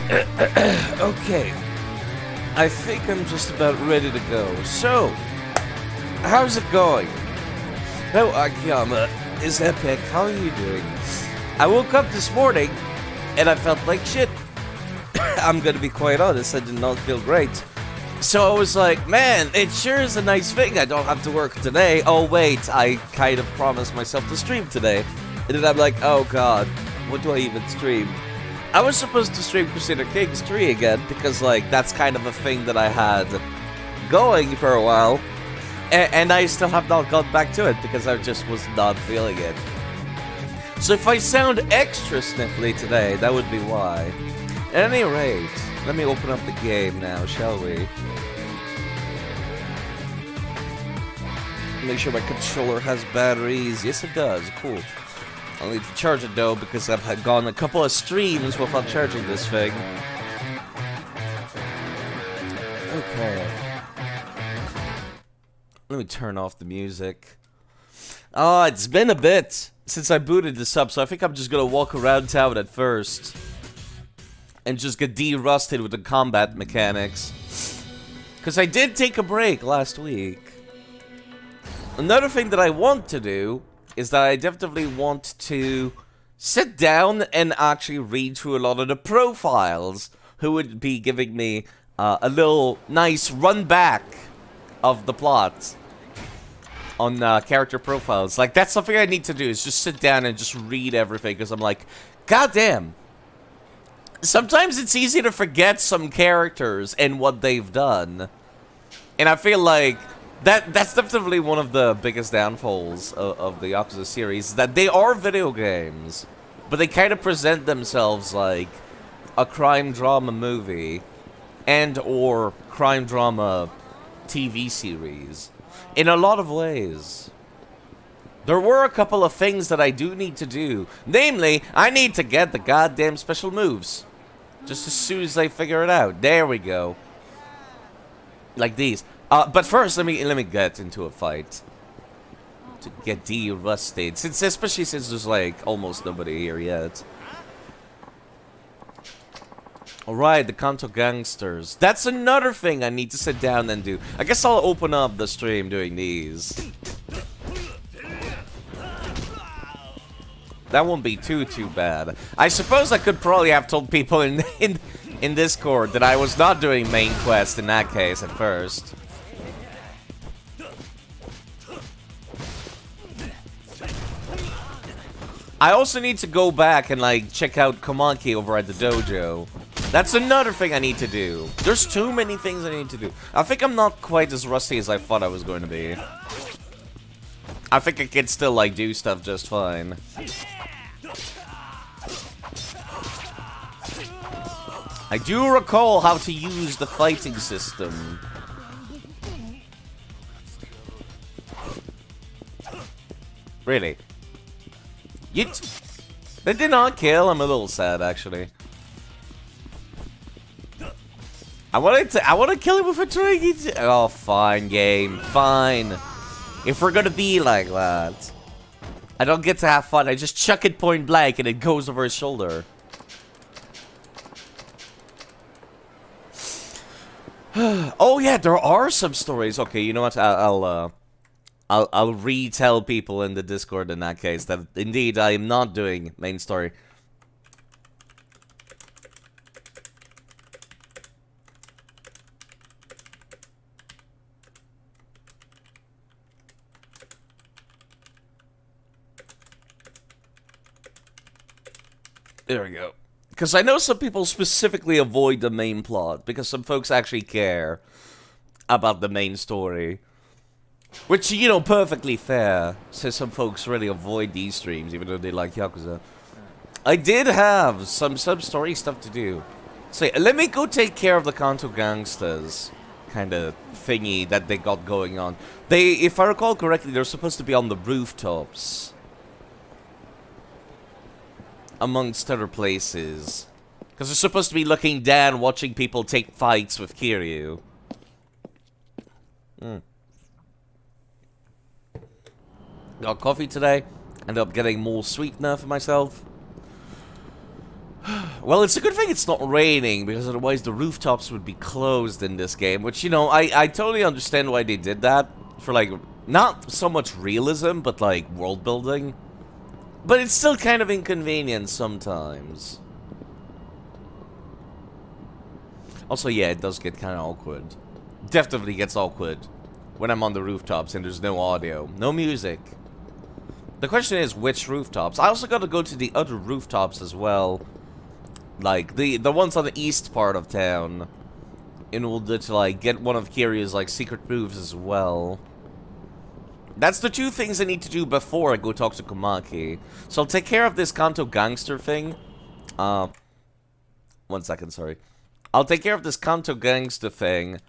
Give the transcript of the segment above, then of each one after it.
Okay. I think I'm just about ready to go. So, how's it going? Hello, Akiyama. It's epic. How are you doing? I woke up this morning and I felt like shit. I'm gonna be quite honest, I did not feel great. So I was like, man, it sure is a nice thing I don't have to work today. Oh wait, I kind of promised myself to stream today. And then I'm like, oh god, what do I even stream? I was supposed to stream Crusader Kings 3 again, because like, that's kind of a thing that I had going for a while. And I still have not gone back to it, because I just was not feeling it. So if I sound extra sniffly today, that would be why. At any rate, let me open up the game now, shall we? Make sure my controller has batteries. Yes, it does. Cool. I'll need to charge it though, because I've had gone a couple of streams without charging this thing. Okay. Let me turn off the music. Oh, it's been a bit since I booted this up, so I think I'm just gonna walk around town at first. And just get de-rusted with the combat mechanics. Because I did take a break last week. Another thing that I want to do is that I definitely want to sit down and actually read through a lot of the profiles who would be giving me a little nice run back of the plot on character profiles. Like, that's something I need to do, is just sit down and just read everything, because I'm like, goddamn. Sometimes it's easy to forget some characters and what they've done. And I feel like that's definitely one of the biggest downfalls of the Yakuza series, that they are video games, but they kind of present themselves like a crime drama movie and or crime drama TV series in a lot of ways. There were a couple of things that I do need to do. Namely, I need to get the goddamn special moves. Just as soon as I figure it out. There we go. Like these. But first, let me get into a fight. To get de-rusted. Especially since there's like almost nobody here yet. Alright, the Kanto Gangsters. That's another thing I need to sit down and do. I guess I'll open up the stream doing these. That won't be too bad. I suppose I could probably have told people in Discord that I was not doing main quest in that case at first. I also need to go back and like check out Komaki over at the dojo. That's another thing I need to do. There's too many things I need to do. I think I'm not quite as rusty as I thought I was going to be. I think I can still like do stuff just fine. I do recall how to use the fighting system. Really? They did not kill. I'm a little sad, actually. I want to kill him with a tree. Oh, fine, game. Fine. If we're gonna be like that, I don't get to have fun. I just chuck it point blank and it goes over his shoulder. Oh yeah, there are some stories. Okay, you know what? I'll retell people in the Discord in that case that indeed I am not doing main story. There we go. Because I know some people specifically avoid the main plot, because some folks actually care about the main story. Which, you know, perfectly fair, since some folks really avoid these streams, even though they like Yakuza. I did have some sub-story stuff to do. So, let me go take care of the Kanto Gangsters kind of thingy that they got going on. They, if I recall correctly, they're supposed to be on the rooftops. Amongst other places. Because they're supposed to be looking down, watching people take fights with Kiryu. Got coffee today. Ended up getting more sweetener for myself. Well, it's a good thing it's not raining, because otherwise the rooftops would be closed in this game, which, you know, I totally understand why they did that, for, like, not so much realism, but, like, world building. But it's still kind of inconvenient sometimes. Also, yeah, it does get kind of awkward. Definitely gets awkward when I'm on the rooftops and there's no audio, no music. The question is, which rooftops? I also gotta go to the other rooftops as well. Like, the ones on the east part of town. In order to, like, get one of Kiryu's, like, secret moves as well. That's the two things I need to do before I go talk to Komaki. So I'll take care of this Kanto gangster thing. 1 second, sorry. I'll take care of this Kanto gangster thing.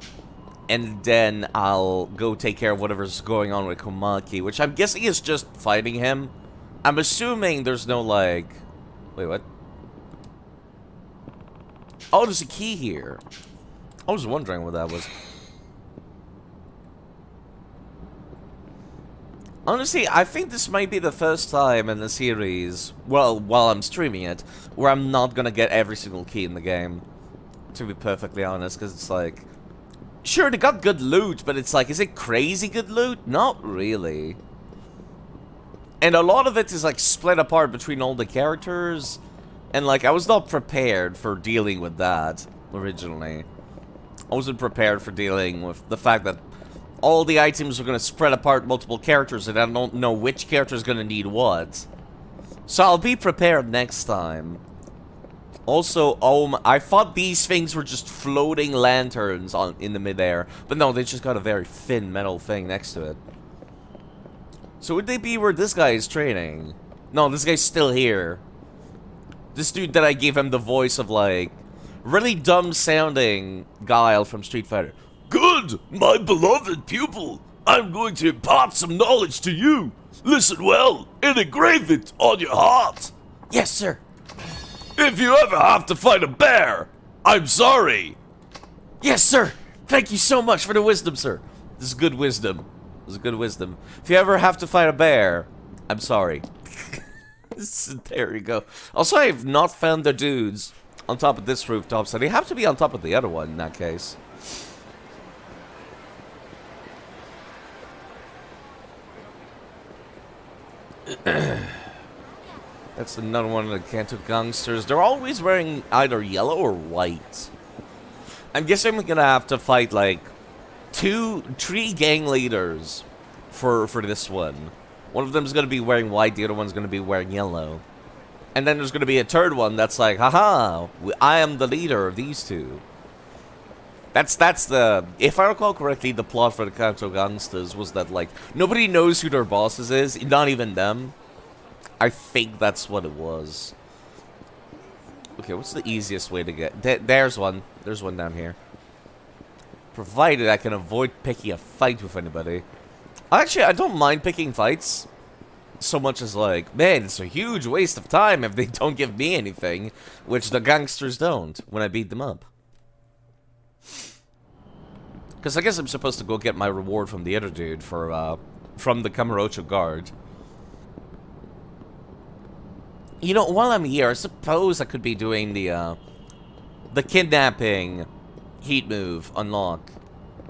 And then I'll go take care of whatever's going on with Komaki. Which I'm guessing is just fighting him. I'm assuming there's no, like... Wait, what? Oh, there's a key here. I was wondering what that was. Honestly, I think this might be the first time in the series, well, while I'm streaming it, where I'm not gonna get every single key in the game. To be perfectly honest, because it's like... Sure, they got good loot, but it's like, is it crazy good loot? Not really. And a lot of it is like split apart between all the characters. And like, I was not prepared for dealing with that, originally. I wasn't prepared for dealing with the fact that all the items are going to spread apart multiple characters and I don't know which character is going to need what. So I'll be prepared next time. Also, I thought these things were just floating lanterns in the midair. But no, they just got a very thin metal thing next to it. So would they be where this guy is training? No, this guy's still here. This dude that I gave him the voice of, like, really dumb-sounding Guile from Street Fighter. Good, my beloved pupil. I'm going to impart some knowledge to you. Listen well and engrave it on your heart. Yes, sir. If you ever have to fight a bear, I'm sorry. Yes, sir. Thank you so much for the wisdom, sir. This is good wisdom. This is good wisdom. If you ever have to fight a bear, I'm sorry. There you go. Also, I have not found the dudes on top of this rooftop, so they have to be on top of the other one in that case. That's another one of the Kanto gangsters. They're always wearing either yellow or white. I'm guessing I'm gonna have to fight like 3 gang leaders for this one. One of them is gonna be wearing white, the other one's gonna be wearing yellow. And then there's gonna be a third one that's like, haha, I am the leader of these two. That's the, if I recall correctly, the plot for the Kanto gangsters was that, like, nobody knows who their bosses is, not even them. I think that's what it was. Okay, what's the easiest way to get... There's one. There's one down here. Provided I can avoid picking a fight with anybody. Actually, I don't mind picking fights. So much as, like, man, it's a huge waste of time if they don't give me anything. Which the gangsters don't when I beat them up. Because I guess I'm supposed to go get my reward from the other dude for, from the Kamurocho guard. You know, while I'm here, I suppose I could be doing the kidnapping heat move unlock.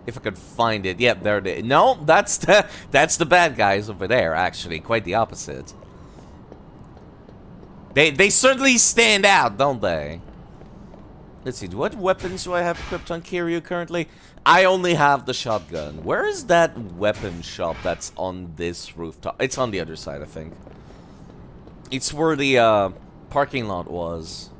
If I could find it. Yep, there it is. No, that's the bad guys over there, actually. Quite the opposite. They certainly stand out, don't they? Let's see, what weapons do I have equipped on Kiryu currently? I only have the shotgun. Where is that weapon shop that's on this rooftop? It's on the other side, I think. It's where the parking lot was.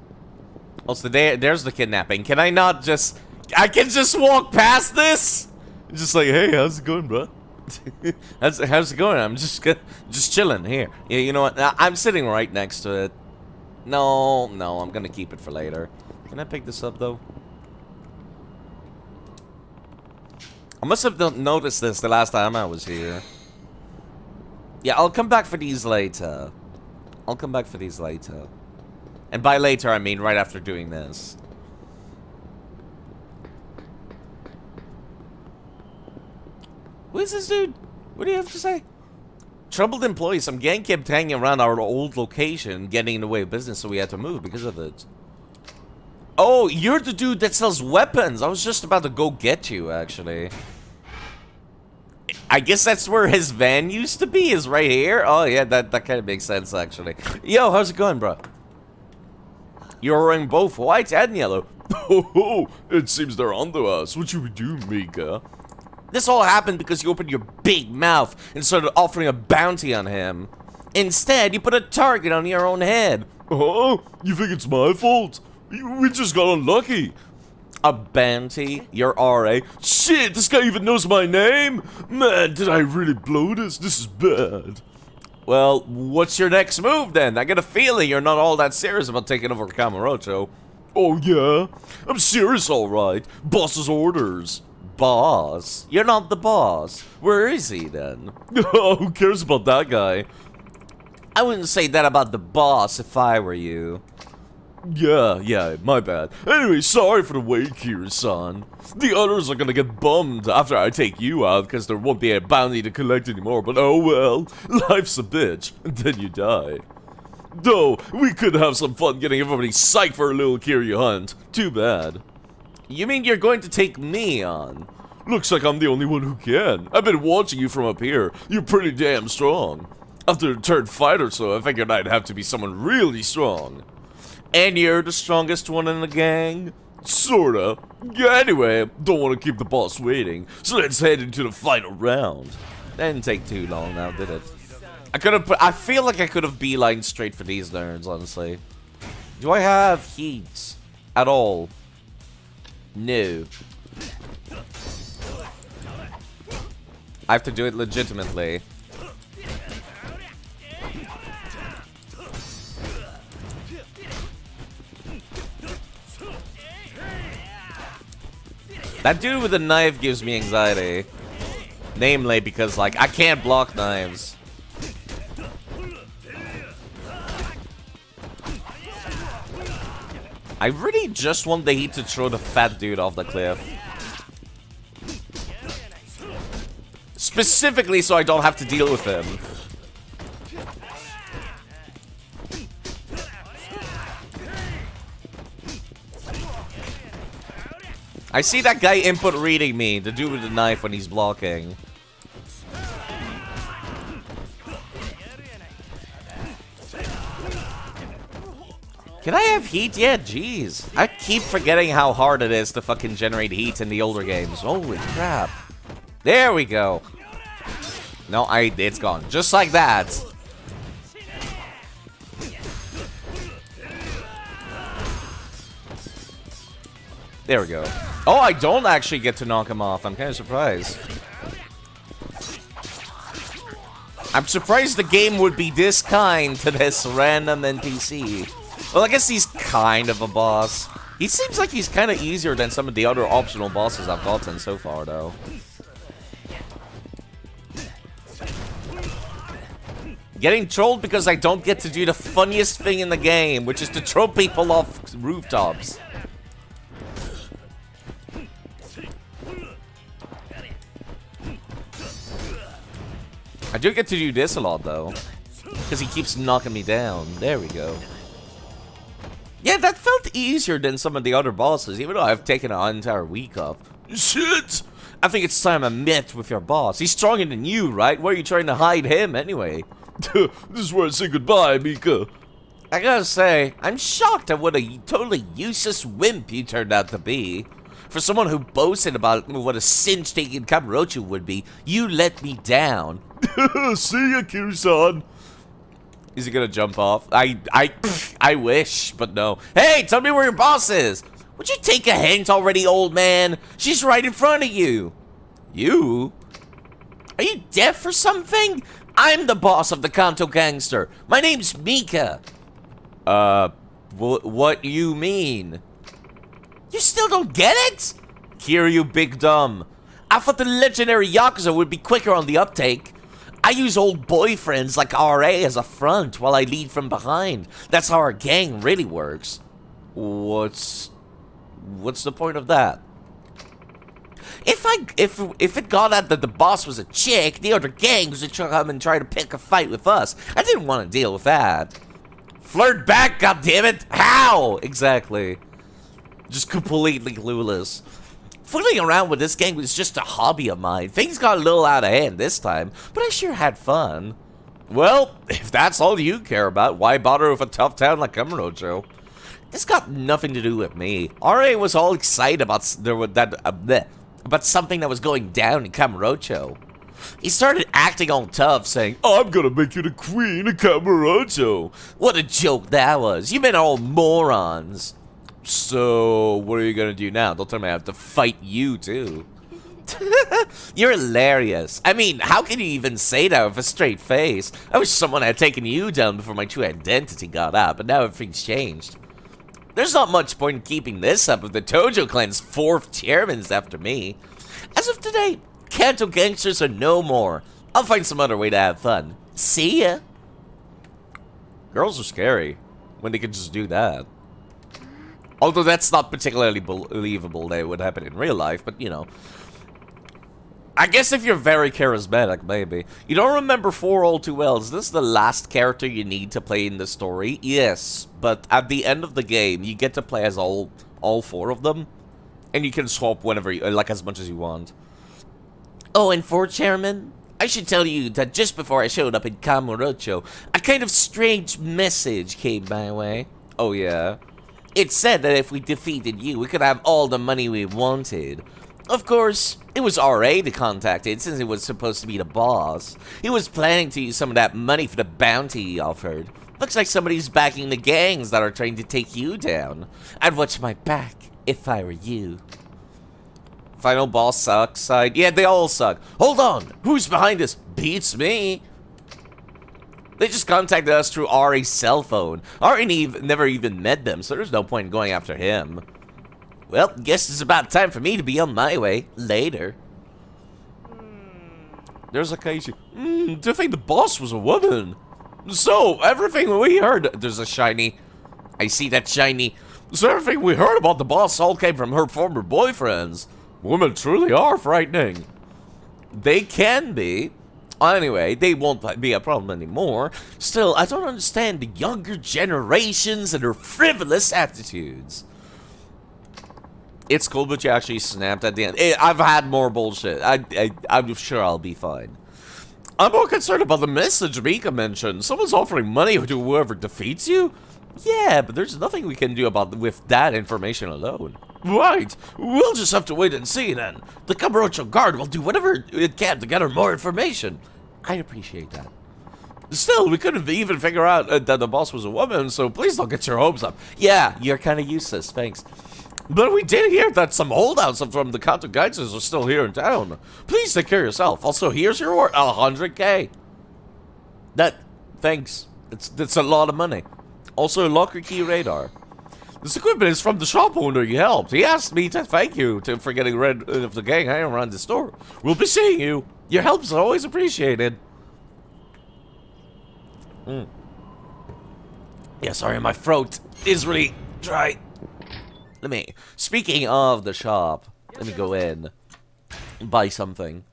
Also, there's the kidnapping. Can I not just... I can just walk past this? Just like, hey, how's it going, bro? how's it going? I'm just chilling here. Yeah, you know what? I'm sitting right next to it. No, I'm gonna keep it for later. Can I pick this up, though? I must have noticed this the last time I was here. Yeah, I'll come back for these later. I'll come back for these later. And by later, I mean right after doing this. Who is this dude? What do you have to say? Troubled employees. Some gang kept hanging around our old location, getting in the way of business, so we had to move because of it. Oh, you're the dude that sells weapons. I was just about to go get you, actually. I guess that's where his van used to be, is right here. Oh, yeah, that kind of makes sense, actually. Yo, how's it going, bro? You're wearing both white and yellow. Oh, it seems they're onto us. What should we do, Mika? This all happened because you opened your big mouth and started offering a bounty on him. Instead, you put a target on your own head. Oh, you think it's my fault? We just got unlucky. A bounty? Your RA? Shit, this guy even knows my name? Man, did I really blow this? This is bad. Well, what's your next move then? I get a feeling you're not all that serious about taking over Kamurocho. Oh yeah? I'm serious alright. Boss's orders. Boss? You're not the boss. Where is he then? Who cares about that guy? I wouldn't say that about the boss if I were you. Yeah, my bad. Anyway, sorry for the wait here, son. The others are gonna get bummed after I take you out because there won't be a bounty to collect anymore, but oh well. Life's a bitch, and then you die. Though, we could have some fun getting everybody psyched for a little Kiryu hunt. Too bad. You mean you're going to take me on? Looks like I'm the only one who can. I've been watching you from up here. You're pretty damn strong. After a third fight or so, I figured I'd have to be someone really strong. And you're the strongest one in the gang? Sorta. Yeah, anyway, don't want to keep the boss waiting, so let's head into the final round. Didn't take too long now, did it? I feel like I could have beelined straight for these nerds, honestly. Do I have heat at all? No. I have to do it legitimately. That dude with the knife gives me anxiety. Namely because, like, I can't block knives. I really just want the heat to throw the fat dude off the cliff. Specifically so I don't have to deal with him. I see that guy input reading me, the dude with the knife when he's blocking. Can I have heat? Yeah, jeez. I keep forgetting how hard it is to fucking generate heat in the older games. Holy crap. There we go. No, it's gone. Just like that. There we go. Oh, I don't actually get to knock him off. I'm kind of surprised. I'm surprised the game would be this kind to this random NPC. Well, I guess he's kind of a boss. He seems like he's kind of easier than some of the other optional bosses I've gotten so far, though. Getting trolled because I don't get to do the funniest thing in the game, which is to throw people off rooftops. I do get to do this a lot, though. Because he keeps knocking me down. There we go. Yeah, that felt easier than some of the other bosses, even though I've taken an entire week off. Shit! I think it's time I met with your boss. He's stronger than you, right? Why are you trying to hide him, anyway? This is where I say goodbye, Mika. I gotta say, I'm shocked at what a totally useless wimp you turned out to be. For someone who boasted about what a cinch-taking Kamurocho would be, you let me down. See ya, Kiryu-san. Is he gonna jump off? I wish, but no. Hey, tell me where your boss is. Would you take a hint already, old man? She's right in front of you. You? Are you deaf or something? I'm the boss of the Kanto Gangster. My name's Mika. What you mean? You still don't get it? Kiryu, big dumb. I thought the legendary Yakuza would be quicker on the uptake. I use old boyfriends like RA as a front while I lead from behind. That's how our gang really works. What's the point of that? If it got out that the boss was a chick, the other gangs would come and try to pick a fight with us. I didn't want to deal with that. Flirt back, goddammit! How? Exactly. Just completely clueless. Fooling around with this game was just a hobby of mine. Things got a little out of hand this time, but I sure had fun. Well, if that's all you care about, why bother with a tough town like Kamurocho? This got nothing to do with me. RA was all excited about about something that was going down in Kamurocho. He started acting all tough, saying, I'm gonna make you the queen of Kamurocho. What a joke that was. You men are all morons. So, what are you gonna do now? Don't tell me I have to fight you, too. You're hilarious. I mean, how can you even say that with a straight face? I wish someone had taken you down before my true identity got out, but now everything's changed. There's not much point in keeping this up if the Tojo clan's 4th chairman's after me. As of today, Kanto gangsters are no more. I'll find some other way to have fun. See ya. Girls are scary when they can just do that. Although that's not particularly believable that it would happen in real life, but you know. I guess if you're very charismatic, maybe. You don't remember 4 all too well. Is this the last character you need to play in the story? Yes, but at the end of the game, you get to play as all 4 of them. And you can swap whenever you, like, as much as you want. Oh, and 4 chairman? I should tell you that just before I showed up in Kamurocho, a kind of strange message came my way. Oh, yeah? It said that if we defeated you, we could have all the money we wanted. Of course, it was RA to contacted since it was supposed to be the boss. He was planning to use some of that money for the bounty he offered. Looks like somebody's backing the gangs that are trying to take you down. I'd watch my back if I were you. Final boss sucks. Yeah, they all suck. Hold on, who's behind this? Beats me. They just contacted us through Ari's cell phone. Ari never even met them, so there's no point in going after him. Well, guess it's about time for me to be on my way. Later. There's a case. To think the boss was a woman. So, everything we heard... There's a shiny. I see that shiny. So, everything we heard about the boss all came from her former boyfriends. Women truly are frightening. They can be. Anyway, they won't be a problem anymore. Still, I don't understand the younger generations and their frivolous attitudes. It's cool, but you actually snapped at the end. I've had more bullshit. I'm sure I'll be fine. I'm more concerned about the message Mika mentioned. Someone's offering money to whoever defeats you? Yeah, but there's nothing we can do with that information alone. Right. We'll just have to wait and see then. The Kamurocho Guard will do whatever it can to gather more information. I appreciate that. Still, we couldn't even figure out that the boss was a woman, so please don't get your hopes up. Yeah, you're kind of useless, thanks. But we did hear that some holdouts from the Kanto gangsters are still here in town. Please take care of yourself. Also, here's your reward, 100k. Thanks. That's a lot of money. Also, locker key radar. This equipment is from the shop owner you helped. He asked me to thank you for getting rid of the gang hanging around the store. We'll be seeing you. Your help is always appreciated. Yeah, sorry, my throat is really dry. Speaking of the shop, let me go in and buy something.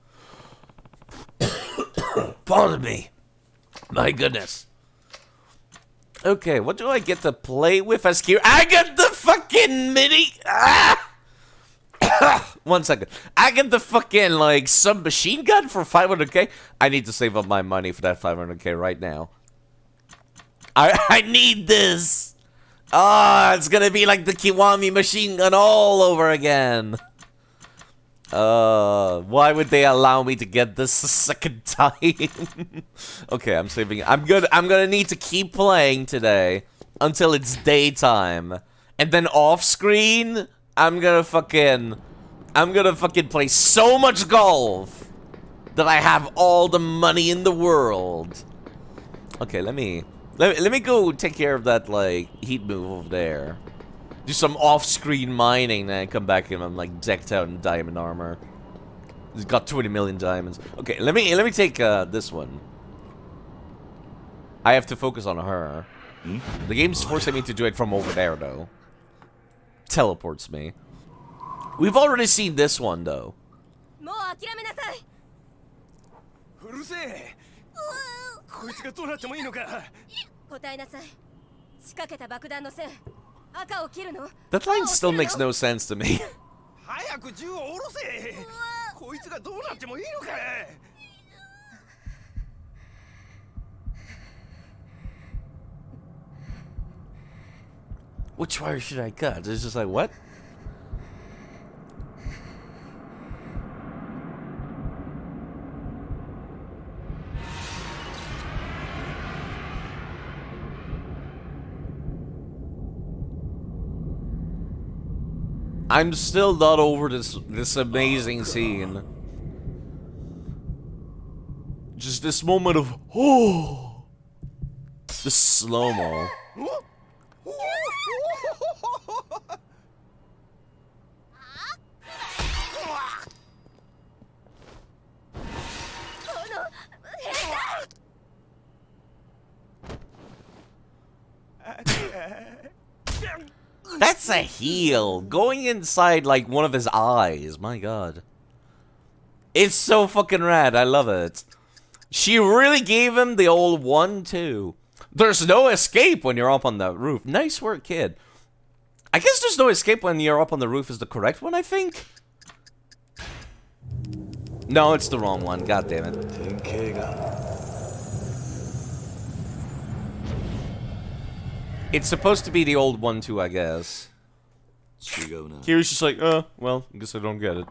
Pardon me. My goodness. Okay, what do I get to play with as gear? I got the fucking mini. Ah! 1 second. I get the fucking, like, submachine gun for 500k. I need to save up my money for that 500k right now. I need this. It's gonna be like the Kiwami machine gun all over again. Why would they allow me to get this a second time? Okay, I'm saving it. I'm gonna need to keep playing today until it's daytime. And then off screen, I'm gonna fucking play so much golf that I have all the money in the world. Okay, let me go take care of that, like, heat move over there. Do some off-screen mining, then come back and I'm, like, decked out in diamond armor. He's got 20 million diamonds. Okay, let me take, this one. I have to focus on her. The game's forcing me to do it from over there, though. Teleports me. We've already seen this one, though. That line still makes no sense to me. 早く銃を下ろせ。こいつがどうなってもいいのか。 Which wire should I cut? It's just like, what? I'm still not over this amazing scene. Just this moment of, oh, the slow-mo. That's a heel. Going inside like one of his eyes. My god. It's so fucking rad. I love it. She really gave him the old 1-2. There's no escape when you're up on the roof. Nice work, kid. I guess there's no escape when you're up on the roof is the correct one, I think. No, it's the wrong one. God damn it. It's supposed to be the old 1-2, I guess. Here's just like, well, I guess I don't get it.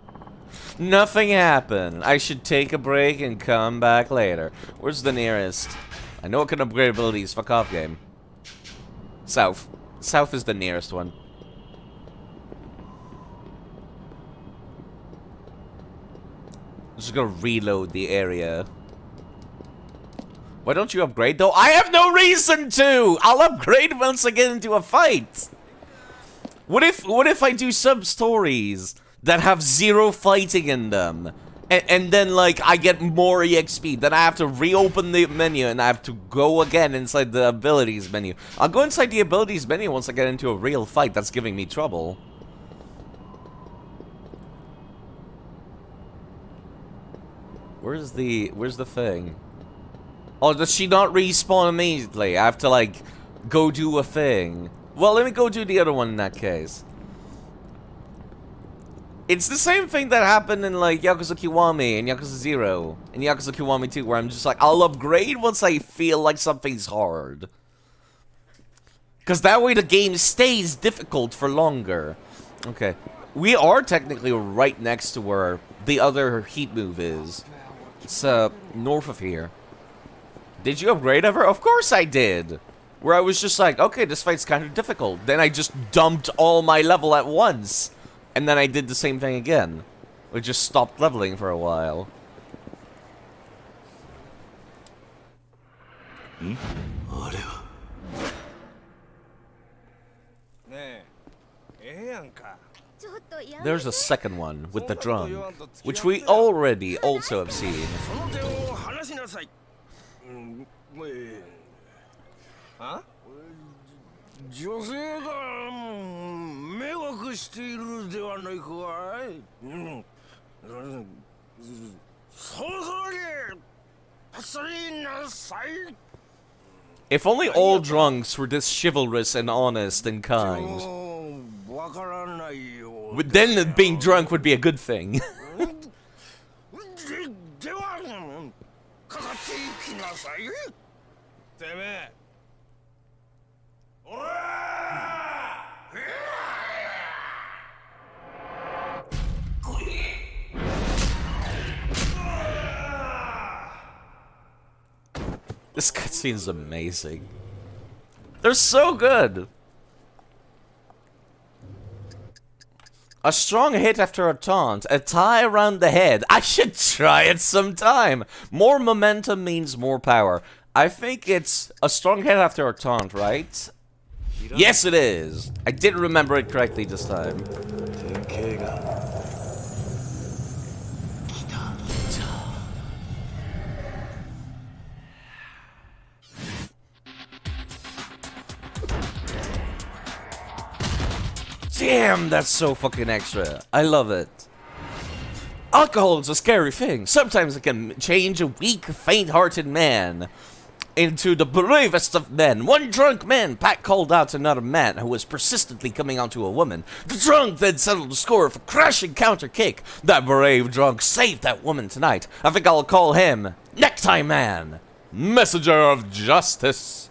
Nothing happened. I should take a break and come back later. Where's the nearest? I know it can upgrade abilities. Fuck off, game. South. South is the nearest one. I'm just gonna reload the area. Why don't you upgrade, though? I have no reason to! I'll upgrade once I get into a fight! What if I do sub-stories that have 0 fighting in them? And then, like, I get more EXP. Then I have to reopen the menu and I have to go again inside the abilities menu. I'll go inside the abilities menu once I get into a real fight that's giving me trouble. Where's the thing? Oh, does she not respawn immediately? I have to, like, go do a thing. Well, let me go do the other one in that case. It's the same thing that happened in, like, Yakuza Kiwami and Yakuza 0 and Yakuza Kiwami 2, where I'm just like, I'll upgrade once I feel like something's hard. Because that way the game stays difficult for longer. Okay. We are technically right next to where the other heat move is. It's, north of here. Did you upgrade ever? Of course I did! Where I was just like, okay, this fight's kind of difficult. Then I just dumped all my level at once. And then I did the same thing again. We just stopped leveling for a while. There's a second one with the drum, which we already also have seen. Huh? 女性が迷惑しているではないかい。そろそろにパスリなさい。 If only all drunks were this chivalrous and honest and kind. Then being drunk would be a good thing. This cutscene is amazing. They're so good. A strong hit after a taunt, a tie around the head. I should try it sometime. More momentum means more power. I think it's a strong hit after a taunt, right? Yes, it is. I did remember it correctly this time. Damn, that's so fucking extra. I love it. Alcohol is a scary thing. Sometimes it can change a weak, faint-hearted man. into the bravest of men. One drunk man, Pat called out to another man who was persistently coming onto a woman. The drunk then settled the score with a crashing counter kick. That brave drunk saved that woman tonight. I think I'll call him Necktie Man, messenger of justice.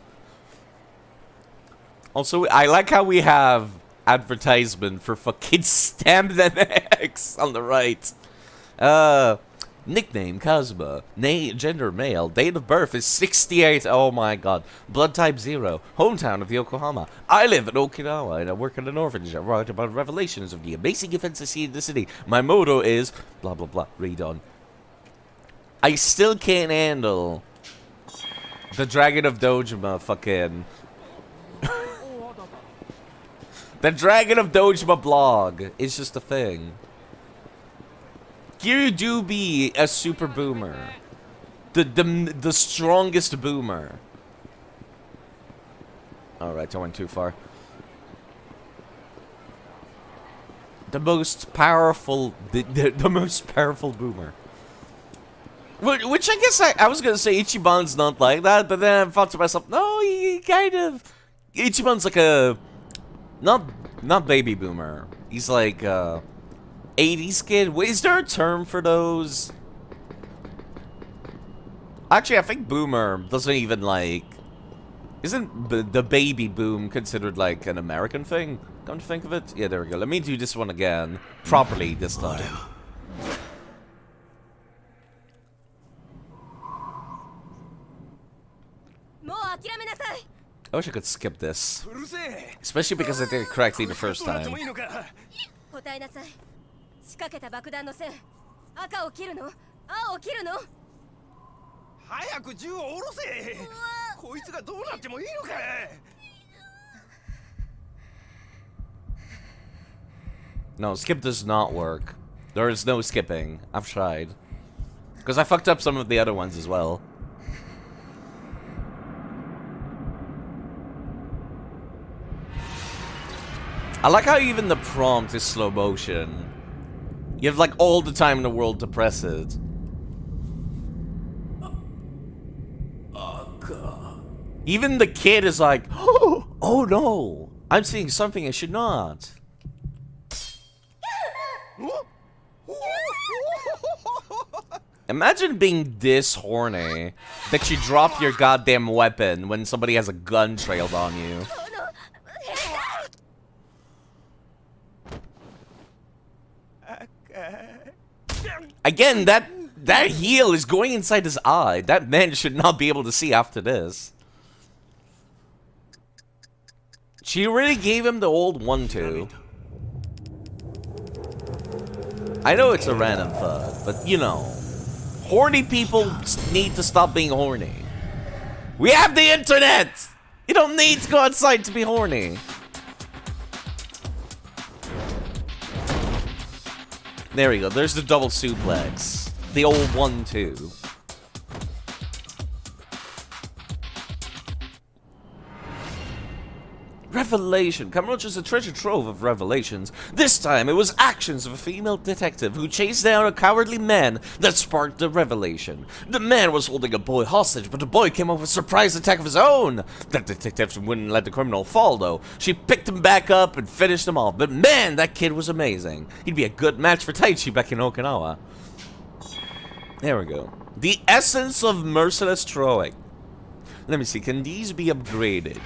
Also, I like how we have advertisement for fucking Stamped MX on the right. Nickname Kazuma. Gender male. Date of birth is 68. Oh my god. Blood type 0. Hometown of Yokohama. I live in Okinawa and I work in an orphanage. I write about revelations of the amazing events I see in the city. My motto is blah blah blah. Read on. I still can't handle the Dragon of Dojima fucking. The Dragon of Dojima blog is just a thing. You do be a super boomer. The strongest boomer. Alright, I went too far. The most powerful the most powerful boomer. Which I guess I was gonna say Ichiban's not like that, but then I thought to myself, no, he kind of Ichiban's like a not baby boomer. He's like 80s kid. Wait, is there a term for those? Actually, I think boomer doesn't even like... Isn't the baby boom considered like an American thing? Come to think of it? Yeah, there we go. Let me do this one again. Properly this time. I wish I could skip this. Especially because I did it correctly the first time. 仕掛けた爆弾の線、赤を切るの？青を切るの？早く銃を下ろせ。こいつがどうなってもいいのか。No, skip does not work. There is no skipping. I've tried. Because I fucked up some of the other ones as well. I like how even the prompt is slow motion. You have like all the time in the world to press it. Even the kid is like, oh no, I'm seeing something I should not. Imagine being this horny that you drop your goddamn weapon when somebody has a gun trailed on you. Again, that heel is going inside his eye. That man should not be able to see after this. She really gave him the old 1-2. I know it's a random thought, but you know, horny people need to stop being horny. We have the internet! You don't need to go outside to be horny. There we go. There's the double suplex. The old 1-2. Revelation. Kamurocho is a treasure trove of revelations. This time, it was actions of a female detective who chased down a cowardly man that sparked the revelation. The man was holding a boy hostage, but the boy came up with a surprise attack of his own. That detective wouldn't let the criminal fall, though. She picked him back up and finished him off. But man, that kid was amazing. He'd be a good match for Taichi back in Okinawa. There we go. The essence of merciless throwing. Let me see. Can these be upgraded?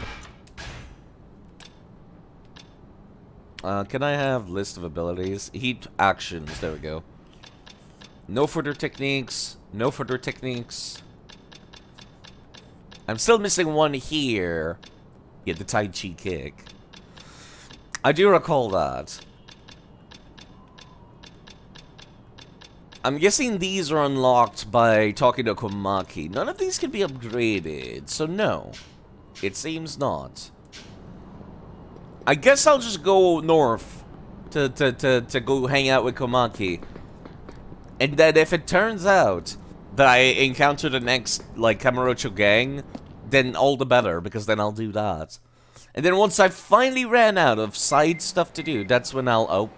Can I have list of abilities? Heat actions. There we go. No further techniques. No further techniques. I'm still missing one here. Yeah, the Tai Chi kick. I do recall that. I'm guessing these are unlocked by talking to Komaki. None of these can be upgraded, so no. It seems not. I guess I'll just go north to go hang out with Komaki. And then if it turns out that I encounter the next, like, Kamurocho gang, then all the better, because then I'll do that. And then once I finally ran out of side stuff to do, that's when I'll... Oh.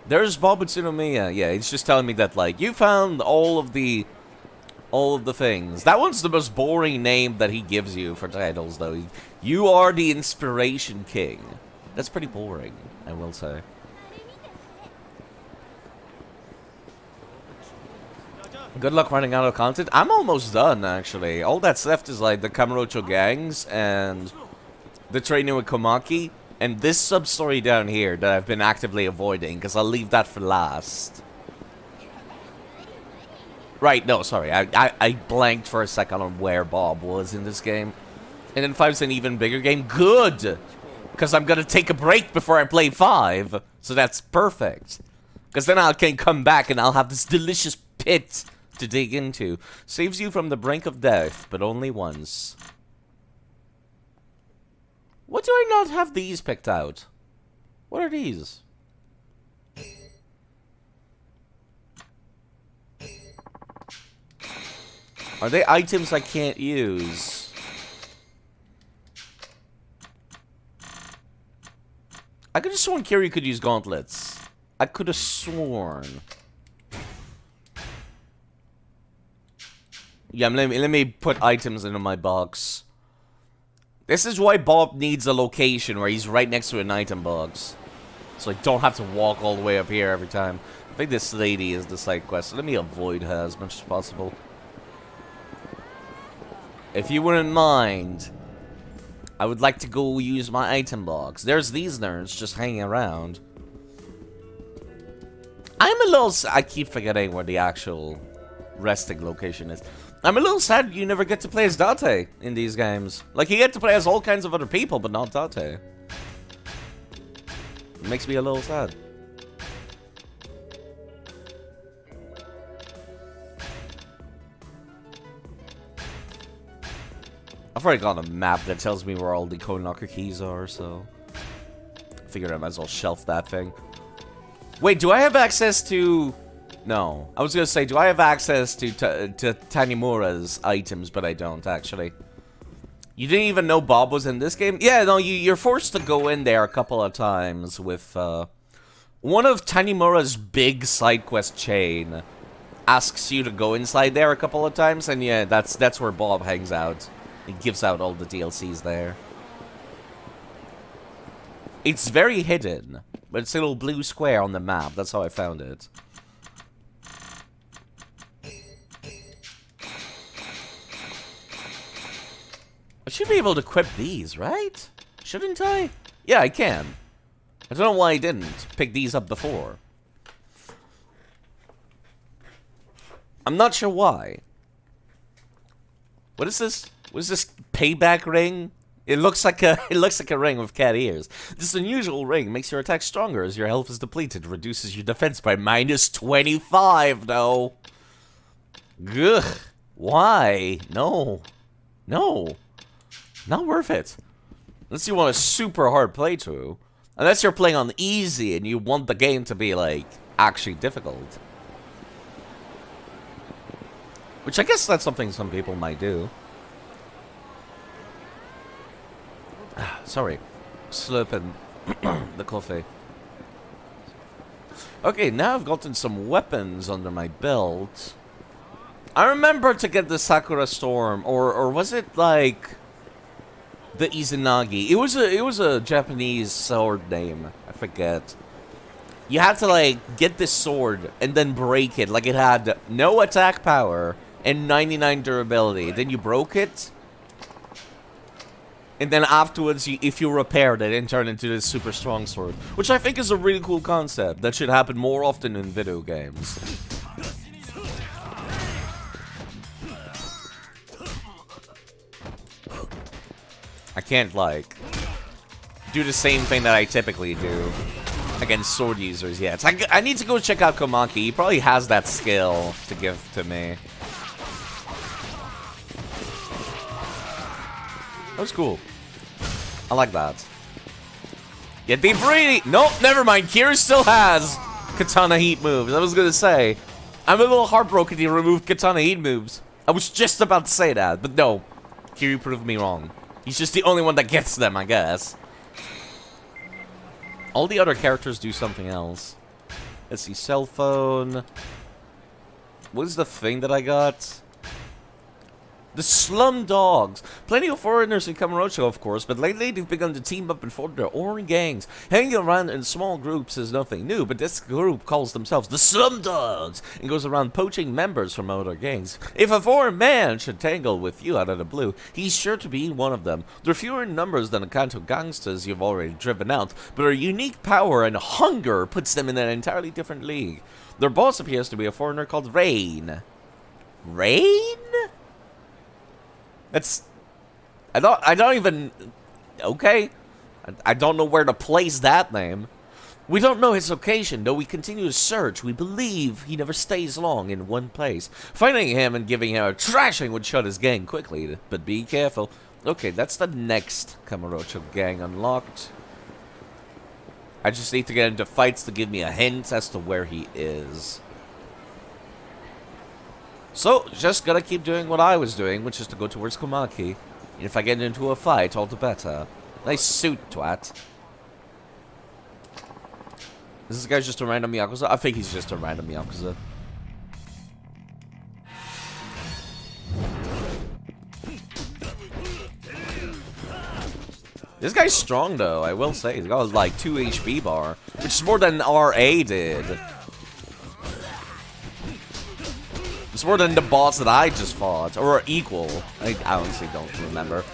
There's Bob Utsunomiya. Yeah, he's just telling me that, like, you found all of the all of the things. That one's the most boring name that he gives you for titles, though. You are the Inspiration King. That's pretty boring, I will say. Good luck running out of content. I'm almost done, actually. All that's left is, like, the Kamurocho gangs and the training with Komaki. And this sub-story down here that I've been actively avoiding, because I'll leave that for last. Right, no, sorry. I blanked for a second on where Bob was in this game. And then 5's an even bigger game. Good! Because I'm going to take a break before I play 5. So that's perfect. Because then I can come back and I'll have this delicious pit to dig into. Saves you from the brink of death, but only once. What do I not have these picked out? What are these? Are they items I can't use? I could have sworn Kiryu could use gauntlets. I could have sworn. Yeah, let me put items into my box. This is why Bob needs a location where he's right next to an item box. So I don't have to walk all the way up here every time. I think this lady is the side quest. So let me avoid her as much as possible. If you wouldn't mind, I would like to go use my item box. There's these nerds just hanging around. I'm a little... I keep forgetting where the actual resting location is. I'm a little sad you never get to play as Date in these games. Like, you get to play as all kinds of other people, but not Date. It makes me a little sad. I've already got a map that tells me where all the code knocker keys are, so... I figured I might as well shelf that thing. Wait, do I have access to... No. I was gonna say, do I have access to Tanimura's items, but I don't, actually. You didn't even know Bob was in this game? Yeah, no, you're forced to go in there a couple of times with, one of Tanimura's big side quest chain asks you to go inside there a couple of times, and yeah, that's where Bob hangs out. He gives out all the DLCs there. It's very hidden, but it's a little blue square on the map. That's how I found it. I should be able to equip these, right? Shouldn't I? Yeah, I can. I don't know why I didn't pick these up before. I'm not sure why. What is this? What is this payback ring? It looks like a ring with cat ears. This unusual ring makes your attack stronger as your health is depleted. Reduces your defense by -25, though. Ugh. Why? No. No. Not worth it. Unless you want a super hard playthrough. Unless you're playing on easy and you want the game to be, like, actually difficult. Which I guess that's something some people might do. Sorry. Slurping the coffee. Okay, now I've gotten some weapons under my belt. I remember to get the Sakura Storm, or was it like the Izanagi? It was a Japanese sword name. I forget. You had to like get this sword and then break it. Like it had no attack power and 99 durability. Then you broke it. And then afterwards, if you repaired it, it turned into this super strong sword. Which I think is a really cool concept. That should happen more often in video games. I can't, like, do the same thing that I typically do against sword users yet. I need to go check out Komaki. He probably has that skill to give to me. That was cool. I like that. Yeah, they really... Nope, never mind. Kira still has Katana Heat moves. I was gonna say. I'm a little heartbroken he removed Katana Heat moves. I was just about to say that, but no. Kiryu proved me wrong. He's just the only one that gets them, I guess. All the other characters do something else. Let's see, cell phone. What is the thing that I got? The Slum Dogs. Plenty of foreigners in Kamurocho, of course, but lately they've begun to team up and form their own gangs. Hanging around in small groups is nothing new, but this group calls themselves the Slum Dogs and goes around poaching members from other gangs. If a foreign man should tangle with you out of the blue, he's sure to be one of them. They're fewer in numbers than the Kanto gangsters you've already driven out, but their unique power and hunger puts them in an entirely different league. Their boss appears to be a foreigner called Rain. Rain? That's... I don't even... Okay. I don't know where to place that name. We don't know his location, though we continue to search. We believe he never stays long in one place. Finding him and giving him a trashing would shut his gang quickly, but be careful. Okay, that's the next Kamurocho gang unlocked. I just need to get into fights to give me a hint as to where he is. So, just gotta keep doing what I was doing, which is to go towards Komaki. And if I get into a fight, all the better. Nice suit, twat. Is this guy just a random Yakuza? I think he's just a random Yakuza. This guy's strong, though, I will say. He's got, like, 2 HP bar, which is more than RA did. It's more than the boss that I just fought, or equal. I honestly don't remember.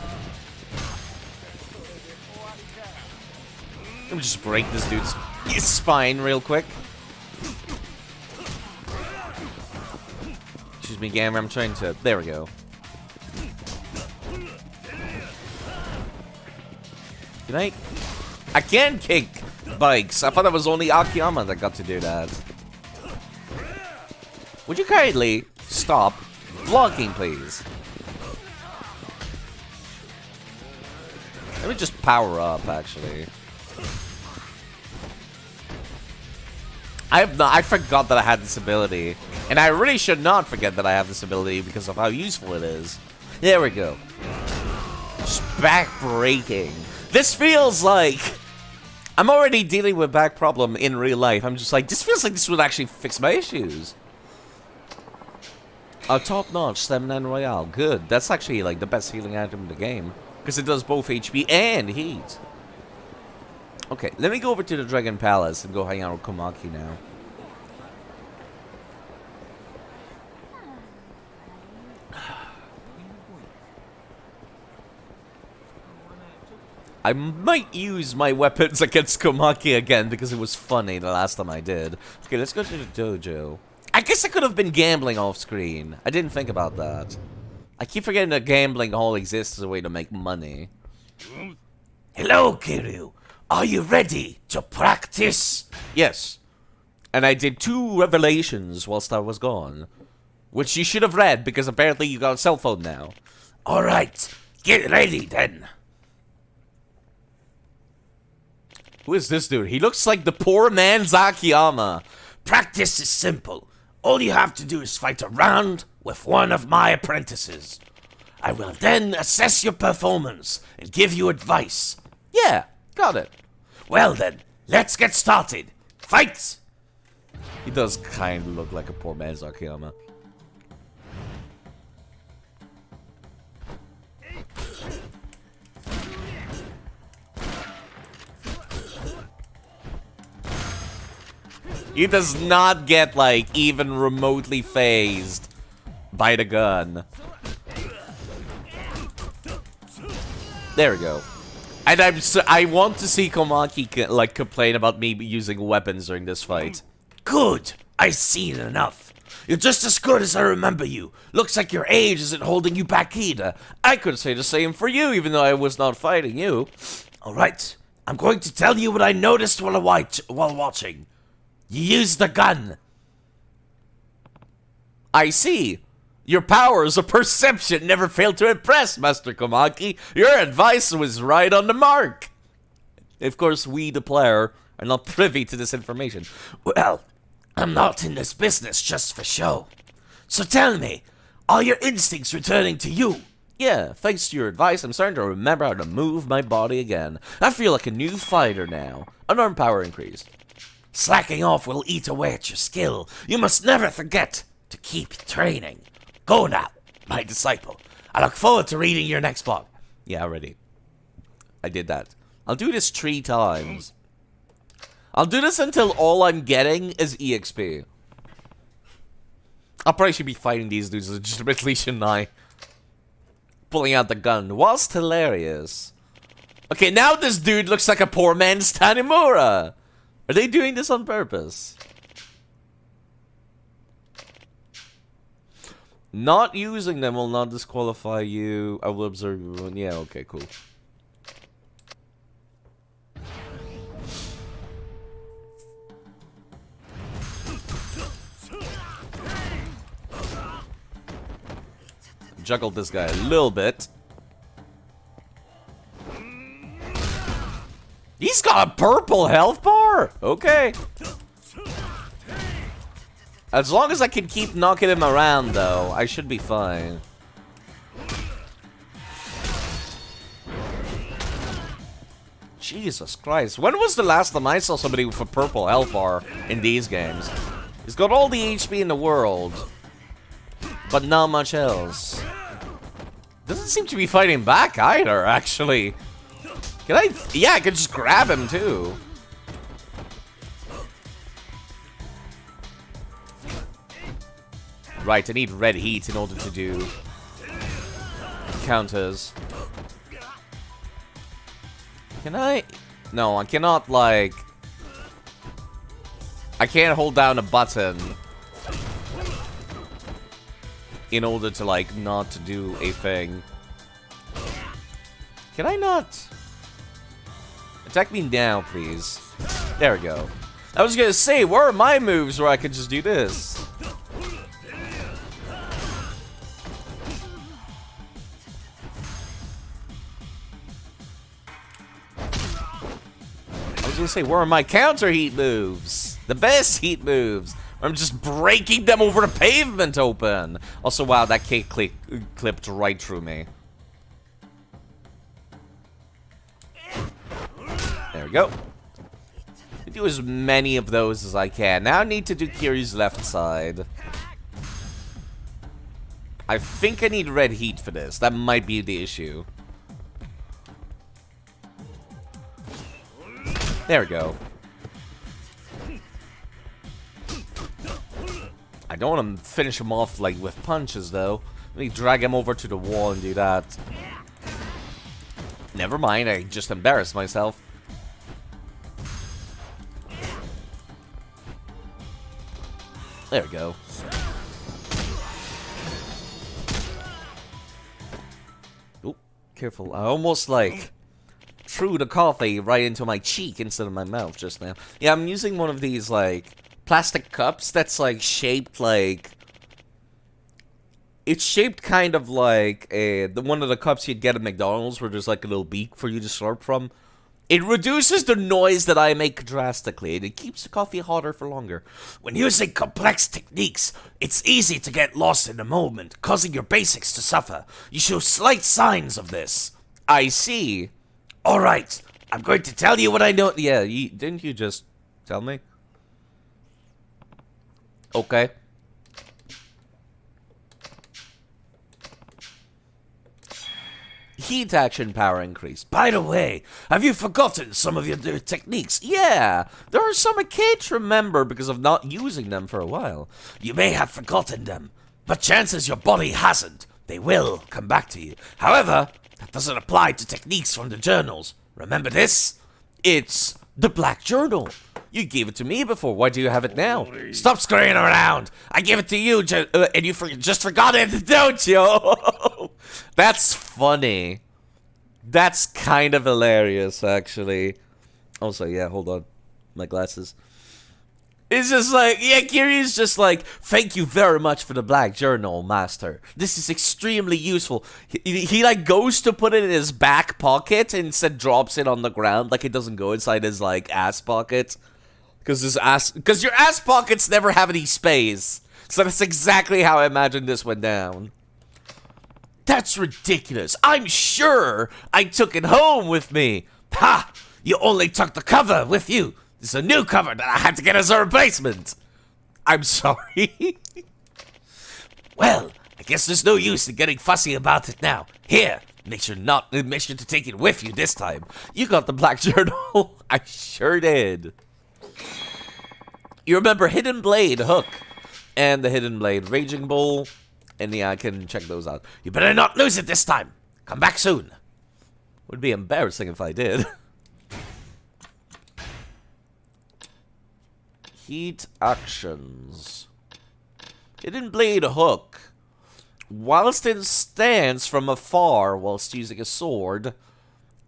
Let me just break this dude's spine real quick. Excuse me, Gamer, I'm trying to... There we go. Can I can kick bikes. I thought it was only Akiyama that got to do that. Would you kindly stop blocking, please? Let me just power up, actually. I forgot that I had this ability. And I really should not forget that I have this ability because of how useful it is. There we go. Just back breaking. This feels like... I'm already dealing with back problem in real life. I'm just like, this feels like this would actually fix my issues. A top-notch Stamina Royale. Good. That's actually like the best healing item in the game. Because it does both HP and heat. Okay, let me go over to the Dragon Palace and go hang out with Komaki now. I might use my weapons against Komaki again because it was funny the last time I did. Okay, let's go to the dojo. I guess I could have been gambling off screen. I didn't think about that. I keep forgetting that gambling hall exists as a way to make money. Hello, Kiryu. Are you ready to practice? Yes. And I did 2 revelations whilst I was gone. Which you should have read because apparently you got a cell phone now. Alright, get ready then. Who is this dude? He looks like the poor man's Akiyama. Practice is simple. All you have to do is fight a round with one of my apprentices. I will then assess your performance and give you advice. Yeah, got it. Well then, let's get started. Fight! He does kind of look like a poor man's Akiyama. He does not get, like, even remotely phased by the gun. There we go. And I want to see Komaki, like, complain about me using weapons during this fight. Good! I've seen enough. You're just as good as I remember you. Looks like your age isn't holding you back either. I could say the same for you, even though I was not fighting you. Alright, I'm going to tell you what I noticed while watching. You used the gun. I see. Your powers of perception never failed to impress, Master Komaki. Your advice was right on the mark. Of course, we, the player, are not privy to this information. Well, I'm not in this business just for show. So tell me, are your instincts returning to you? Yeah, thanks to your advice, I'm starting to remember how to move my body again. I feel like a new fighter now. Unarmed power increased. Slacking off will eat away at your skill. You must never forget to keep training. Go now, my disciple. I look forward to reading your next book. Yeah, already. I did that. I'll do this 3 times. I'll do this until all I'm getting is EXP. I'll probably should be fighting these dudes legitimately, shouldn't I? Pulling out the gun. Whilst hilarious. Okay, now this dude looks like a poor man's Tanimura. Are they doing this on purpose? Not using them will not disqualify you. I will observe you. Yeah, okay, cool. Juggled this guy a little bit. He's got a purple health bar? Okay. As long as I can keep knocking him around, though, I should be fine. Jesus Christ. When was the last time I saw somebody with a purple health bar in these games? He's got all the HP in the world, but not much else. Doesn't seem to be fighting back either, actually. Can I? Yeah, I could just grab him, too. Right, I need red heat in order to do counters. Can I? No, I cannot, like... I can't hold down a button in order to, like, not do a thing. Can I not? Attack me now, please. There we go. I was gonna say, where are my moves where I could just do this? I was gonna say, where are my counter heat moves? The best heat moves. I'm just breaking them over the pavement open. Also, wow, that cake clipped right through me. There we go. Do as many of those as I can. Now I need to do Kiryu's left side. I think I need red heat for this. That might be the issue. There we go. I don't want to finish him off like with punches though. Let me drag him over to the wall and do that. Never mind, I just embarrassed myself. There we go. Oop, careful. I almost like threw the coffee right into my cheek instead of my mouth just now. Yeah, I'm using one of these like plastic cups that's like shaped like... It's shaped kind of like one of the cups you'd get at McDonald's where there's like a little beak for you to slurp from. It reduces the noise that I make drastically, and it keeps the coffee hotter for longer. When using complex techniques, it's easy to get lost in the moment, causing your basics to suffer. You show slight signs of this. I see. Alright, I'm going to tell you what I know. Yeah, didn't you just tell me? Okay. Heat action power increase. By the way, have you forgotten some of your new techniques? Yeah, there are some I can't remember because of not using them for a while. You may have forgotten them, but chances your body hasn't. They will come back to you. However, that doesn't apply to techniques from the journals. Remember this? It's the Black Journal. You gave it to me before. Why do you have it now? Stop scurrying around. I gave it to you, and you just forgot it, don't you? That's funny. That's kind of hilarious, actually. Also, yeah, hold on. My glasses. It's just like, yeah, Kiryu's just like, thank you very much for the Black Journal, Master. This is extremely useful. He like goes to put it in his back pocket and instead drops it on the ground, like it doesn't go inside his like ass pocket. Because your ass pockets never have any space. So that's exactly how I imagined this went down. That's ridiculous. I'm sure I took it home with me. Ha! You only took the cover with you. There's a new cover that I had to get as a replacement. I'm sorry. Well, I guess there's no use in getting fussy about it now. Here, make sure to take it with you this time. You got the black journal. I sure did. You remember Hidden Blade Hook and the Hidden Blade Raging Bull, and yeah, I can check those out. You better not lose it this time. Come back soon. Would be embarrassing if I did. Heat actions. Hidden Blade Hook. Whilst in stance from afar, whilst using a sword,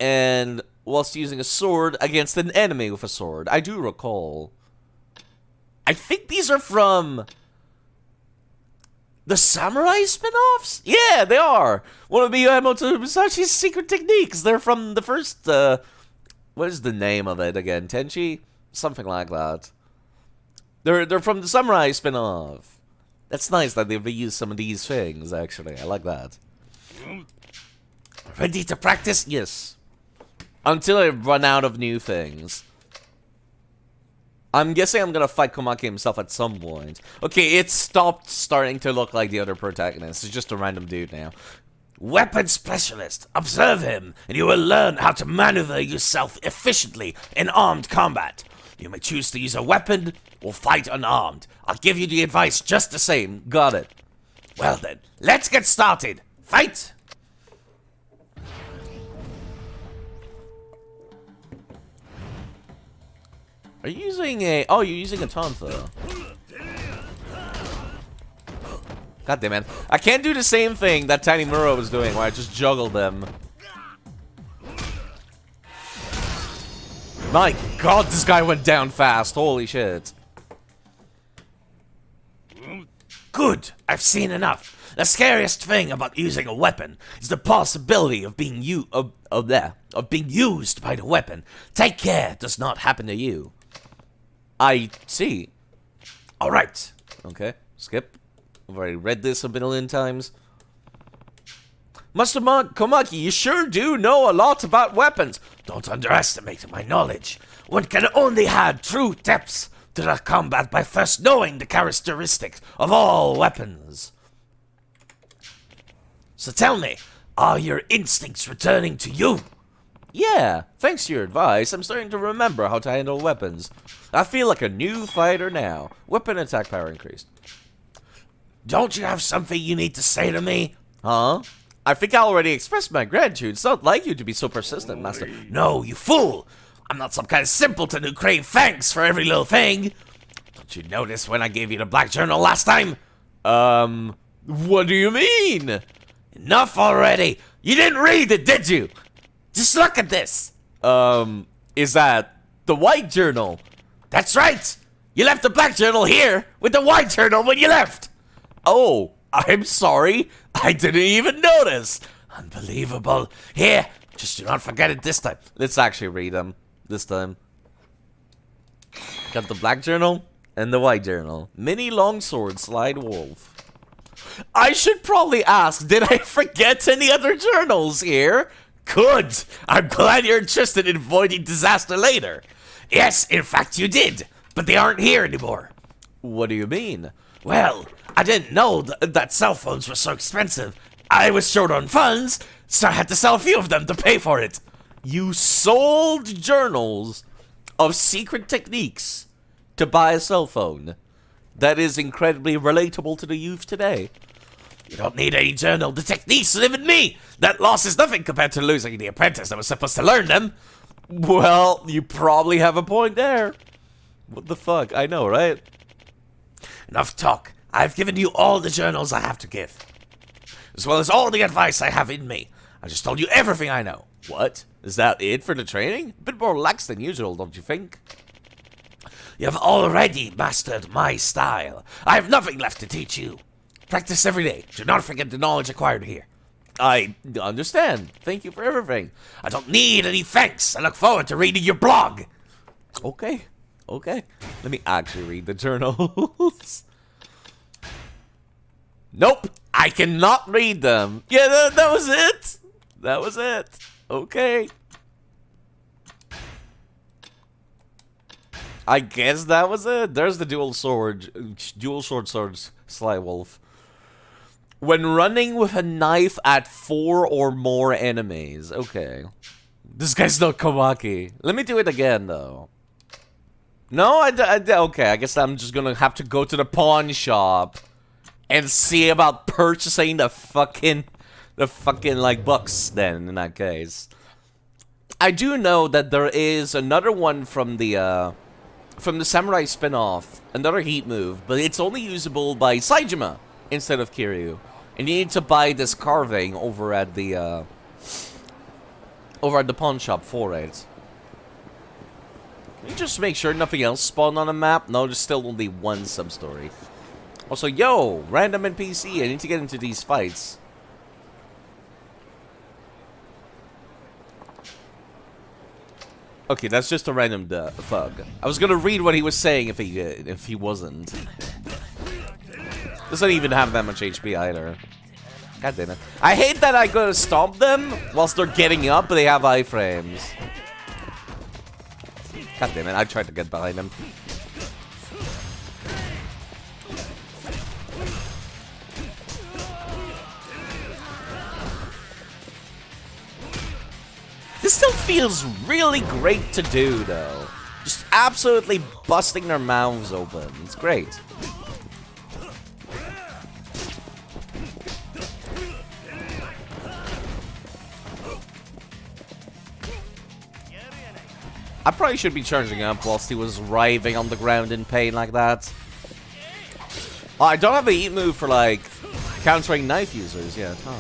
and whilst using a sword against an enemy with a sword. I do recall. I think these are from the Samurai spin-offs? Yeah, they are. One of Miyamoto Musashi's secret techniques. They're from the first, what is the name of it again? Tenchi? Something like that. They're from the Samurai spin-off. That's nice that they reused some of these things, actually. I like that. Ready to practice? Yes. Until I run out of new things. I'm guessing I'm gonna fight Komaki himself at some point. Okay, it stopped starting to look like the other protagonist. It's just a random dude now. Weapon Specialist. Observe him, and you will learn how to maneuver yourself efficiently in armed combat. You may choose to use a weapon or fight unarmed. I'll give you the advice just the same. Got it. Well then, let's get started. Fight! Are you using a... Oh, you're using a Tonfa. God damn it. I can't do the same thing that Tiny Muro was doing, where I just juggled them. My god, this guy went down fast. Holy shit. Good. I've seen enough. The scariest thing about using a weapon is the possibility of being being used by the weapon. Take care it does not happen to you. I see. Alright. Okay. Skip. I've already read this a million times. Master Komaki, you sure do know a lot about weapons. Don't underestimate my knowledge. One can only add true depths to the combat by first knowing the characteristics of all weapons. So tell me, are your instincts returning to you? Yeah, thanks to your advice, I'm starting to remember how to handle weapons. I feel like a new fighter now. Weapon attack power increased. Don't you have something you need to say to me? Huh? I think I already expressed my gratitude. It's not like you to be so persistent, Master. No, you fool! I'm not some kind of simpleton who crave thanks for every little thing. Don't you notice when I gave you the black journal last time? What do you mean? Enough already! You didn't read it, did you? Just look at this! Is that the white journal? That's right! You left the black journal here with the white journal when you left! Oh, I'm sorry. I didn't even notice. Unbelievable. Here, just do not forget it this time. Let's actually read them this time. Got the black journal and the white journal. Mini longsword slide wolf. I should probably ask, did I forget any other journals here? Good. I'm glad you're interested in avoiding disaster later. Yes, in fact you did, but they aren't here anymore. What do you mean? Well, I didn't know that cell phones were so expensive. I was short on funds, so I had to sell a few of them to pay for it. You sold journals of secret techniques to buy a cell phone. That is incredibly relatable to the youth today. You don't need any journal. The techniques live in me. That loss is nothing compared to losing the apprentice that was supposed to learn them. Well, you probably have a point there. What the fuck? I know, right? Enough talk. I've given you all the journals I have to give, as well as all the advice I have in me. I just told you everything I know. What? Is that it for the training? A bit more relaxed than usual, don't you think? You have already mastered my style. I have nothing left to teach you. Practice every day. Do not forget the knowledge acquired here. I understand. Thank you for everything. I don't need any thanks. I look forward to reading your blog. Okay. Okay. Let me actually read the journals. Nope. I cannot read them. Yeah, that was it. That was it. Okay. I guess that was it. There's the dual sword sly wolf. When running with a knife at 4 or more enemies. Okay. This guy's not Kawaki. Let me do it again, though. No, okay, I guess I'm just gonna have to go to the pawn shop and see about purchasing the fucking, like, books, then, in that case. I do know that there is another one from the Samurai spin-off, another heat move, but it's only usable by Saejima instead of Kiryu. And you need to buy this carving over at the pawn shop for it. Can you just make sure nothing else spawned on the map? No, there's still only one sub-story. Also, yo, random NPC, I need to get into these fights. Okay, that's just a random thug. I was gonna read what he was saying if he wasn't. Doesn't even have that much HP either. God damn it. I hate that I gotta stomp them whilst they're getting up, but they have iframes. God damn it, I tried to get behind him. This still feels really great to do, though. Just absolutely busting their mouths open. It's great. I probably should be charging up whilst he was writhing on the ground in pain like that. Oh, I don't have a heat move for, like, countering knife users yet, huh?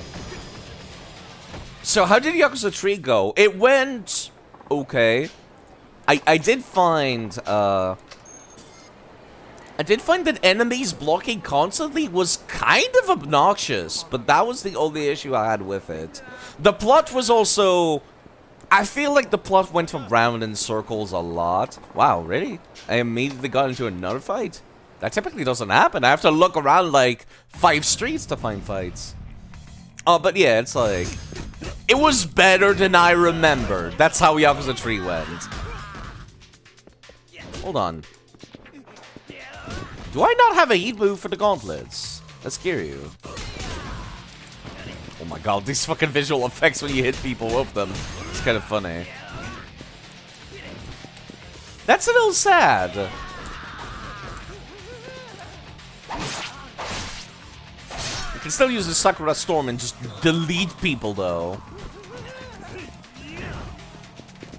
So, how did Yakuza 3 go? It went okay. I did find that enemies blocking constantly was kind of obnoxious, but that was the only issue I had with it. The plot was also... I feel like the plot went around in circles a lot. Wow, really? I immediately got into another fight? That typically doesn't happen. I have to look around like 5 streets to find fights. Oh, but yeah, it's like... It was better than I remembered. That's how Yakuza 3 went. Hold on. Do I not have a heat move for the gauntlets? Let's scare you. Oh my god, these fucking visual effects when you hit people with them. It's kind of funny. That's a little sad. You can still use the Sakura Storm and just delete people, though.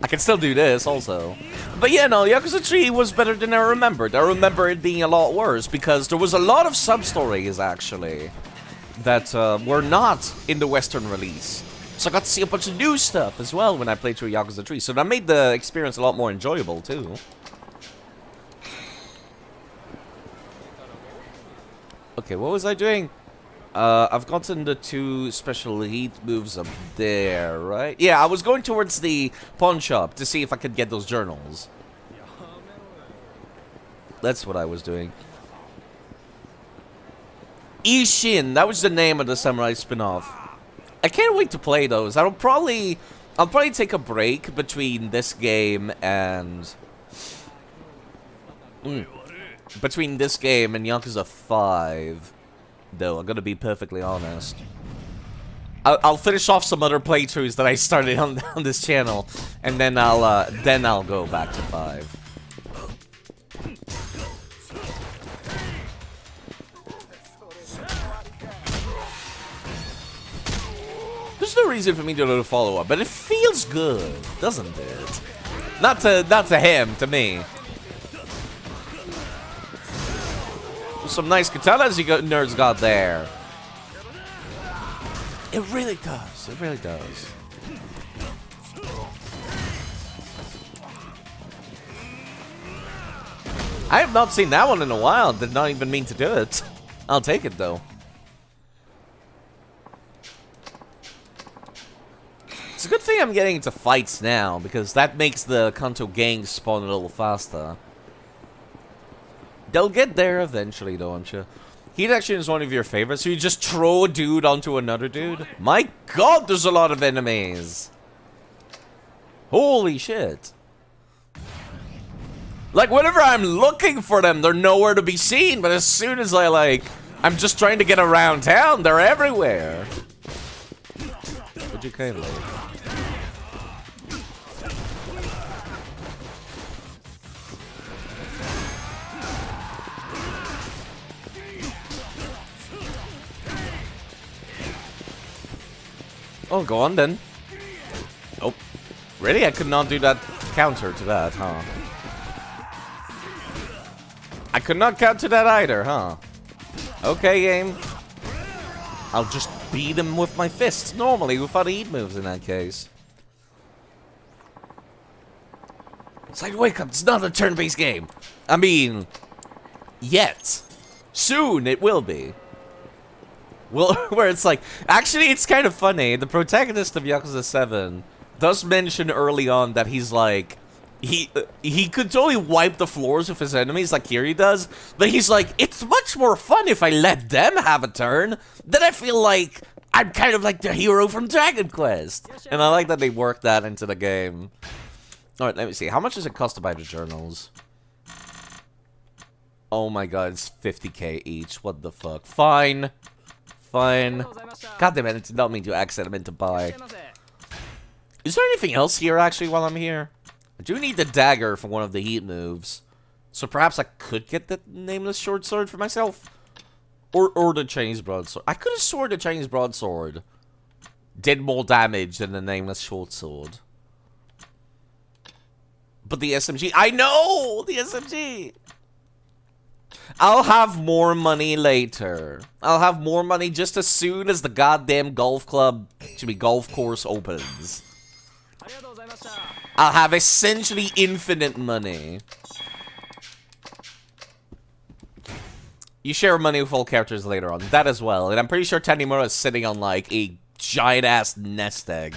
I can still do this, also. But yeah, no, Yakuza 3 was better than I remembered. I remember it being a lot worse, because there was a lot of sub-stories, actually, that were not in the Western release. So I got to see a bunch of new stuff as well when I played through Yakuza 3. So that made the experience a lot more enjoyable, too. Okay, what was I doing? I've gotten the 2 special heat moves up there, right? Yeah, I was going towards the pawn shop to see if I could get those journals. That's what I was doing. Ishin, that was the name of the Samurai spin-off. I can't wait to play those. I'll probably take a break between this game and... between this game and Yakuza 5. Though, I'm gonna be perfectly honest. I'll finish off some other playthroughs that I started on this channel, and then I'll go back to 5. There's no reason for me to do a follow-up, but it feels good, doesn't it? Not to him, to me. Some nice katanas you nerds got there. It really does. It really does. I have not seen that one in a while. Did not even mean to do it. I'll take it, though. It's a good thing I'm getting into fights now, because that makes the Kanto gang spawn a little faster. They'll get there eventually, though, I'm sure. Heat action is one of your favorites, so you just throw a dude onto another dude? My god, there's a lot of enemies! Holy shit. Like, whenever I'm looking for them, they're nowhere to be seen, but as soon as I, like, I'm just trying to get around town. They're everywhere. Would you kindly? Oh, go on then. Oh, really? I could not do that counter to that, huh? I could not counter that either, huh? Okay, game. I'll just beat him with my fists, normally, without heat moves in that case. It's like, wake up, it's not a turn-based game. I mean, yet. Soon it will be. Well, where it's like, actually, it's kind of funny. The protagonist of Yakuza 7 does mention early on that he's like, he could totally wipe the floors with his enemies like Kiryu does, but he's like, it's much more fun if I let them have a turn. Then I feel like I'm kind of like the hero from Dragon Quest. And I like that they worked that into the game. Alright, let me see. How much does it cost to buy the journals? Oh my god, it's 50k each. What the fuck? Fine. Fine. God damn it, I did not mean to accident to buy. Is there anything else here, actually, while I'm here? I do need the dagger for one of the heat moves. So perhaps I could get the nameless short sword for myself? Or the Chinese broadsword. I could have sworn the Chinese broadsword did more damage than the nameless short sword. But the SMG... I know! The SMG! I'll have more money later. I'll have more money just as soon as the goddamn golf course opens. I'll have essentially infinite money. You share money with all characters later on. That as well. And I'm pretty sure Tanimura is sitting on like a giant-ass nest egg.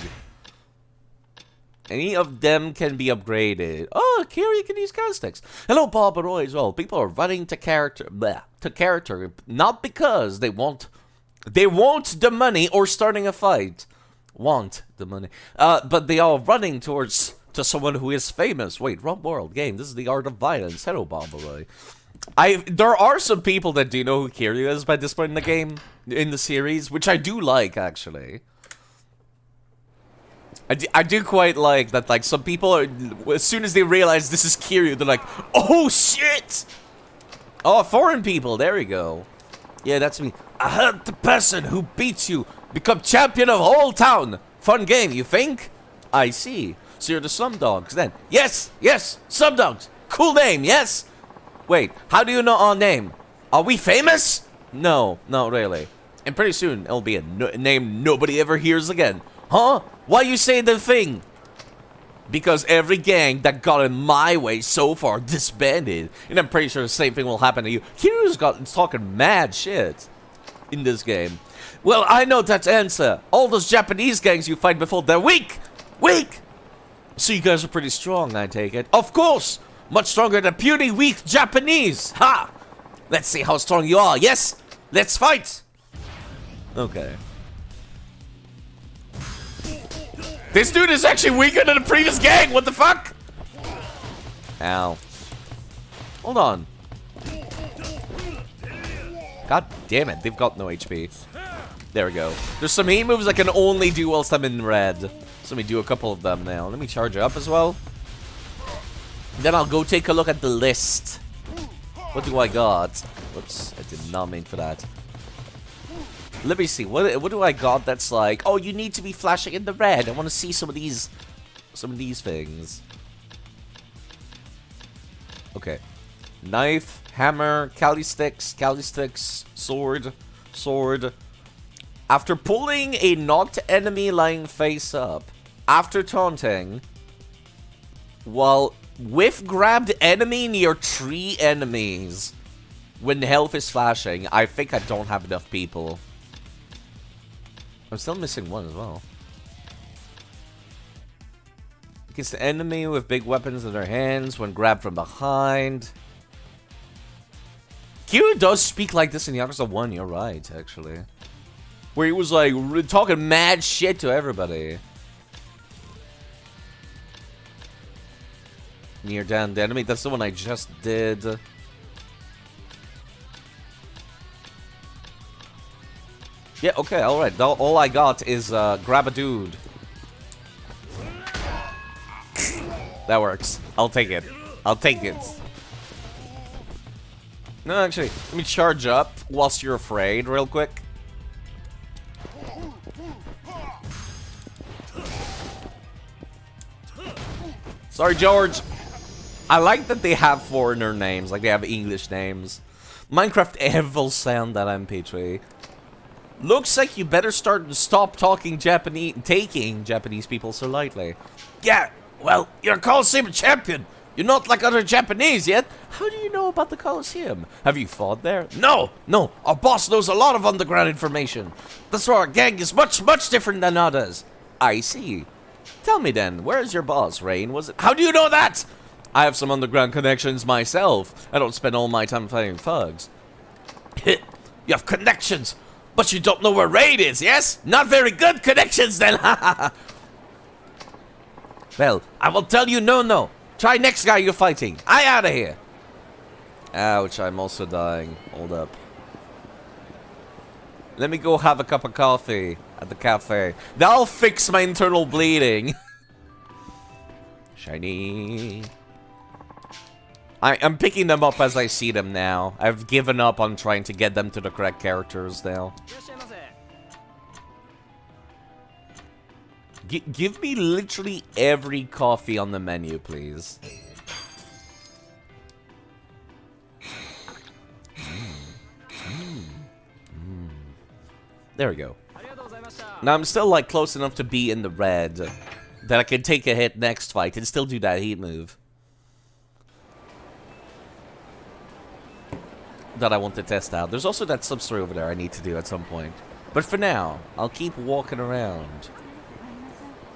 Any of them can be upgraded. Oh, Kiryu can use cowsticks. Hello, Barbaroi as well. People are running to character, not because they want the money or starting a fight. Want the money, but they are running to someone who is famous. Wait, wrong world game. This is the art of violence. Hello, Barbaroi. There are some people that do know who Kiryu is by this point in the game, in the series, which I do like actually. I do quite like that, like, some people are, as soon as they realize this is Kiryu, they're like, oh shit! Oh, foreign people, there we go. Yeah, that's me. I heard the person who beats you become champion of whole town. Fun game, you think? I see. So you're the Slumdogs then. Yes, yes, Slumdogs. Cool name, yes? Wait, how do you know our name? Are we famous? No, not really. And pretty soon, it'll be a name nobody ever hears again. Huh? Why you say the thing? Because every gang that got in my way so far disbanded. And I'm pretty sure the same thing will happen to you. Kiryu's talking mad shit in this game. Well, I know that answer. All those Japanese gangs you fight before, they're weak! Weak! So you guys are pretty strong, I take it. Of course! Much stronger than puny, weak Japanese! Ha! Let's see how strong you are, yes? Let's fight! Okay. This dude is actually weaker than the previous gang! What the fuck? Ow. Hold on. God damn it, they've got no HP. There we go. There's some heat moves I can only do whilst I'm in red. So let me do a couple of them now. Let me charge up as well. Then I'll go take a look at the list. What do I got? Whoops, I did not mean for that. Let me see. What do I got that's like, oh, you need to be flashing in the red. I want to see some of these things. Okay. Knife, hammer, Kali sticks, sword. After pulling a knocked enemy lying face up, after taunting, while with grabbed enemy near 3 enemies, when health is flashing, I think I don't have enough people. I'm still missing one as well. Against the enemy with big weapons in their hands when grabbed from behind. Kiryu does speak like this in Yakuza 1, you're right, actually. Where he was like talking mad shit to everybody. Near down the enemy, that's the one I just did. Yeah, okay, alright. All I got is grab a dude. That works. I'll take it. I'll take it. No, actually, let me charge up whilst you're afraid real quick. Sorry, George. I like that they have foreigner names, like they have English names. Minecraft evil sound that MP3. Looks like you better stop taking Japanese people so lightly. Yeah, well, you're a Coliseum champion. You're not like other Japanese yet. How do you know about the Coliseum? Have you fought there? No, our boss knows a lot of underground information. That's why our gang is much, much different than others. I see. Tell me then, where is your boss, Rain? Was it? How do you know that? I have some underground connections myself. I don't spend all my time fighting thugs. You have connections, but you don't know where Rain is, yes? Not very good connections then. Well, I will tell you no. Try next guy you're fighting. I out of here. Ouch, I'm also dying. Hold up. Let me go have a cup of coffee at the cafe. That'll fix my internal bleeding. Shiny. I'm picking them up as I see them now. I've given up on trying to get them to the correct characters now. Give me literally every coffee on the menu, please. There we go. Now I'm still like close enough to be in the red that I can take a hit next fight and still do that heat move that I want to test out. There's also that substory over there I need to do at some point. But for now, I'll keep walking around.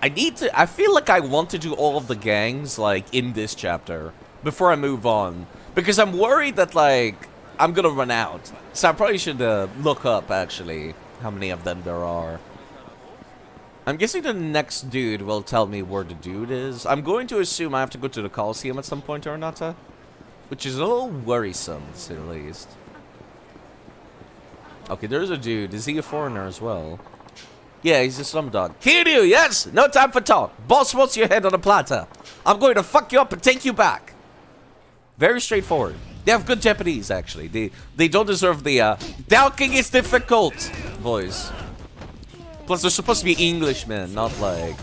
I feel like I want to do all of the gangs, like, in this chapter before I move on. Because I'm worried that, like, I'm gonna run out. So I probably should look up, actually, how many of them there are. I'm guessing the next dude will tell me where the dude is. I'm going to assume I have to go to the Coliseum at some point or not, which is a little worrisome, to say the least. Okay, there's a dude. Is he a foreigner as well? Yeah, he's a slumdog. Kiryu, yes! No time for talk. Boss wants your head on a platter. I'm going to fuck you up and take you back. Very straightforward. They have good Japanese, actually. They don't deserve the, Dalking is difficult voice. Plus, they're supposed to be Englishmen, not like...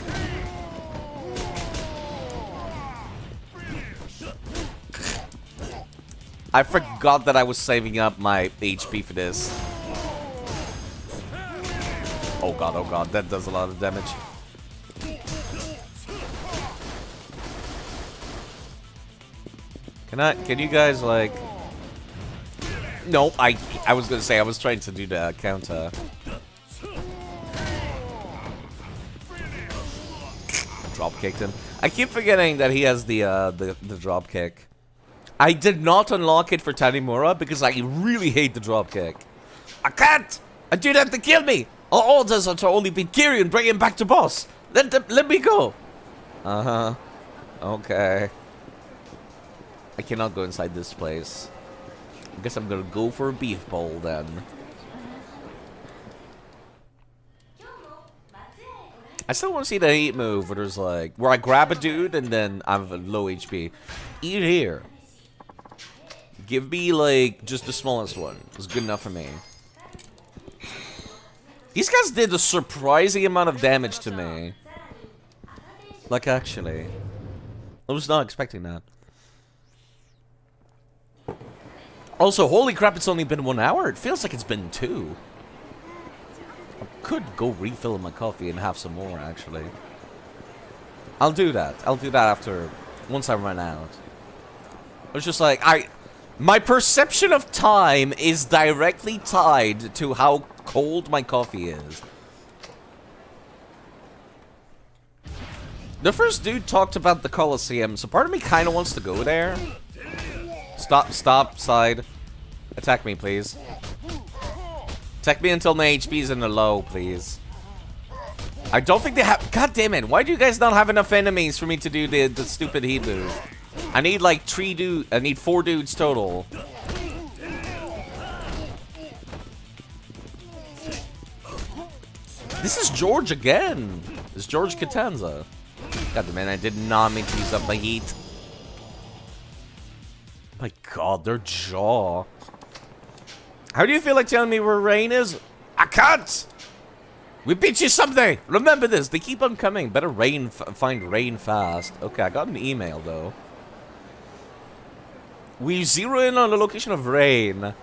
I forgot that I was saving up my HP for this. Oh god, that does a lot of damage. Can you guys, like... No, I was gonna say, I was trying to do the counter. Drop kicked him. I keep forgetting that he has the drop kick. I did not unlock it for Tanimura because I really hate the drop kick. I can't! I do that to kill me! Our orders are to only beat Kiryu and bring him back to boss. Let me go. Uh-huh. Okay. I cannot go inside this place. I guess I'm gonna go for a beef bowl then. I still want to see the heat move where there's like... where I grab a dude and then I have a low HP. Eat here. Give me like just the smallest one. It's good enough for me. These guys did a surprising amount of damage to me. Like, actually. I was not expecting that. Also, holy crap, it's only been 1 hour? It feels like it's been 2. I could go refill my coffee and have some more, actually. I'll do that. I'll do that after... once I run out. It's just like, my perception of time is directly tied to how cold my coffee is. The first dude talked about the Coliseum, so part of me kind of wants to go there. Stop, side. Attack me, please. Attack me until my HP's in the low, please. I don't think they have... God damn it, why do you guys not have enough enemies for me to do the stupid heat move? I need like 4 dudes total. This is George again. It's George Costanza. God man, I did not mean to use up my heat. My god, their jaw. How do you feel like telling me where Rain is? I can't! We beat you someday! Remember this, they keep on coming. Better find Rain fast. Okay, I got an email though. We zero in on the location of Rain.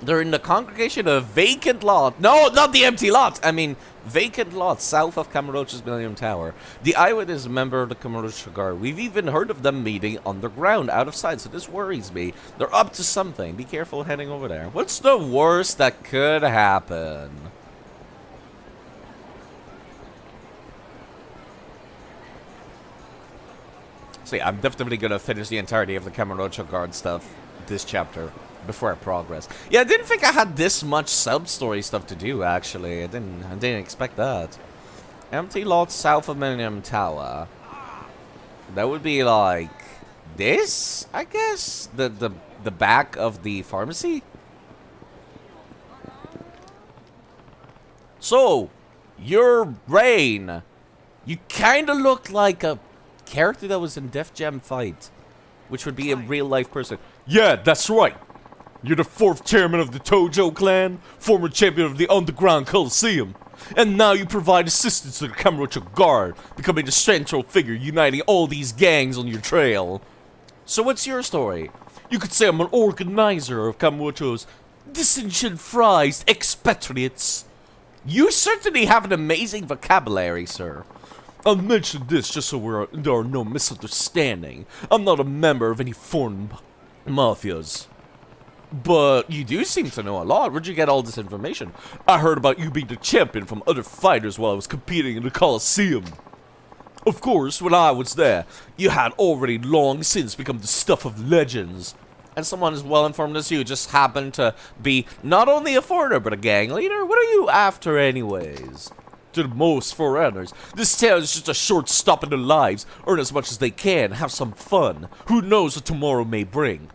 They're in the congregation of vacant lot. No, not the empty lot. I mean, vacant lot south of Kamurocho's Millennium Tower. The eyewitness is a member of the Kamurocho Guard. We've even heard of them meeting underground, out of sight, so this worries me. They're up to something. Be careful heading over there. What's the worst that could happen? See, I'm definitely gonna finish the entirety of the Kamurocho Guard stuff this chapter before I progress. Yeah, I didn't think I had this much sub-story stuff to do, actually. I didn't expect that. Empty lot south of Millennium Tower. That would be like this, I guess? The back of the pharmacy? So, you're Rain. You kinda look like a character that was in Def Jam Fight, which would be a real-life person. Yeah, that's right. You're the 4th chairman of the Tojo clan, former champion of the Underground Coliseum, and now you provide assistance to the Kamurocho Guard, becoming the central figure uniting all these gangs on your trail. So what's your story? You could say I'm an organizer of Kamurocho's disenfranchised expatriates. You certainly have an amazing vocabulary, sir. I'll mention this just so there are no misunderstandings. I'm not a member of any foreign mafias. But you do seem to know a lot. Where'd you get all this information? I heard about you being the champion from other fighters while I was competing in the Coliseum. Of course, when I was there, you had already long since become the stuff of legends. And someone as well informed as you just happened to be not only a foreigner, but a gang leader? What are you after anyways? To most foreigners, this town is just a short stop in their lives. Earn as much as they can, have some fun. Who knows what tomorrow may bring?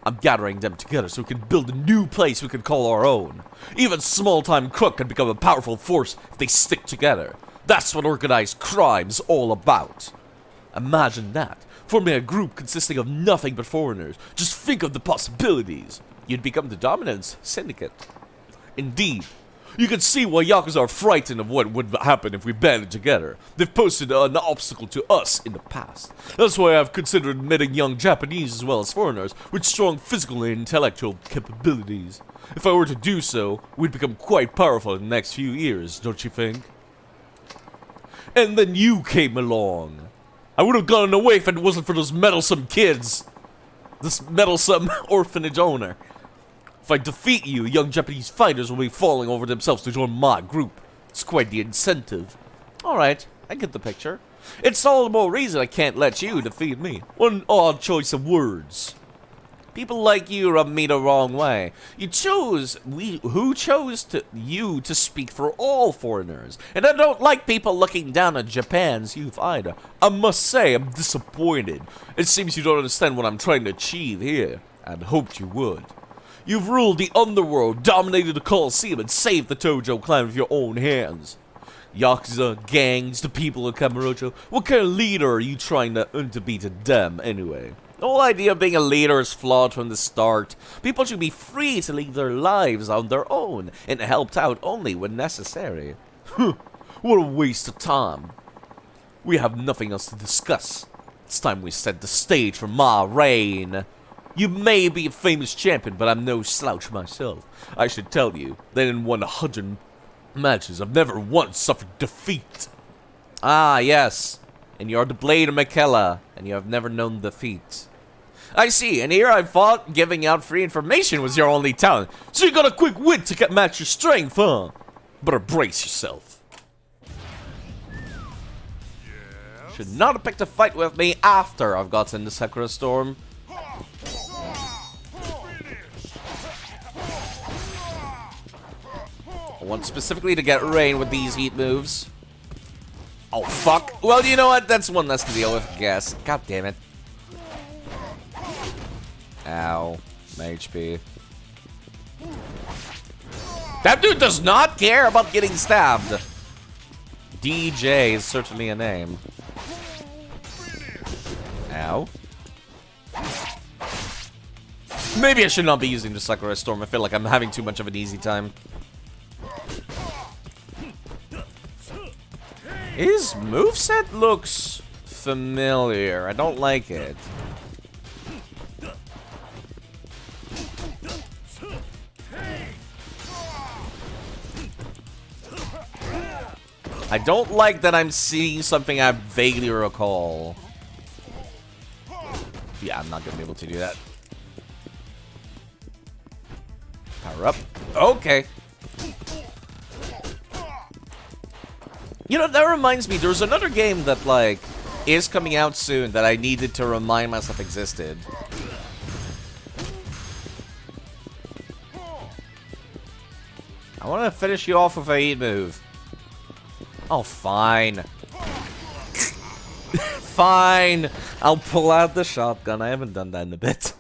I'm gathering them together so we can build a new place we can call our own. Even small-time crook can become a powerful force if they stick together. That's what organized crime's all about. Imagine that, forming a group consisting of nothing but foreigners. Just think of the possibilities. You'd become the dominant syndicate. Indeed. You can see why Yakuza are frightened of what would happen if we banded together. They've posed an obstacle to us in the past. That's why I've considered admitting young Japanese as well as foreigners with strong physical and intellectual capabilities. If I were to do so, we'd become quite powerful in the next few years, don't you think? And then you came along. I would have gone away if it wasn't for those meddlesome kids. This meddlesome orphanage owner. If I defeat you, young Japanese fighters will be falling over themselves to join my group. It's quite the incentive. Alright, I get the picture. It's all the more reason I can't let you defeat me. What an odd choice of words. People like you rub me the wrong way. Who chose you to speak for all foreigners? And I don't like people looking down on Japan's youth either. I must say, I'm disappointed. It seems you don't understand what I'm trying to achieve here. I'd hoped you would. You've ruled the underworld, dominated the Coliseum, and saved the Tojo clan with your own hands. Yakuza, gangs, the people of Kamurocho, what kind of leader are you trying to be to them, anyway? The whole idea of being a leader is flawed from the start. People should be free to lead their lives on their own, and helped out only when necessary. What a waste of time. We have nothing else to discuss. It's time we set the stage for my reign. You may be a famous champion, but I'm no slouch myself. I should tell you that in 100 matches, I've never once suffered defeat. Ah, yes. And you're the Blade of Michaela, and you have never known defeat. I see, and here I thought giving out free information was your only talent. So you got a quick wit to match your strength, huh? Better brace yourself. Should not have picked a fight with me after I've gotten the Sakura Storm. I want specifically to get Rain with these heat moves. Oh, fuck. Well, you know what? That's one less to deal with, I guess. God damn it. Ow. My HP. That dude does not care about getting stabbed. DJ is certainly a name. Ow. Maybe I should not be using the Sakura Storm. I feel like I'm having too much of an easy time. His moveset looks familiar. I don't like it. I don't like that I'm seeing something I vaguely recall. Yeah, I'm not gonna be able to do that. Power up. Okay. You know, that reminds me, there's another game that, like, is coming out soon that I needed to remind myself existed. I want to finish you off with a heat move. Oh, fine. Fine. I'll pull out the shotgun. I haven't done that in a bit.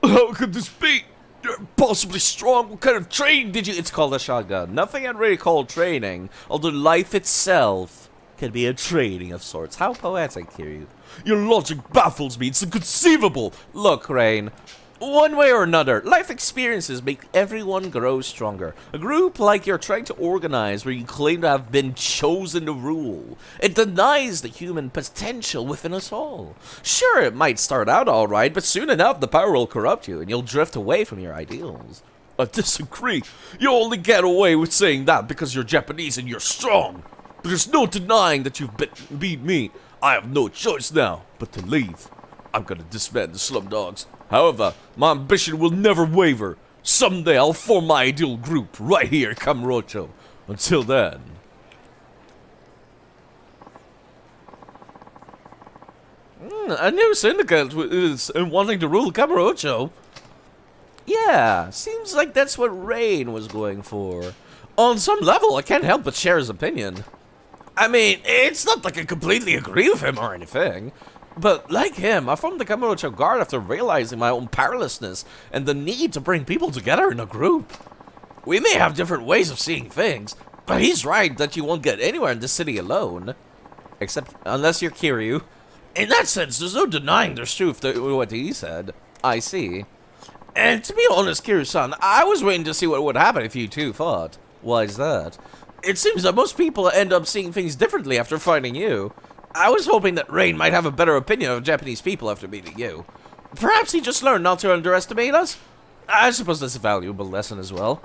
How could this be? You're possibly strong. What kind of training did you... It's called a shotgun. Nothing I'd really call training. Although life itself can be a training of sorts. How poetic, Kiryu. Your logic baffles me. It's inconceivable. Look, Rain. One way or another, life experiences make everyone grow stronger. A group like you're trying to organize where you claim to have been chosen to rule. It denies the human potential within us all. Sure, it might start out alright, but soon enough the power will corrupt you and you'll drift away from your ideals. I disagree. You only get away with saying that because you're Japanese and you're strong. But there's no denying that you've beat me. I have no choice now but to leave. I'm gonna disband the Slumdogs. However, my ambition will never waver. Someday I'll form my ideal group right here at Kamurocho. Until then... A new syndicate is wanting to rule Kamurocho. Yeah, seems like that's what Rain was going for. On some level, I can't help but share his opinion. I mean, it's not like I completely agree with him or anything. But like him, I formed the Kamurocho Guard after realizing my own powerlessness and the need to bring people together in a group. We may have different ways of seeing things, but he's right that you won't get anywhere in this city alone. Except, unless you're Kiryu. In that sense, there's no denying there's truth to what he said. I see. And to be honest, Kiryu-san, I was waiting to see what would happen if you two fought. Why is that? It seems that most people end up seeing things differently after finding you. I was hoping that Rain might have a better opinion of Japanese people after meeting you. Perhaps he just learned not to underestimate us? I suppose that's a valuable lesson as well.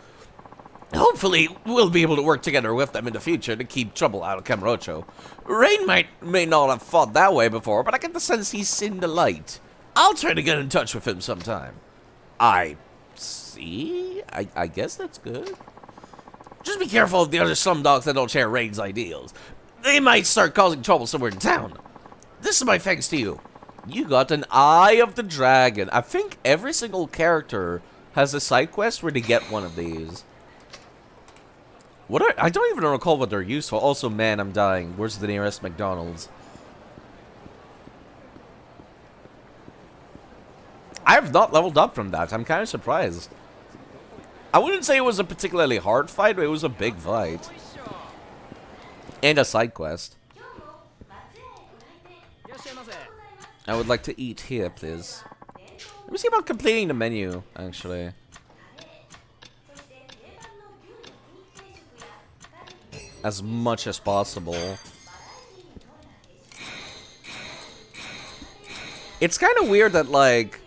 Hopefully, we'll be able to work together with them in the future to keep trouble out of Kamurocho. Rain may not have fought that way before, but I get the sense he's seen the light. I'll try to get in touch with him sometime. I see? I guess that's good. Just be careful of the other Slumdogs that don't share Rain's ideals. They might start causing trouble somewhere in town. This is my thanks to you. You got an Eye of the Dragon. I think every single character has a side quest where they get one of these. I don't even recall what they're used for. Also, man, I'm dying. Where's the nearest McDonald's? I have not leveled up from that. I'm kind of surprised. I wouldn't say it was a particularly hard fight, but it was a big fight. And a side quest. I would like to eat here, please. Let me see about completing the menu, actually. As much as possible. It's kind of weird that, like,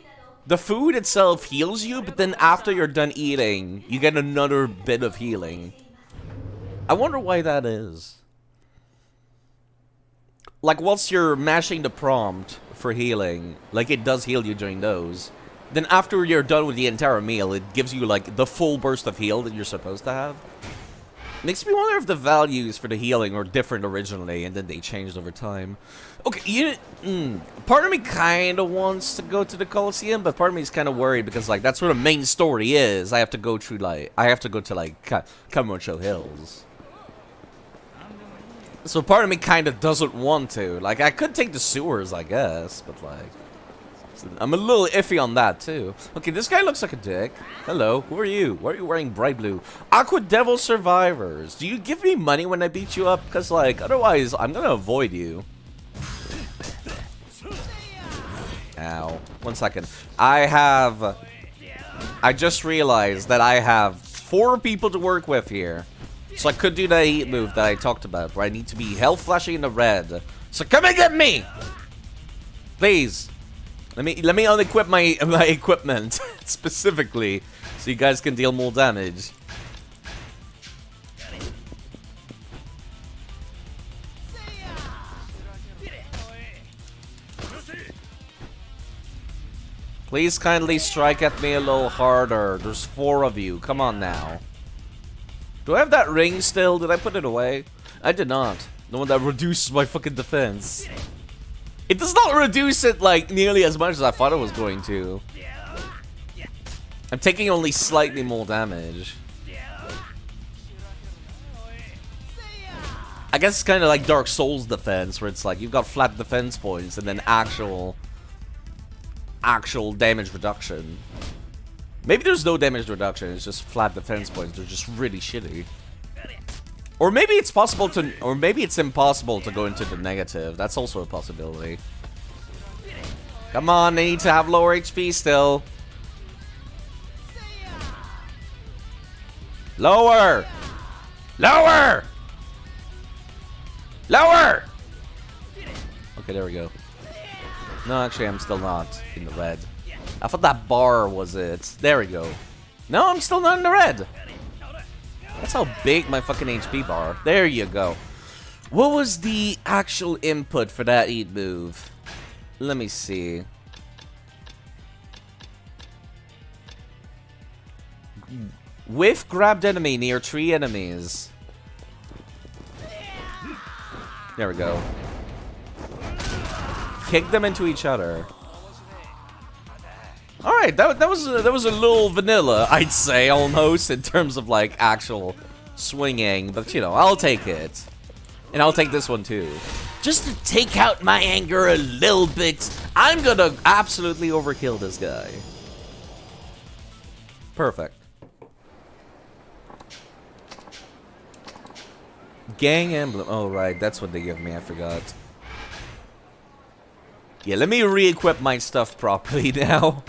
the food itself heals you, but then after you're done eating, you get another bit of healing. I wonder why that is. Like, whilst you're mashing the prompt for healing, like, it does heal you during those. Then after you're done with the entire meal, it gives you, like, the full burst of heal that you're supposed to have. Makes me wonder if the values for the healing were different originally, and then they changed over time. Okay, part of me kind of wants to go to the Coliseum, but part of me is kind of worried because, like, that's where the main story is. I have to go through, like, Kamurocho Hills. So part of me kind of doesn't want to. Like, I could take the sewers, I guess, but, like, I'm a little iffy on that, too. Okay, this guy looks like a dick. Hello, who are you? Why are you wearing bright blue? Aqua Devil Survivors. Do you give me money when I beat you up? Because, like, otherwise, I'm gonna avoid you. Ow. 1 second. I just realized that I have 4 people to work with here. So I could do that heat move that I talked about, where I need to be health flashing in the red. So come and get me! Please. Let me unequip my equipment specifically, so you guys can deal more damage. Please kindly strike at me a little harder. There's 4 of you. Come on now. Do I have that ring still? Did I put it away? I did not. The one that reduces my fucking defense. It does not reduce it, like, nearly as much as I thought it was going to. I'm taking only slightly more damage. I guess it's kind of like Dark Souls defense, where it's like, you've got flat defense points, and then actual damage reduction. Maybe there's no damage reduction, it's just flat defense points. They're just really shitty. Or maybe it's possible to, or maybe it's impossible to go into the negative. That's also a possibility. Come on, they need to have lower HP still. Lower! Lower! Lower! Okay, there we go. No, actually, I'm still not in the red. I thought that bar was it. There we go. No, I'm still not in the red. That's how big my fucking HP bar. There you go. What was the actual input for that eat move? Let me see. With grabbed enemy near 3 enemies. There we go. Kick them into each other. All right, that was a little vanilla, I'd say, almost, in terms of like actual swinging. But you know, I'll take it, and I'll take this one too, just to take out my anger a little bit. I'm gonna absolutely overkill this guy. Perfect. Gang emblem. Oh right, that's what they give me. I forgot. Yeah, let me re-equip my stuff properly now.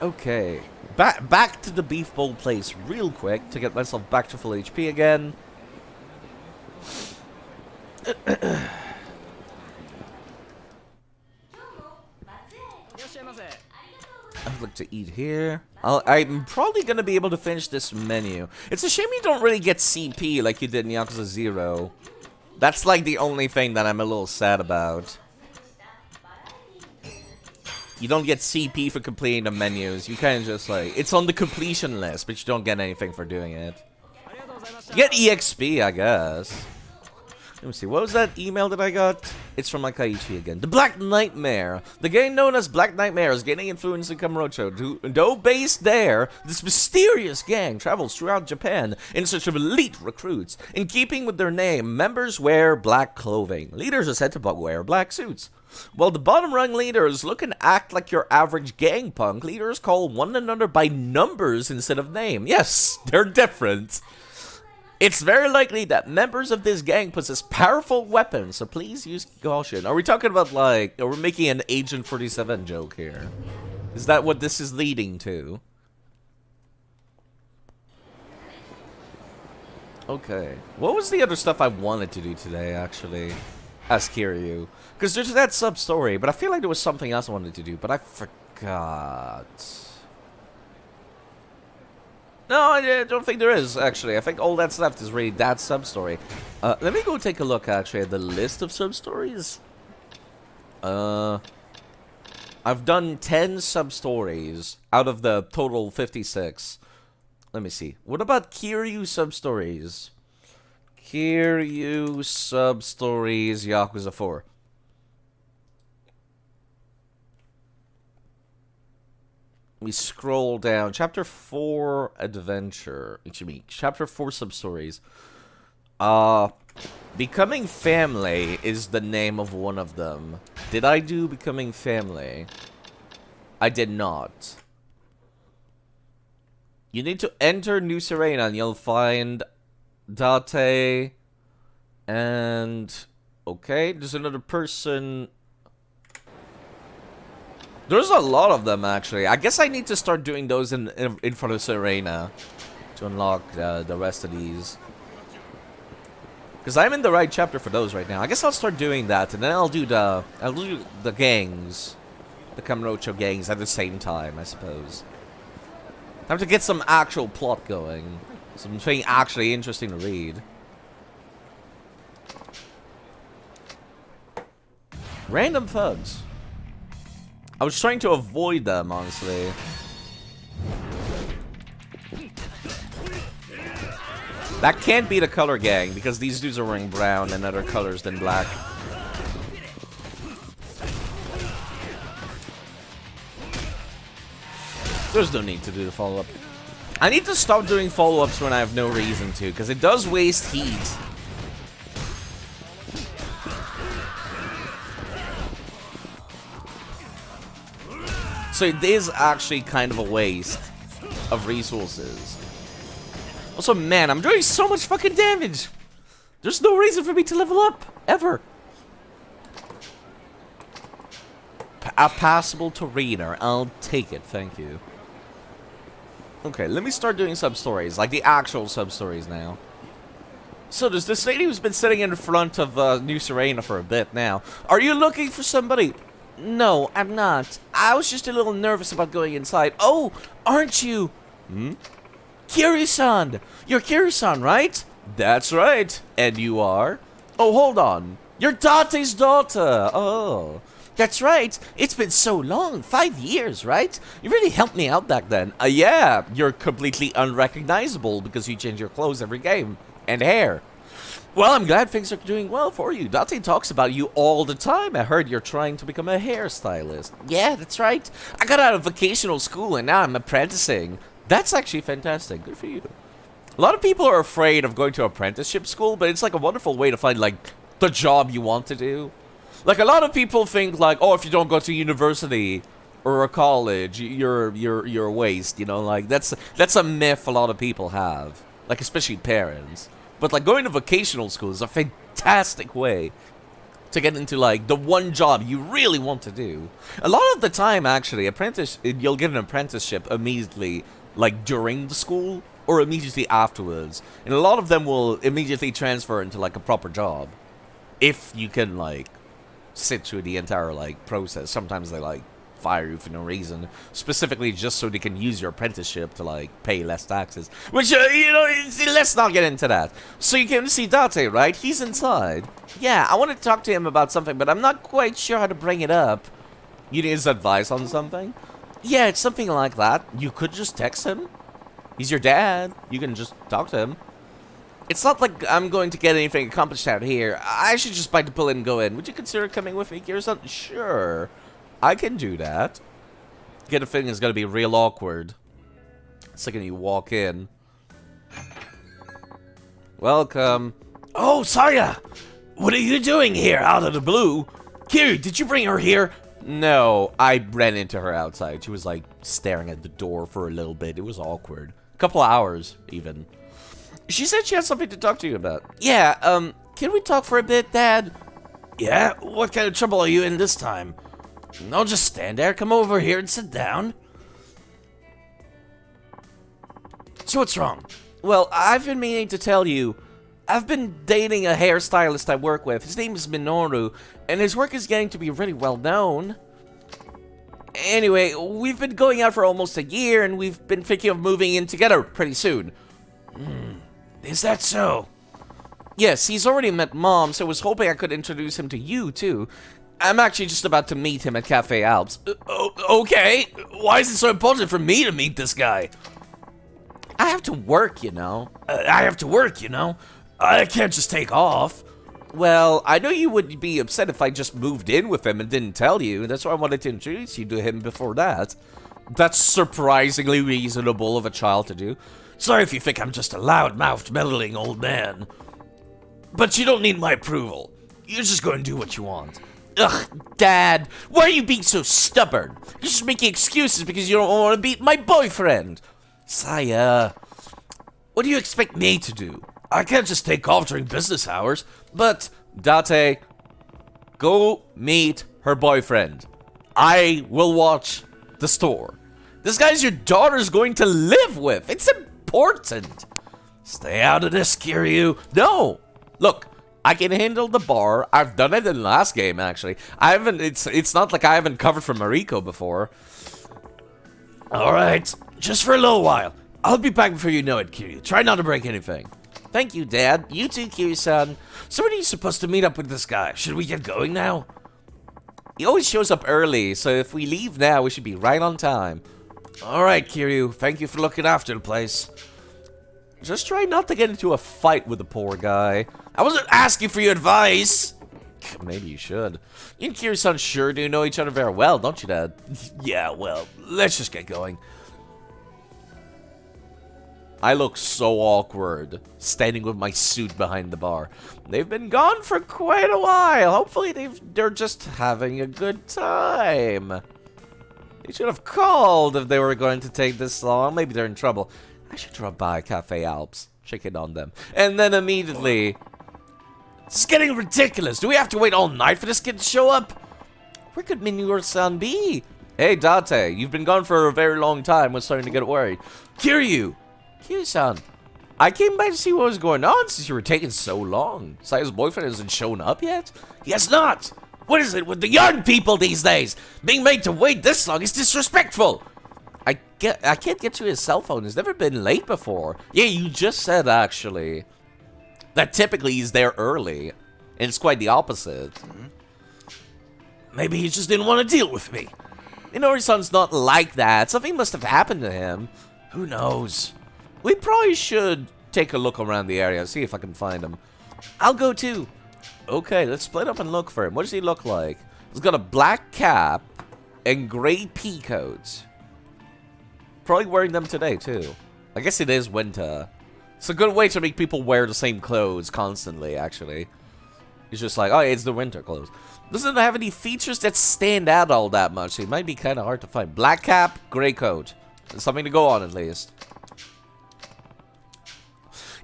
Okay, back to the beef bowl place real quick to get myself back to full HP again. I'd like to eat here. I'm probably gonna be able to finish this menu. It's a shame you don't really get CP like you did in Yakuza 0. That's like the only thing that I'm a little sad about. You don't get CP for completing the menus. You kind of just like, it's on the completion list, but you don't get anything for doing it. You get EXP, I guess. Let me see, what was that email that I got? It's from Akaichi again. The Black Nightmare. The game known as Black Nightmare is gaining influence in Kamurocho. Though based there, this mysterious gang travels throughout Japan in search of elite recruits. In keeping with their name, members wear black clothing. Leaders are said to wear black suits. While the bottom rung leaders look and act like your average gang punk, leaders call one another by numbers instead of name. Yes, they're different. It's very likely that members of this gang possess powerful weapons, so please use caution. Are we talking about, like, are we making an Agent 47 joke here? Is that what this is leading to? Okay. What was the other stuff I wanted to do today, actually? Ask Kiryu. Because there's that sub-story, but I feel like there was something else I wanted to do, but I forgot. No, I don't think there is, actually. I think all that's left is really that sub-story. Let me go take a look, actually, at the list of sub-stories. I've done 10 sub-stories out of the total 56. Let me see. What about Kiryu sub-stories? Kiryu sub-stories Yakuza 4. We scroll down. Chapter 4 Adventure. Chapter 4 Sub-Stories. Becoming Family is the name of one of them. Did I do Becoming Family? I did not. You need to enter New Serena and you'll find Date and... Okay, there's another person. There's a lot of them, actually. I guess I need to start doing those in front of Serena to unlock the rest of these. Because I'm in the right chapter for those right now. I guess I'll start doing that, and then I'll do the gangs, the Kamurocho gangs at the same time, I suppose. Time to get some actual plot going, something actually interesting to read. Random thugs. I was trying to avoid them, honestly. That can't be the color gang, because these dudes are wearing brown and other colors than black. There's no need to do the follow-up. I need to stop doing follow-ups when I have no reason to, because it does waste heat. So it is actually kind of a waste of resources. Also, man, I'm doing so much fucking damage. There's no reason for me to level up, ever. A passable Torino. I'll take it, thank you. Okay, let me start doing sub-stories, like the actual sub-stories now. So there's this lady who's been sitting in front of New Serena for a bit now. Are you looking for somebody? No, I'm not. I was just a little nervous about going inside. Oh, aren't you? Hmm? Kiryu-san! You're Kiryu-san, right? That's right. And you are? Oh, hold on. You're Date's daughter. Oh, that's right. It's been so long. 5 years, right? You really helped me out back then. Yeah, you're completely unrecognizable because you change your clothes every game. And hair. Well, I'm glad things are doing well for you. Date talks about you all the time. I heard you're trying to become a hairstylist. Yeah, that's right. I got out of vocational school and now I'm apprenticing. That's actually fantastic. Good for you. A lot of people are afraid of going to apprenticeship school, but it's like a wonderful way to find like the job you want to do. Like a lot of people think like, oh, if you don't go to university or a college, you're a waste. You know, like that's a myth a lot of people have. Like especially parents. But like going to vocational school is a fantastic way to get into like the one job you really want to do. A lot of the time, actually, you'll get an apprenticeship immediately, like during the school or immediately afterwards, and a lot of them will immediately transfer into like a proper job if you can like sit through the entire like process. Sometimes they like fire you for no reason, specifically just so they can use your apprenticeship to like pay less taxes, which you know, let's not get into that. So you can see Date, right? He's inside. Yeah, I want to talk to him about something, but I'm not quite sure how to bring it up. You need his advice on something? Yeah, it's something like that. You could just text him. He's your dad. You can just talk to him. It's not like I'm going to get anything accomplished out here. I should just bite the bullet and go in. Would you consider coming with me, Kira-san? Sure. I can do that. Get a feeling it's gonna be real awkward. The second you walk in. Welcome. Oh, Saya! What are you doing here out of the blue? Kiryu, did you bring her here? No, I ran into her outside. She was like staring at the door for a little bit. It was awkward. A couple hours, even. She said she had something to talk to you about. Yeah, can we talk for a bit, Dad? Yeah? What kind of trouble are you in this time? No, just stand there. Come over here and sit down. So what's wrong? Well, I've been meaning to tell you. I've been dating a hairstylist I work with. His name is Minoru, and his work is getting to be really well known. Anyway, we've been going out for almost a year, and we've been thinking of moving in together pretty soon. Is that so? Yes, he's already met Mom, so I was hoping I could introduce him to you, too. I'm actually just about to meet him at Cafe Alps. Okay. Why is it so important for me to meet this guy? I have to work, you know. I have to work, you know. I can't just take off. Well, I know you would be upset if I just moved in with him and didn't tell you. That's why I wanted to introduce you to him before that. That's surprisingly reasonable of a child to do. Sorry if you think I'm just a loud-mouthed, meddling old man. But you don't need my approval. You're just going to do what you want. Ugh, Dad, why are you being so stubborn? You're just making excuses because you don't want to beat my boyfriend. Saya, what do you expect me to do? I can't just take off during business hours. But, Date, go meet her boyfriend. I will watch the store. This guy's your daughter's going to live with. It's important. Stay out of this, Kiryu. No. Look, I can handle the bar. I've done it in the last game, actually. I haven't. It's not like I haven't covered for Mariko before. All right, just for a little while. I'll be back before you know it, Kiryu. Try not to break anything. Thank you, Dad. You too, Kiryu-san. So when are you supposed to meet up with this guy? Should we get going now? He always shows up early, so if we leave now, we should be right on time. All right, Kiryu. Thank you for looking after the place. Just try not to get into a fight with the poor guy. I wasn't asking for your advice. Maybe you should. You and Kiryu-san sure do know each other very well, don't you, Dad? Yeah, well, let's just get going. I look so awkward, standing with my suit behind the bar. They've been gone for quite a while. Hopefully they're just having a good time. They should have called if they were going to take this long. Maybe they're in trouble. I should drop by Cafe Alps, check in on them. And then immediately... It's getting ridiculous. Do we have to wait all night for this kid to show up? Where could Minoru-san be? Hey, Date, you've been gone for a very long time. We're starting to get worried. Kiryu! Kiryu-san, I came by to see what was going on since you were taking so long. Saya's boyfriend hasn't shown up yet? He has not! What is it with the young people these days? Being made to wait this long is disrespectful! I can't get to his cell phone. He's never been late before. Yeah, you just said, actually, that typically he's there early. And it's quite the opposite. Maybe he just didn't want to deal with me. Minori-san's not like that. Something must have happened to him. Who knows? We probably should take a look around the area, see if I can find him. I'll go too. Okay, let's split up and look for him. What does he look like? He's got a black cap and gray pea coats. Probably wearing them today too. I guess it is winter. It's a good way to make people wear the same clothes constantly, actually. He's just like, oh, it's the winter clothes. Doesn't have any features that stand out all that much. So it might be kind of hard to find. Black cap, gray coat. There's something to go on at least.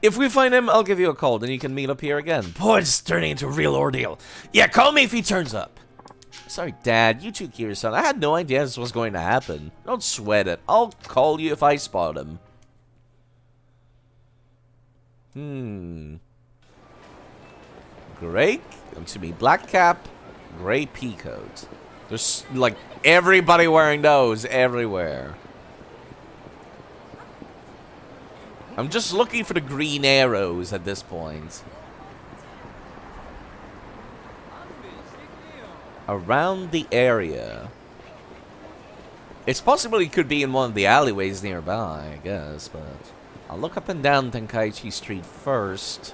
If we find him, I'll give you a call, then you can meet up here again. Boy, it's turning into a real ordeal. Yeah, call me if he turns up. Sorry, Dad. You too, Kiryu-san. I had no idea this was going to happen. Don't sweat it. I'll call you if I spot him. Gray, to me, black cap, gray pea coat. There's, like, everybody wearing those everywhere. I'm just looking for the green arrows at this point. Around the area. It's possible he could be in one of the alleyways nearby, I guess, but... I'll look up and down Tenkaichi Street first.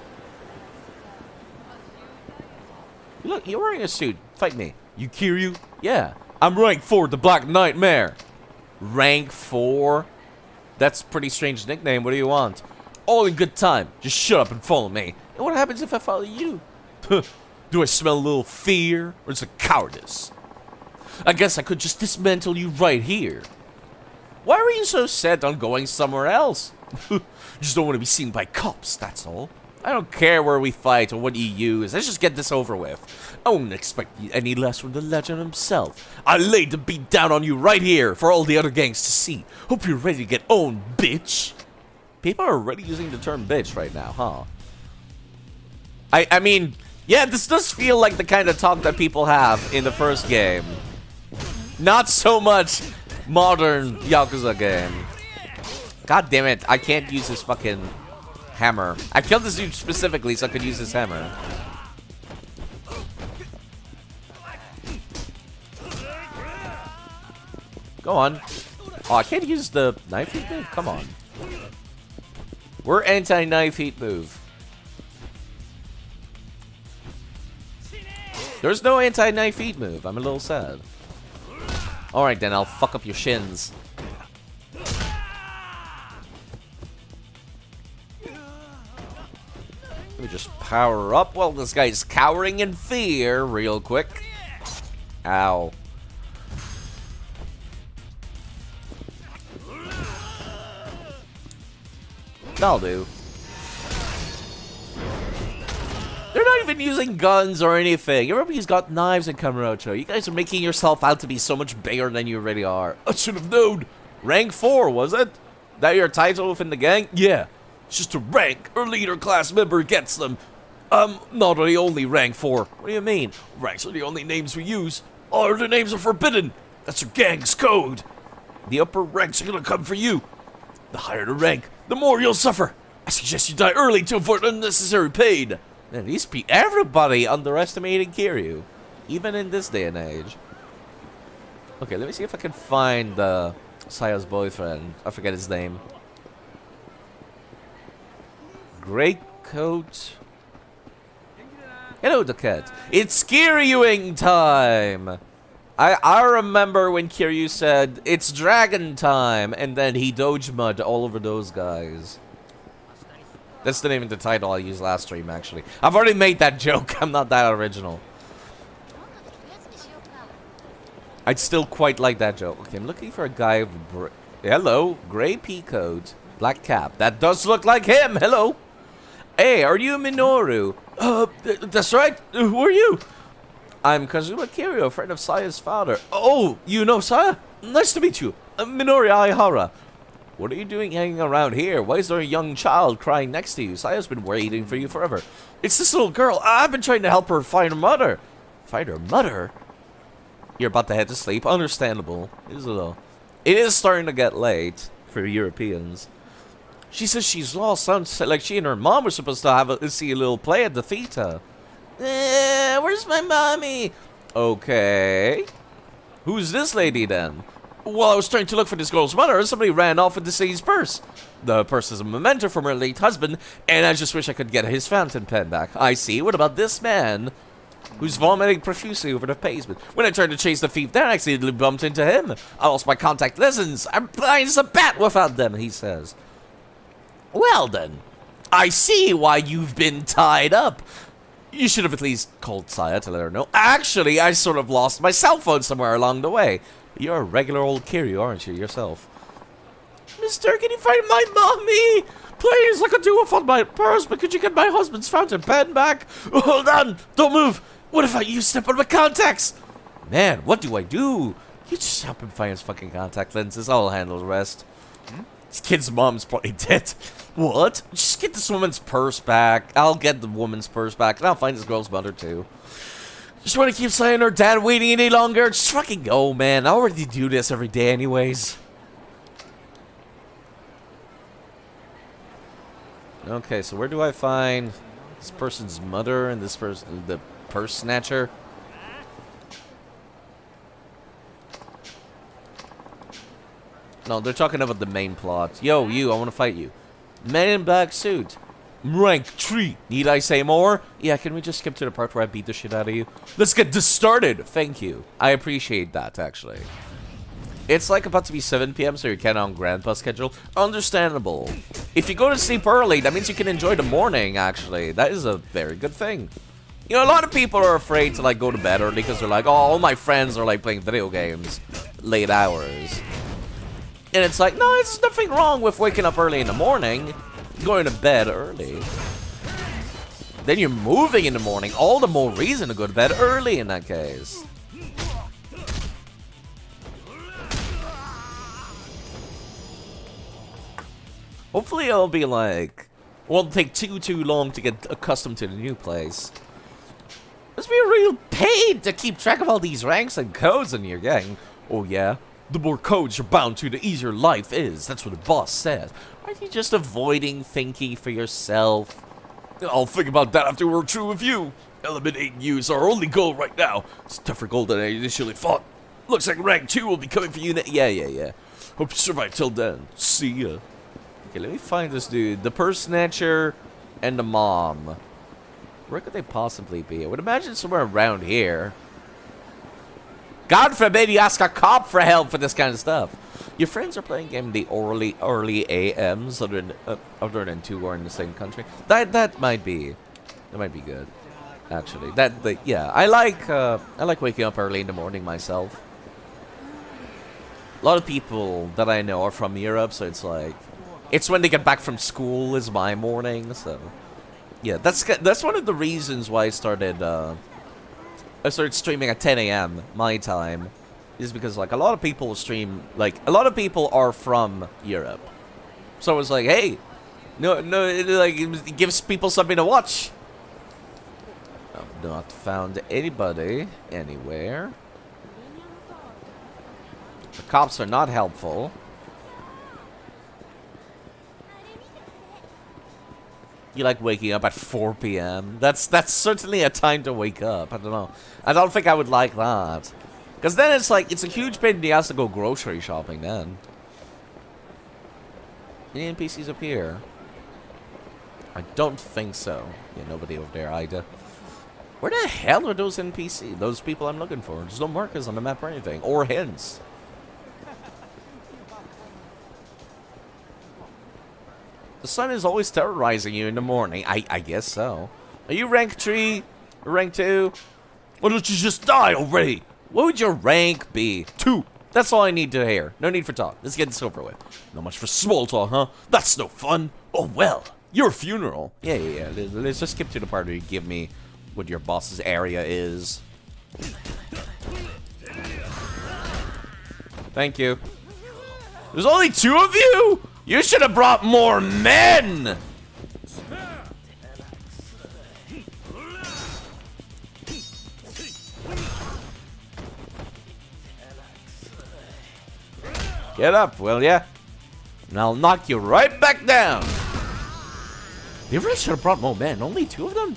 Look, you're wearing a suit. Fight me. You Kiryu? Yeah. I'm rank 4, the Black Nightmare. Rank 4? That's a pretty strange nickname. What do you want? All in good time. Just shut up and follow me. And what happens if I follow you? Do I smell a little fear? Or is it cowardice? I guess I could just dismantle you right here. Why were you so set on going somewhere else? Just don't want to be seen by cops, that's all. I don't care where we fight or what you use. Let's just get this over with. I won't expect any less from the legend himself. I laid the beat down on you right here for all the other gangs to see. Hope you're ready to get owned, bitch. People are already using the term bitch right now, huh? I mean, yeah, this does feel like the kind of talk that people have in the first game. Not so much modern Yakuza game. God damn it, I can't use this fucking hammer. I killed this dude specifically so I could use this hammer. Go on. Oh, I can't use the knife heat move? Come on. We're anti-knife heat move. There's no anti-knife heat move. I'm a little sad. Alright then, I'll fuck up your shins. Let me just power up while this guy's cowering in fear real quick. Ow. That'll do. They're not even using guns or anything. Everybody's got knives in Kamurocho. You guys are making yourself out to be so much bigger than you really are. I should have known. Rank 4, was it? That your title within the gang? Yeah. It's just a rank. Or leader class member gets them. Not the only rank 4. What do you mean? Ranks are the only names we use. All other names are forbidden. That's our gang's code. The upper ranks are gonna come for you. The higher the rank, the more you'll suffer. I suggest you die early to avoid unnecessary pain. Man, these everybody underestimating Kiryu, even in this day and age. Okay, let me see if I can find Saya's boyfriend. I forget his name. Great coat. Hello, the cat. It's Kiryuing time. I remember when Kiryu said it's dragon time, and then he doge mud all over those guys. That's the name of the title I used last stream, actually. I've already made that joke. I'm not that original. I'd still quite like that joke. Okay, I'm looking for a guy with... Hello. Gray pea coat. Black cap. That does look like him. Hello. Hey, are you Minoru? That's right. Who are you? I'm Kazuma Kiryu, a friend of Saya's father. Oh, you know Saya? Nice to meet you. Minori Aihara. What are you doing hanging around here? Why is there a young child crying next to you? Saya's been waiting for you forever. It's this little girl. I've been trying to help her find her mother. Find her mother? You're about to head to sleep. Understandable. It is starting to get late for Europeans. She says she's lost. Sounds like she and her mom were supposed to see a little play at the theater. Where's my mommy? Okay. Who's this lady then? Well, I was trying to look for this girl's mother, and somebody ran off with the city's purse. The purse is a memento from her late husband, and I just wish I could get his fountain pen back. I see. What about this man? Who's vomiting profusely over the pavement. When I tried to chase the thief down, I accidentally bumped into him. I lost my contact lenses. I'm blind as a bat without them, he says. Well then, I see why you've been tied up. You should have at least called Saya to let her know. Actually, I sort of lost my cell phone somewhere along the way. You're a regular old Kiryu, aren't you, yourself? Mister, can you find my mommy? Please, I could do with on my purse, but could you get my husband's fountain pen back? Hold on, don't move. What if I use step on my contacts? Man, what do I do? You just help him find his fucking contact lenses. I'll handle the rest. This kid's mom's probably dead. What? Just get this woman's purse back. I'll get the woman's purse back, and I'll find this girl's mother, too. Just want to keep saying her dad waiting any longer? Just fucking go, man. I already do this every day anyways. Okay, so where do I find this person's mother and this person, the purse snatcher? No, they're talking about the main plot. Yo, you, I want to fight you. Man in black suit. Rank 3. Need I say more? Yeah, can we just skip to the part where I beat the shit out of you? Let's get this started. Thank you. I appreciate that, actually. It's like about to be 7 p.m., so you're kind of on grandpa schedule. Understandable. If you go to sleep early, that means you can enjoy the morning, actually. That is a very good thing. You know, a lot of people are afraid to, like, go to bed early because they're like, oh, all my friends are, like, playing video games late hours. And it's like, no, there's nothing wrong with waking up early in the morning. Going to bed early. Then you're moving in the morning. All the more reason to go to bed early in that case. Hopefully it'll be like... won't take too long to get accustomed to the new place. Must be a real pain to keep track of all these ranks and codes in your gang. Oh yeah? The more codes you're bound to, the easier life is. That's what the boss says. Aren't you just avoiding thinking for yourself? I'll think about that after we're through with you. Eliminating you is our only goal right now. It's a tougher goal than I initially thought. Looks like rank 2 will be coming for you Yeah. Hope you survive till then. See ya. Okay, let me find this dude. The purse snatcher and the mom. Where could they possibly be? I would imagine somewhere around here. God forbid you ask a cop for help for this kind of stuff. Your friends are playing game in the early AMs, other than two are in the same country. That might be. That might be good. Actually, yeah, I like waking up early in the morning myself. A lot of people that I know are from Europe, so it's like, it's when they get back from school is my morning. So, yeah, that's one of the reasons why I started streaming at 10 a.m. my time, is because like a lot of people stream, like a lot of people are from Europe, so I was like, hey, no, like it gives people something to watch. I've not found anybody anywhere. The cops are not helpful. You like waking up at 4 p.m.? That's certainly a time to wake up. I don't know. I don't think I would like that. Because then it's like, it's a huge pain in the ass to go grocery shopping then. Any NPCs up here? I don't think so. Yeah, nobody over there either. Where the hell are those NPCs? Those people I'm looking for. There's no markers on the map or anything. Or hints. The sun is always terrorizing you in the morning. I guess so. Are you rank 3? Or rank 2? Why don't you just die already? What would your rank be? 2. That's all I need to hear. No need for talk. Let's get this over with. Not much for small talk, huh? That's no fun. Oh well. Your funeral. Yeah. Let's just skip to the part where you give me what your boss's area is. Thank you. There's only 2 of you? You should have brought more men! Get up, will ya? And I'll knock you right back down. They really should have brought more men. Only 2 of them?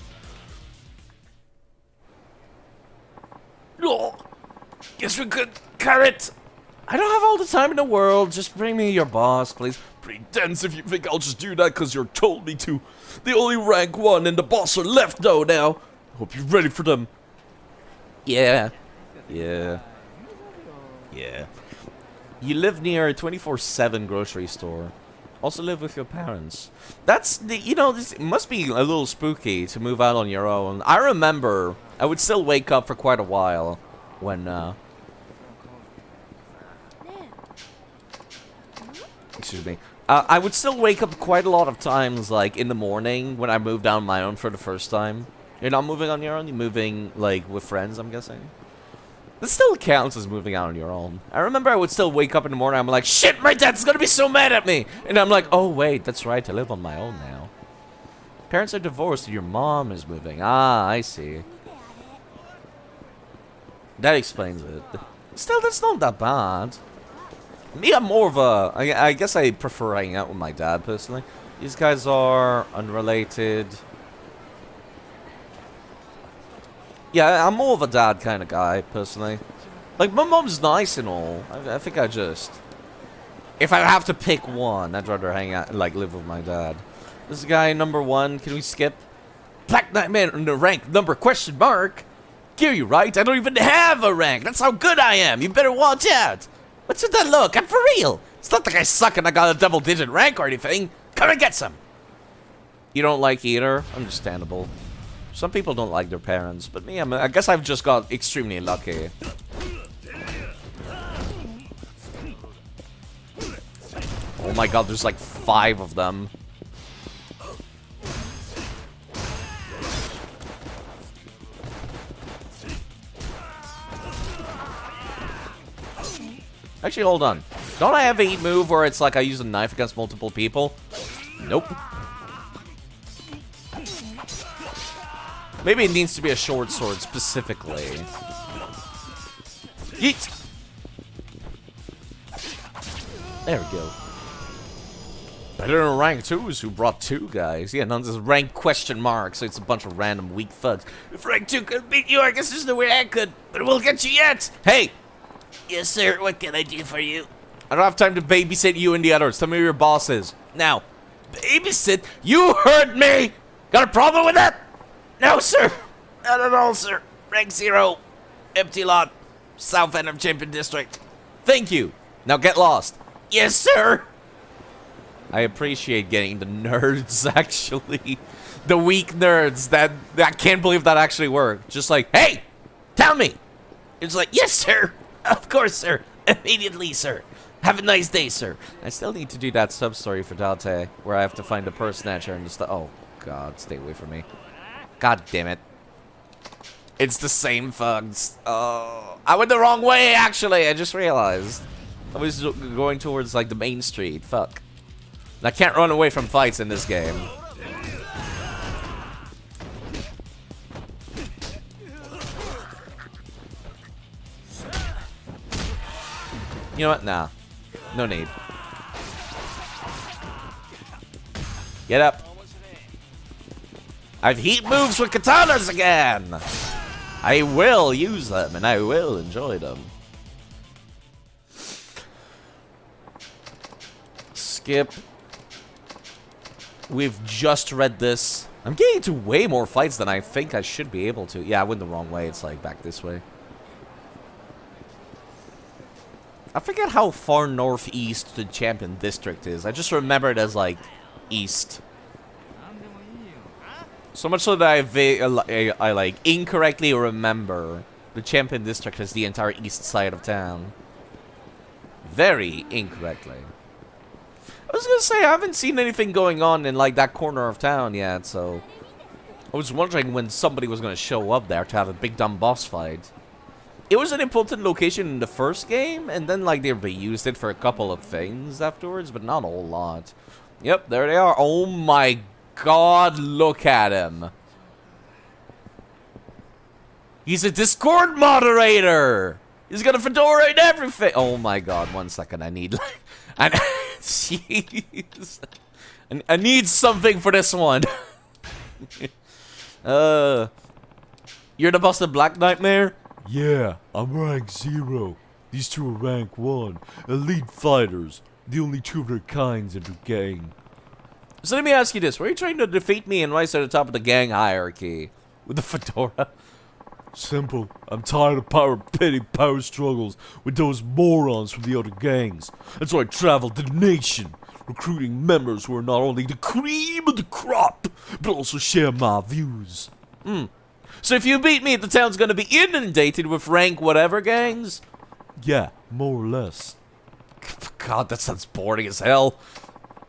Oh, guess we could cut it. I don't have all the time in the world. Just bring me your boss, please. Pretty dense if you think I'll just do that because you're told me to. The only rank 1 and the boss are left though now. Hope you're ready for them. Yeah. You live near a 24/7 grocery store. Also live with your parents. That's the, you know, this must be a little spooky to move out on your own. I remember I would still wake up for quite a while when excuse me. I would still wake up quite a lot of times, like, in the morning when I moved out on my own for the first time. You're not moving on your own? You're moving, like, with friends, I'm guessing? This still counts as moving out on your own. I remember I would still wake up in the morning, I'm like, shit, my dad's gonna be so mad at me! And I'm like, oh, wait, that's right, I live on my own now. Parents are divorced, your mom is moving. Ah, I see. That explains it. Still, that's not that bad. Me, I'm more of a... I guess I prefer hanging out with my dad, personally. These guys are unrelated. Yeah, I'm more of a dad kind of guy, personally. Like, my mom's nice and all. I think I just... If I have to pick one, I'd rather hang out, like, live with my dad. This guy, number 1, can we skip? Black Knight Man in the rank number question mark? Get you right, I don't even have a rank. That's how good I am. You better watch out. What's with that look? I'm for real. It's not like I suck and I got a double-digit rank or anything. Come and get some. You don't like either? Understandable. Some people don't like their parents, but me, I guess I've just got extremely lucky. Oh my god, there's like 5 of them. Actually, hold on. Don't I have a move where it's like I use a knife against multiple people? Nope. Maybe it needs to be a short sword specifically. Yeet! There we go. Better than rank 2s who brought 2 guys. Yeah, none of this rank question mark, so it's a bunch of random weak thugs. If rank 2 could beat you, I guess there's no way I could, but it won't get you yet! Hey! Yes, sir, what can I do for you? I don't have time to babysit you and the others. Tell me who your boss is. Now, babysit? You heard me! Got a problem with that? No, sir. Not at all, sir. Rank 0. Empty lot. South end of Champion District. Thank you. Now get lost. Yes, sir. I appreciate getting the nerds, actually. The weak nerds that I can't believe that actually worked. Just like, hey, tell me. It's like, yes, sir. Of course, sir. Immediately, sir. Have a nice day, sir. I still need to do that sub-story for Dante, where I have to find a purse snatcher and just... Oh, God, stay away from me. God damn it. It's the same thugs. Oh, I went the wrong way, actually. I just realized. I was going towards, like, the main street. Fuck. I can't run away from fights in this game. You know what? Nah. No need. Get up. I've heat moves with katanas again. I will use them and I will enjoy them. Skip. We've just read this. I'm getting into way more fights than I think I should be able to. Yeah, I went the wrong way. It's like back this way. I forget how far northeast the Champion District is. I just remember it as, like, east. So much so that I like, incorrectly remember the Champion District as the entire east side of town. Very incorrectly. I was gonna say, I haven't seen anything going on in, like, that corner of town yet, so... I was wondering when somebody was gonna show up there to have a big dumb boss fight. It was an important location in the first game, and then, like, they reused it for a couple of things afterwards, but not a whole lot. Yep, there they are. Oh my God, look at him. He's a Discord moderator! He's got a fedora and everything! Oh my God, 1 second, I need, like... Jeez. I need something for this one. You're the boss of Black Nightmare? Yeah, I'm rank 0. These two are rank 1. Elite fighters. The only two of their kinds in the gang. So let me ask you this. Were you trying to defeat me and rise to the top of the gang hierarchy? With the fedora? Simple. I'm tired of petty power struggles with those morons from the other gangs. And so I traveled the nation, recruiting members who are not only the cream of the crop, but also share my views. So if you beat me, the town's gonna be inundated with rank whatever gangs? Yeah, more or less. God, that sounds boring as hell.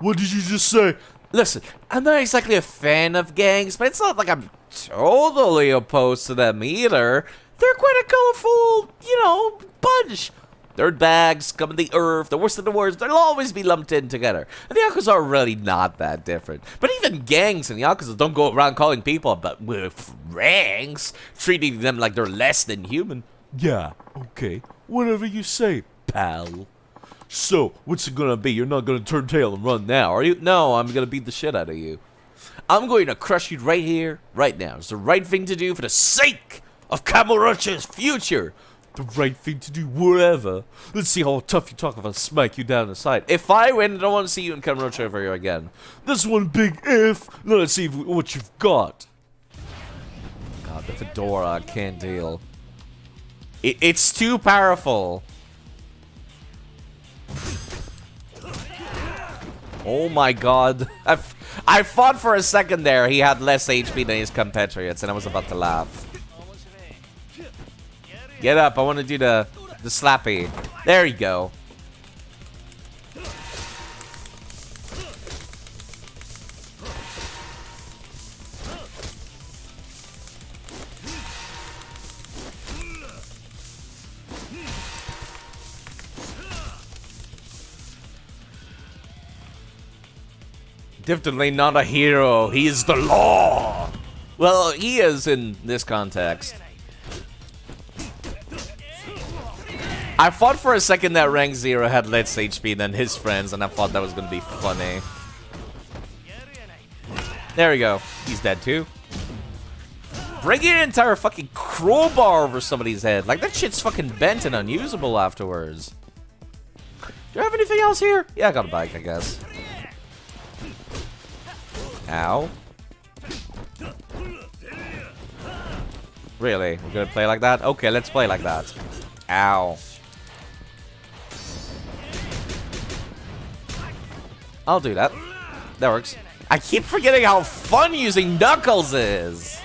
What did you just say? Listen, I'm not exactly a fan of gangs, but it's not like I'm totally opposed to them either. They're quite a colorful, you know, bunch. Dirtbags, scum of the earth, the worst of the worst, they'll always be lumped in together. And the Yakuza are really not that different. But even gangs and Yakuza don't go around calling people but with ranks, treating them like they're less than human. Yeah, okay. Whatever you say, pal. So, what's it gonna be? You're not gonna turn tail and run now, are you? No, I'm gonna beat the shit out of you. I'm going to crush you right here, right now. It's the right thing to do for the sake of Kamurocho's future. The right thing to do, whatever. Let's see how tough you talk if I smack you down the side. If I win, I don't want to see you in Kamurocho ever again. That's one big if. Now let's see what you've got. God, the fedora, I can't deal. It's too powerful. Oh my God. I thought for a second there he had less HP than his compatriots, and I was about to laugh. Get up, I want to do the slappy. There you go. Definitely not a hero, he is the law. Well, he is in this context. I thought for a second that rank 0 had less HP than his friends, and I thought that was gonna be funny. There we go. He's dead too. Bring an entire fucking crowbar over somebody's head. Like, that shit's fucking bent and unusable afterwards. Do I have anything else here? Yeah, I got a bike, I guess. Ow. Really? We're gonna play like that? Okay, let's play like that. Ow. I'll do that. That works. I keep forgetting how fun using Knuckles is.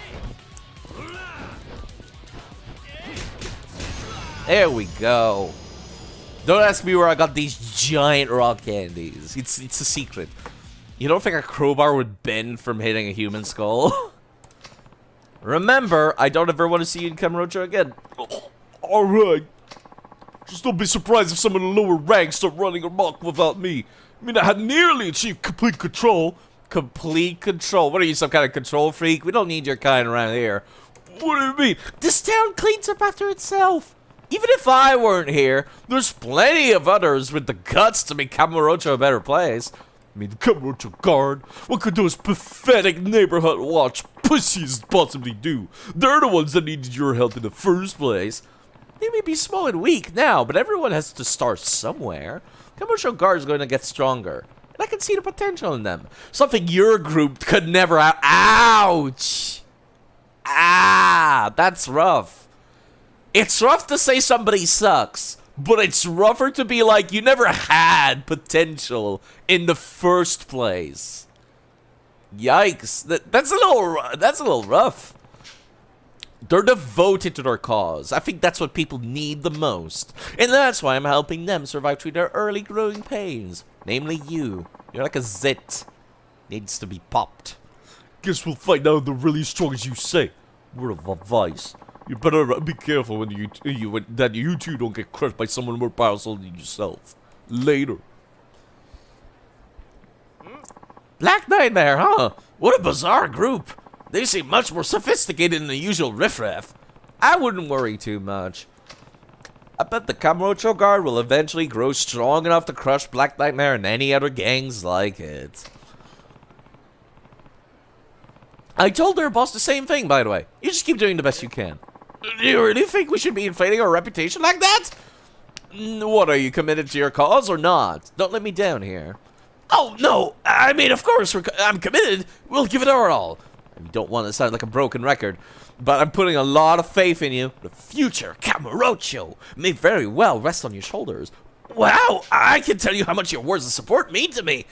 There we go. Don't ask me where I got these giant rock candies. It's a secret. You don't think a crowbar would bend from hitting a human skull? Remember, I don't ever want to see you in Kamurocho again. Alright. Just don't be surprised if some of the lower ranks start running amok without me. I mean, I had nearly achieved complete control. Complete control? What are you, some kind of control freak? We don't need your kind around here. What do you mean? This town cleans up after itself. Even if I weren't here, there's plenty of others with the guts to make Kamurocho a better place. I mean, the Kamurocho Guard, what could those pathetic neighborhood watch pussies possibly do? They're the ones that needed your help in the first place. They may be small and weak now, but everyone has to start somewhere. Kamurocho Guard is going to get stronger. And I can see the potential in them. Something your group could never have. Ouch! Ah, that's rough. It's rough to say somebody sucks, but it's rougher to be like you never had potential in the first place. Yikes! That's a little rough. They're devoted to their cause. I think that's what people need the most, and that's why I'm helping them survive through their early growing pains. Namely, you. You're like a zit. Needs to be popped. Guess we'll find out if they're really strong as you say. Word of advice. You better be careful when that you two don't get crushed by someone more powerful than yourself. Later. Black Nightmare, huh? What a bizarre group. They seem much more sophisticated than the usual riffraff. I wouldn't worry too much. I bet the Kamurocho Guard will eventually grow strong enough to crush Black Nightmare and any other gangs like it. I told their boss the same thing, by the way. You just keep doing the best you can. Do you really think we should be inflating our reputation like that? What, are you committed to your cause or not? Don't let me down here. Oh, no. I mean, of course, I'm committed. We'll give it our all. I don't want to sound like a broken record, but I'm putting a lot of faith in you. The future Kamurocho may very well rest on your shoulders. Wow, I can tell you how much your words of support mean to me.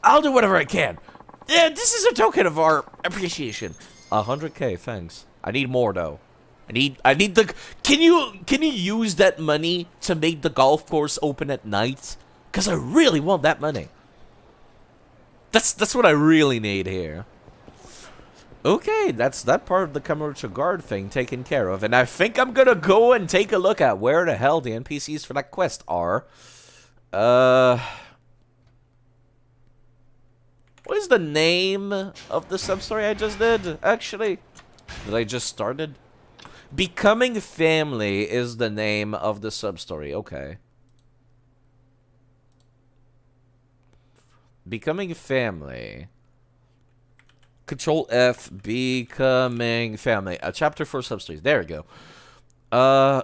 I'll do whatever I can. This is a token of our appreciation. 100K, thanks. I need more, though. I need the... Can you use that money to make the golf course open at night? Because I really want that money. That's what I really need here. Okay, that's that part of the Kamurocho Guard thing taken care of. And I think I'm gonna go and take a look at where the hell the NPCs for that quest are. What is the name of the sub-story I just did, actually? That I just started? Becoming Family is the name of the sub-story. Okay. Becoming Family. Control F, Becoming Family. A chapter 4 sub-stories. There we go.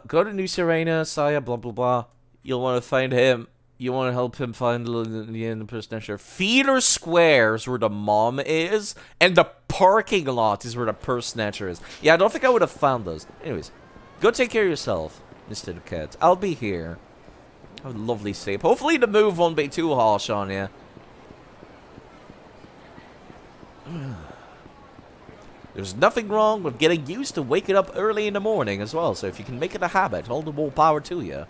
Go to New Serena, Saya, blah, blah, blah. You'll want to find him. You want to help him find the person. Feeder Square is where the mom is, and the parking lot is where the purse snatcher is. Yeah, I don't think I would have found those. Anyways, go take care of yourself, Mr. Cat. I'll be here. Have a lovely sleep. Hopefully the move won't be too harsh on you. There's nothing wrong with getting used to waking up early in the morning as well, so if you can make it a habit, all the more power to you.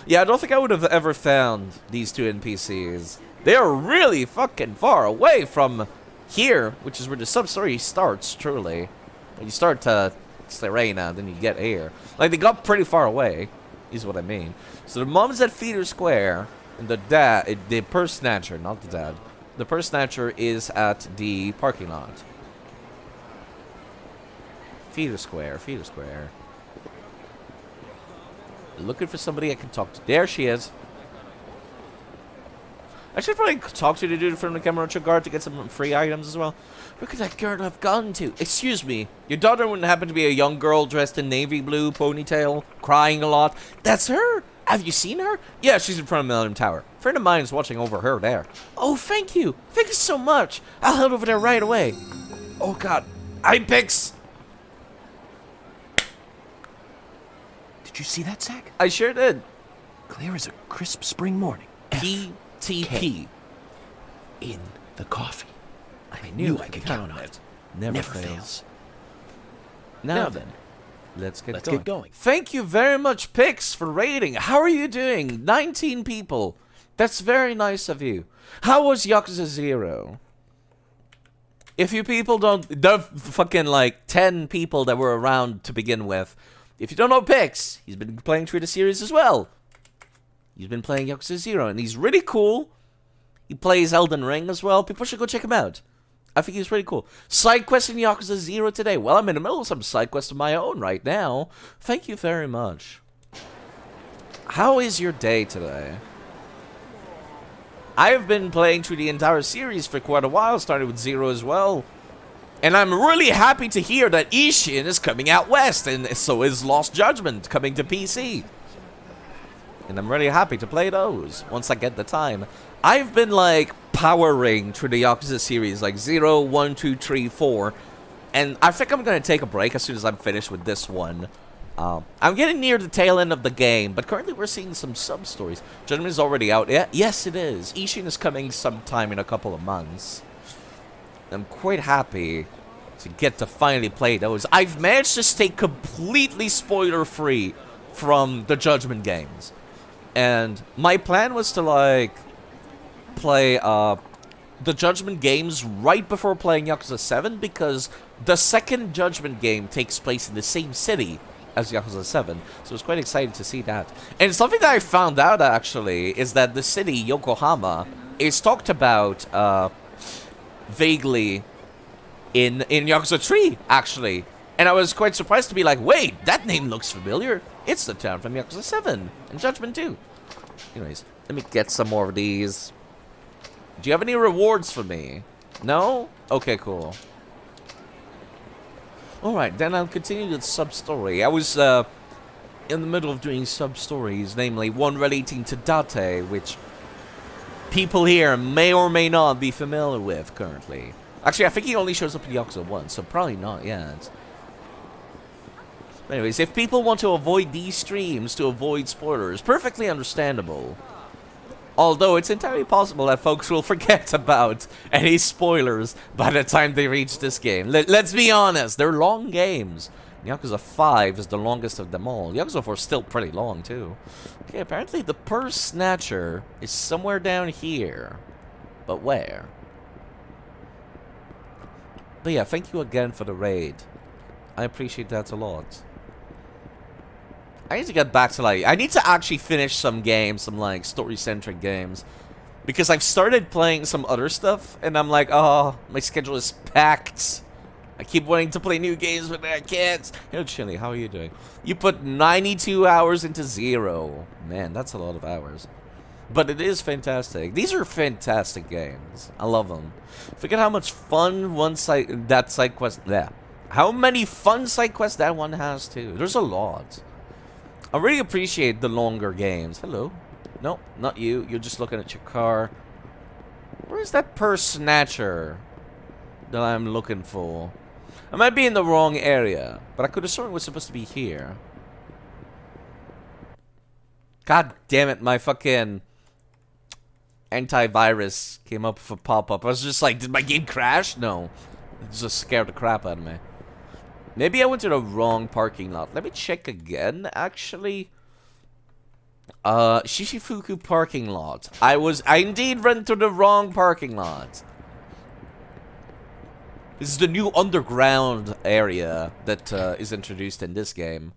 Yeah, I don't think I would have ever found these two NPCs. They are really fucking far away from here, which is where the sub-story starts, truly. When you start to Serena, then you get here. Like, they got pretty far away, is what I mean. So the mom's at Feeder Square, and the dad, the purse snatcher, not the dad. The purse snatcher is at the parking lot. Feeder Square, Feeder Square. Looking for somebody I can talk to. There she is. I should probably talk to the dude from the Kamurocho Guard to get some free items as well. Where could that girl have gone to? Excuse me, your daughter wouldn't happen to be a young girl dressed in navy blue, ponytail, crying a lot? That's her? Have you seen her? Yeah, she's in front of Millennium Tower. A friend of mine is watching over her there. Oh, thank you. Thank you so much. I'll head over there right away. Oh, God. Pix. Did you see that, Zach? I sure did. Clear as a crisp spring morning. PTP. In the coffee. I knew I could count on it. Never fails. fails. Now then, let's let's going. get going. Thank you very much, Pix, for rating. How are you doing? 19 people. That's very nice of you. How was Yakuza 0? If you people don't... The fucking, like, 10 people that were around to begin with. If you don't know Pix, he's been playing through the series as well. He's been playing Yakuza 0, and he's really cool. He plays Elden Ring as well. People should go check him out. I think he's pretty cool. Side quest in Yakuza 0 today. Well, I'm in the middle of some side quests of my own right now. Thank you very much. How is your day today? I've been playing through the entire series for quite a while, started with 0 as well. And I'm really happy to hear that Ishin is coming out west, and so is Lost Judgment coming to PC. And I'm really happy to play those once I get the time. I've been, like, powering through the Yakuza series, like 0, 1, 2, 3, 4. And I think I'm going to take a break as soon as I'm finished with this one. I'm getting near the tail end of the game, but currently we're seeing some sub-stories. Judgment is already out. Yeah, yes, it is. Ishin is coming sometime in a couple of months. I'm quite happy to get to finally play those. I've managed to stay completely spoiler-free from the Judgment games. And my plan was to, like, play the Judgment games right before playing Yakuza 7, because the second Judgment game takes place in the same city as Yakuza 7, so it's quite exciting to see that. And something that I found out, actually, is that the city, Yokohama, is talked about vaguely in Yakuza 3, actually. And I was quite surprised to be like, wait, that name looks familiar. It's the town from Yakuza 7 and Judgment 2. Anyways, let me get some more of these. Do you have any rewards for me? No? Okay, cool. Alright, then I'll continue the sub-story. I was in the middle of doing sub-stories, namely one relating to Date, which people here may or may not be familiar with currently. Actually, I think he only shows up in Yakuza 1, so probably not yet. Anyways, if people want to avoid these streams to avoid spoilers, perfectly understandable. Although it's entirely possible that folks will forget about any spoilers by the time they reach this game. Let's be honest, they're long games. Yakuza 5 is the longest of them all. Yakuza 4 is still pretty long, too. Okay, apparently the purse snatcher is somewhere down here. But where? But yeah, thank you again for the raid. I appreciate that a lot. I need to get back to, like, I need to actually finish some games, some, like, story-centric games. Because I've started playing some other stuff, and I'm like, oh, my schedule is packed. I keep wanting to play new games, but I can't. Hello, Chili, how are you doing? You put 92 hours into 0. Man, that's a lot of hours. But it is fantastic. These are fantastic games. I love them. Forget how much fun that side quest... Yeah. How many fun side quests that one has, too. There's a lot. I really appreciate the longer games. Hello. No, not you. You're just looking at your car. Where's that purse snatcher that I'm looking for? I might be in the wrong area, but I could have sworn it was supposed to be here. God damn it, my fucking antivirus came up with a pop-up. I was just like, did my game crash? No. It just scared the crap out of me. Maybe I went to the wrong parking lot. Let me check again, actually. Shishifuku parking lot. I indeed went to the wrong parking lot. This is the new underground area that is introduced in this game.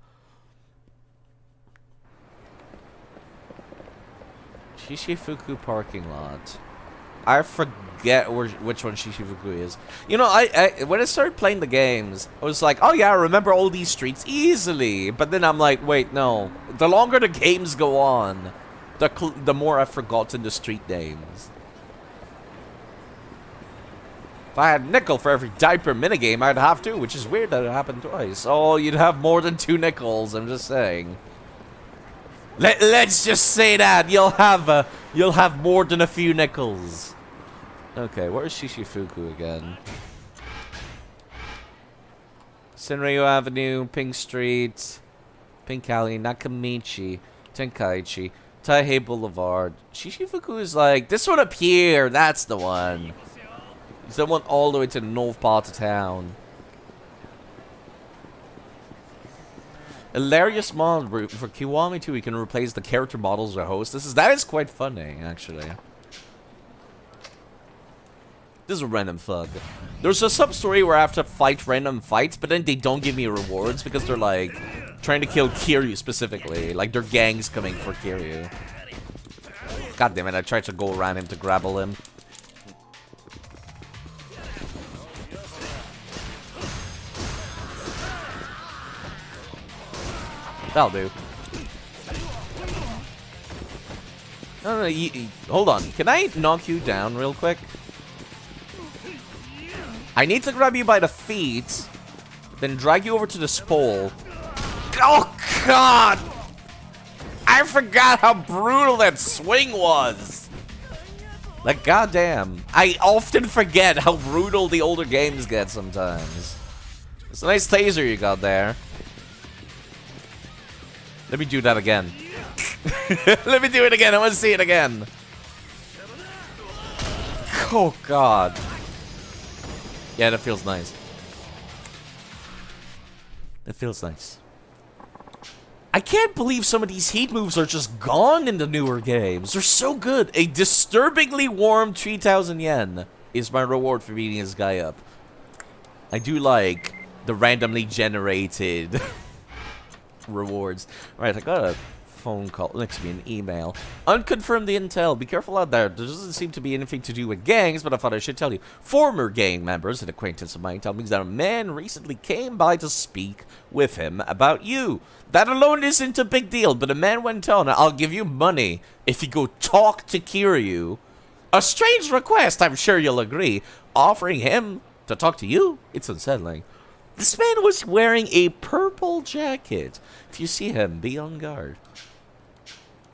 Shishifuku parking lot. I forget which one Shishifuku is. You know, when I started playing the games, I was like, oh yeah, I remember all these streets easily. But then I'm like, wait, no. The longer the games go on, the more I've forgotten the street names. If I had a nickel for every diaper minigame, I'd have to, which is weird that it happened twice. Oh, you'd have more than 2 nickels, I'm just saying. Let's just say that you'll have more than a few nickels. Okay, where's Shishifuku again? Senryu Avenue, Pink Street, Pink Alley, Nakamichi, Tenkaichi, Taihei Boulevard. Shishifuku is like this one up here. That's the one. Someone all the way to the north part of town. Hilarious mod for Kiwami 2. You can replace the character models or hosts. That is quite funny, actually. This is a random thug. There's a sub-story where I have to fight random fights, but then they don't give me rewards because they're like trying to kill Kiryu specifically. Like their gang's coming for Kiryu. God damn it, I tried to go around him to grapple him. That'll do. No, hold on. Can I knock you down real quick? I need to grab you by the feet, then drag you over to this pole. Oh, God! I forgot how brutal that swing was! Like, goddamn. I often forget how brutal the older games get sometimes. It's a nice taser you got there. Let me do that again. Let me do it again. I want to see it again. Oh, God. Yeah, that feels nice. That feels nice. I can't believe some of these heat moves are just gone in the newer games. They're so good. A disturbingly warm 3,000 yen is my reward for beating this guy up. I do like the randomly generated rewards. Right, I got a phone call. Next to me, an email. Unconfirmed intel. Be careful out there. There doesn't seem to be anything to do with gangs, but I thought I should tell you. Former gang members, an acquaintance of mine, tell me that a man recently came by to speak with him about you. That alone isn't a big deal, but a man went on, I'll give you money if you go talk to Kiryu. A strange request, I'm sure you'll agree. Offering him to talk to you? It's unsettling. This man was wearing a purple jacket. If you see him, be on guard.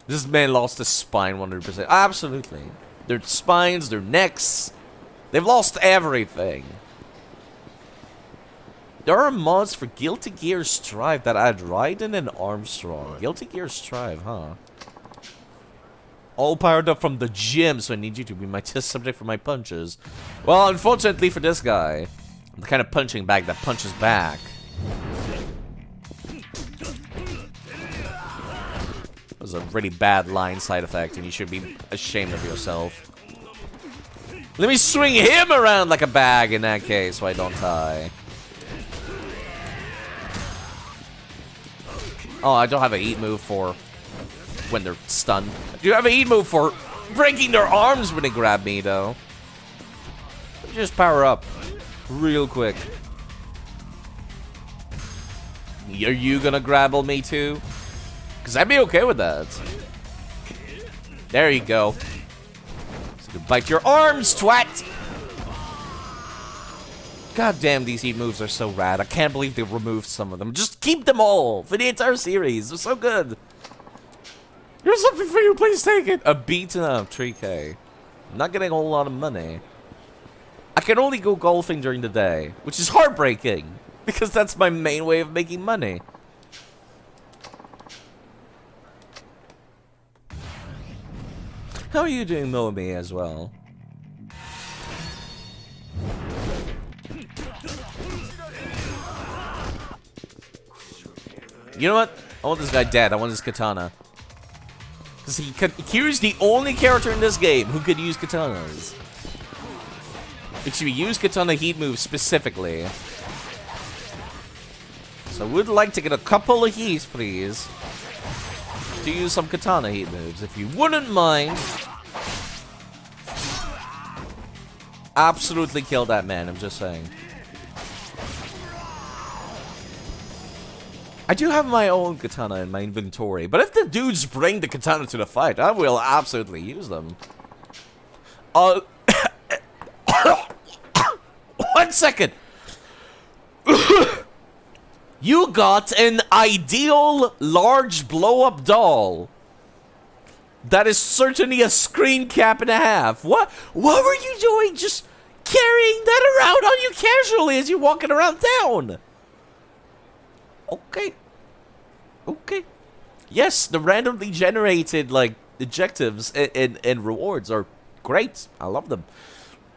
This man lost his spine 100%. Absolutely. Their spines, their necks. They've lost everything. There are mods for Guilty Gear Strive that add Raiden and Armstrong. Guilty Gear Strive, huh? All powered up from the gym, so I need you to be my test subject for my punches. Well, unfortunately for this guy, I'm the kind of punching bag that punches back. That was a really bad line side effect, and you should be ashamed of yourself. Let me swing him around like a bag in that case, so I don't die. Oh, I don't have a heat move for when they're stunned. I do have a heat move for breaking their arms when they grab me, though. Let me just power up real quick. Are you gonna grapple me too? Because I'd be okay with that. There you go. So you can bite your arms, twat! God damn, these heat moves are so rad. I can't believe they removed some of them. Just keep them all for the entire series. They're so good. Here's something for you, please take it. A beaten up 3K. I'm not getting a whole lot of money. I can only go golfing during the day, which is heartbreaking. Because that's my main way of making money. How are you doing, Momi, as well? You know what? I want this guy dead. I want his katana. Because Kiryu's the only character in this game who could use katanas. Excuse me, use katana heat moves specifically. So I would like to get a couple of heats, please. To use some katana heat moves, if you wouldn't mind. Absolutely kill that man, I'm just saying. I do have my own katana in my inventory, but if the dudes bring the katana to the fight, I will absolutely use them. 1 second. You got an ideal large blow-up doll. That is certainly a screen cap and a half. What were you doing just carrying that around on you casually as you're walking around town? Okay. Okay. Yes, the randomly generated, like, objectives and rewards are great. I love them.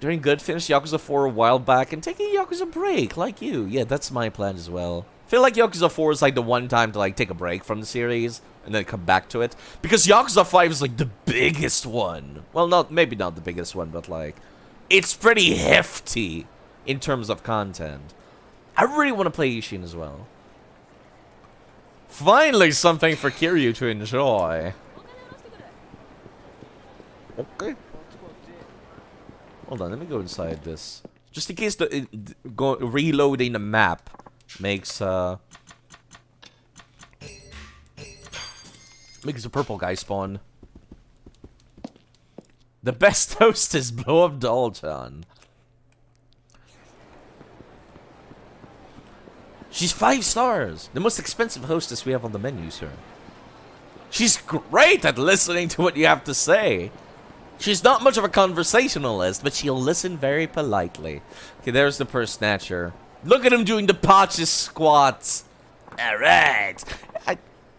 Doing good, finished Yakuza 4 a while back and taking a Yakuza break, like you. Yeah, that's my plan as well. I feel like Yakuza 4 is like the one time to like take a break from the series and then come back to it. Because Yakuza 5 is like the biggest one. Well, maybe not the biggest one, but like, it's pretty hefty in terms of content. I really want to play Ishin as well. Finally, something for Kiryu to enjoy. Okay. Hold on, let me go inside this. Just in case reloading the map makes a purple guy spawn. The best host is Blow Up Dalton. She's 5 stars. The most expensive hostess we have on the menu, sir. She's great at listening to what you have to say. She's not much of a conversationalist, but she'll listen very politely. Okay, there's the purse snatcher. Look at him doing the Pachis squats. Alright.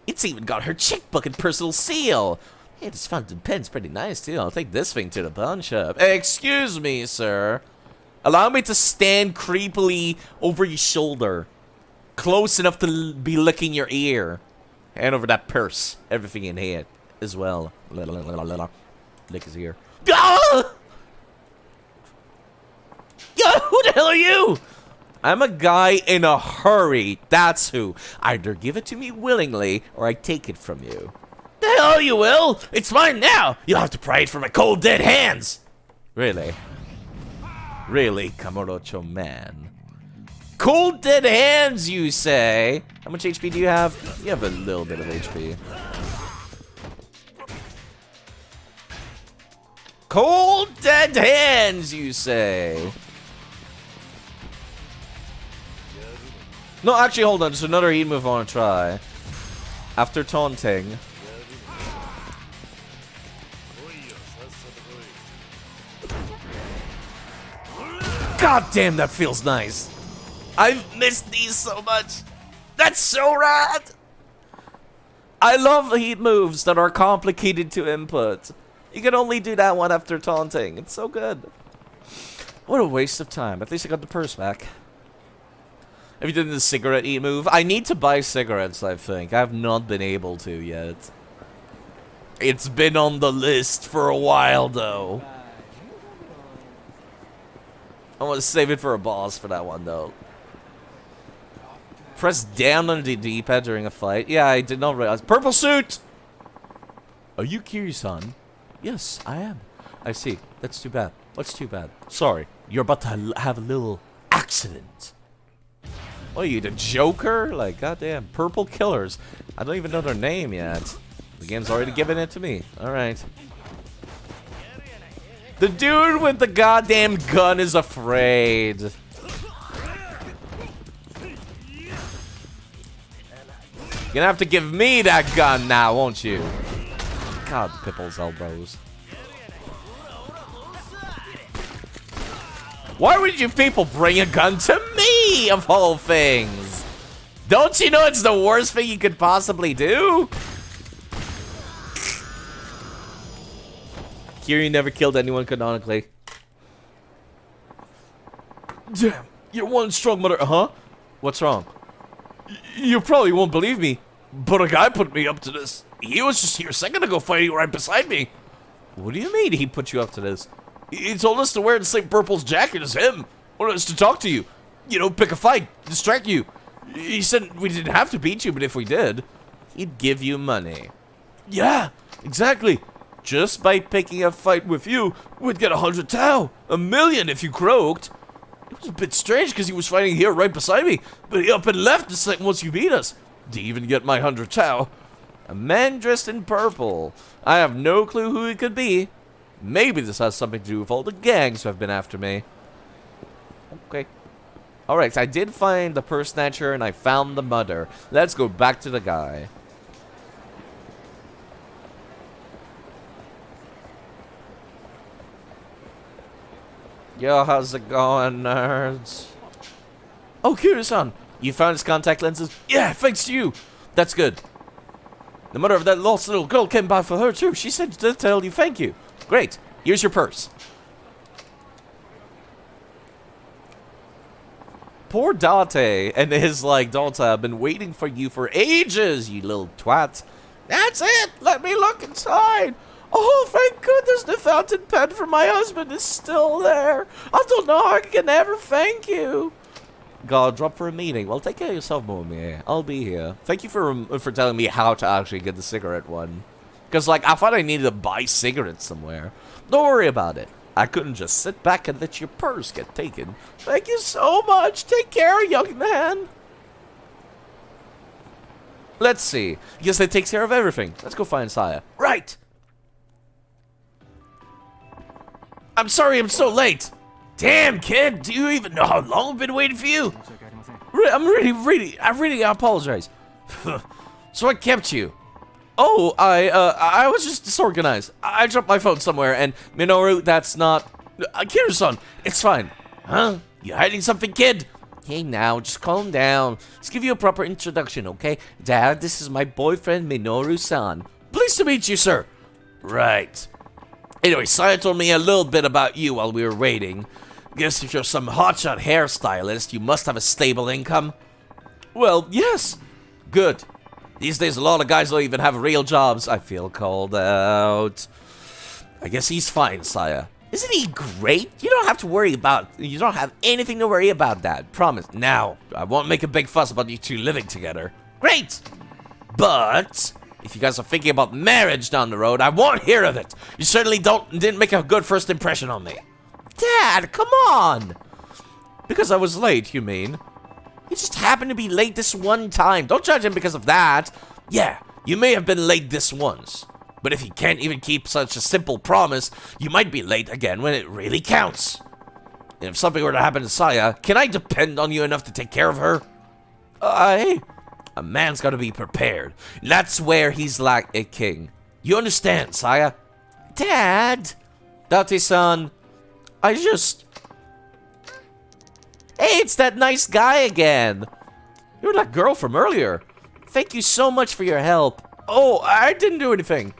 It's even got her chick book and personal seal. Hey, this fountain pen's pretty nice, too. I'll take this thing to the pawn shop. Excuse me, sir. Allow me to stand creepily over your shoulder. Close enough to be licking your ear. Hand over that purse. Everything in here as well. Lick his ear. Ah! Yo, who the hell are you? I'm a guy in a hurry. That's who. Either give it to me willingly, or I take it from you. The hell you will! It's mine now! You'll have to pry it from my cold dead hands! Really? Really, Kamurocho man? Cold dead hands, you say? How much HP do you have? You have a little bit of HP. Cold dead hands, you say? No, actually, hold on. There's another heat move I want to try. After taunting. God damn, that feels nice. I've missed these so much. That's so rad. I love heat moves that are complicated to input. You can only do that one after taunting. It's so good. What a waste of time. At least I got the purse back. Have you done the cigarette eat move? I need to buy cigarettes, I think. I have not been able to yet. It's been on the list for a while, though. I want to save it for a boss for that one, though. Press down on the D-pad during a fight. Yeah, I did not realize. Purple suit! Are you Kiryu-san? Yes, I am. I see. That's too bad. What's too bad? Sorry. You're about to have a little accident. What are you, the Joker? Like, goddamn. Purple Killers. I don't even know their name yet. The game's already given it to me. Alright. The dude with the goddamn gun is afraid. You're gonna have to give me that gun now, won't you? God, Pipple's elbows. Why would you people bring a gun to me, of all things? Don't you know it's the worst thing you could possibly do? Kiryu never killed anyone canonically. Damn, you're one strong mother, huh? What's wrong? You probably won't believe me, but a guy put me up to this. He was just here a second ago fighting right beside me. What do you mean he put you up to this? He told us to wear the same purple's jacket as him. Wanted us to talk to you. You know, pick a fight, distract you. He said we didn't have to beat you, but if we did, he'd give you money. Yeah, exactly. Just by picking a fight with you, we'd get 100 Tau. 1,000,000 if you croaked. It was a bit strange because he was fighting here right beside me, but he up and left the second once you beat us. To even get my 100 Tau. A man dressed in purple. I have no clue who he could be. Maybe this has something to do with all the gangs who have been after me. Okay. Alright, so I did find the purse snatcher and I found the mother. Let's go back to the guy. Yo, how's it going, nerds? Oh, Kiryu-san, you found his contact lenses? Yeah, thanks to you. That's good. The mother of that lost little girl came by for her, too. She said to tell you thank you. Great. Here's your purse. Poor Date and his, like, daughter have been waiting for you for ages, you little twat. That's it! Let me look inside! Oh, thank goodness the fountain pen for my husband is still there. I don't know how I can ever thank you. God, drop for a meeting. Well, take care of yourself, Mommy. I'll be here. Thank you for telling me how to actually get the cigarette one. Because, like, I thought I needed to buy cigarettes somewhere. Don't worry about it. I couldn't just sit back and let your purse get taken. Thank you so much. Take care, young man. Let's see. Guess that takes care of everything. Let's go find Saya. Right. I'm sorry I'm so late. Damn, kid. Do you even know how long I've been waiting for you? I really apologize. So what kept you? Oh, I was just disorganized. I dropped my phone somewhere, and Minoru, that's not... Kira-san, it's fine. Huh? You hiding something, kid? Hey, now, just calm down. Let's give you a proper introduction, okay? Dad, this is my boyfriend, Minoru-san. Pleased to meet you, sir. Right. Anyway, Saya told me a little bit about you while we were waiting. Guess if you're some hotshot hairstylist, you must have a stable income. Well, yes. Good. These days, a lot of guys don't even have real jobs. I feel called out. I guess he's fine, Saya. Isn't he great? You don't have to worry about... You don't have anything to worry about, Dad. Promise. Now, I won't make a big fuss about you two living together. Great! But... if you guys are thinking about marriage down the road, I won't hear of it. You certainly didn't make a good first impression on me. Dad, come on! Because I was late, you mean? He just happened to be late this one time. Don't judge him because of that. Yeah, you may have been late this once. But if you can't even keep such a simple promise, you might be late again when it really counts. And if something were to happen to Saya, can I depend on you enough to take care of her? A man's got to be prepared. That's where he's like a king. You understand, Saya? Dad! Date-san, I just... Hey, it's that nice guy again. You're that girl from earlier. Thank you so much for your help. Oh, I didn't do anything.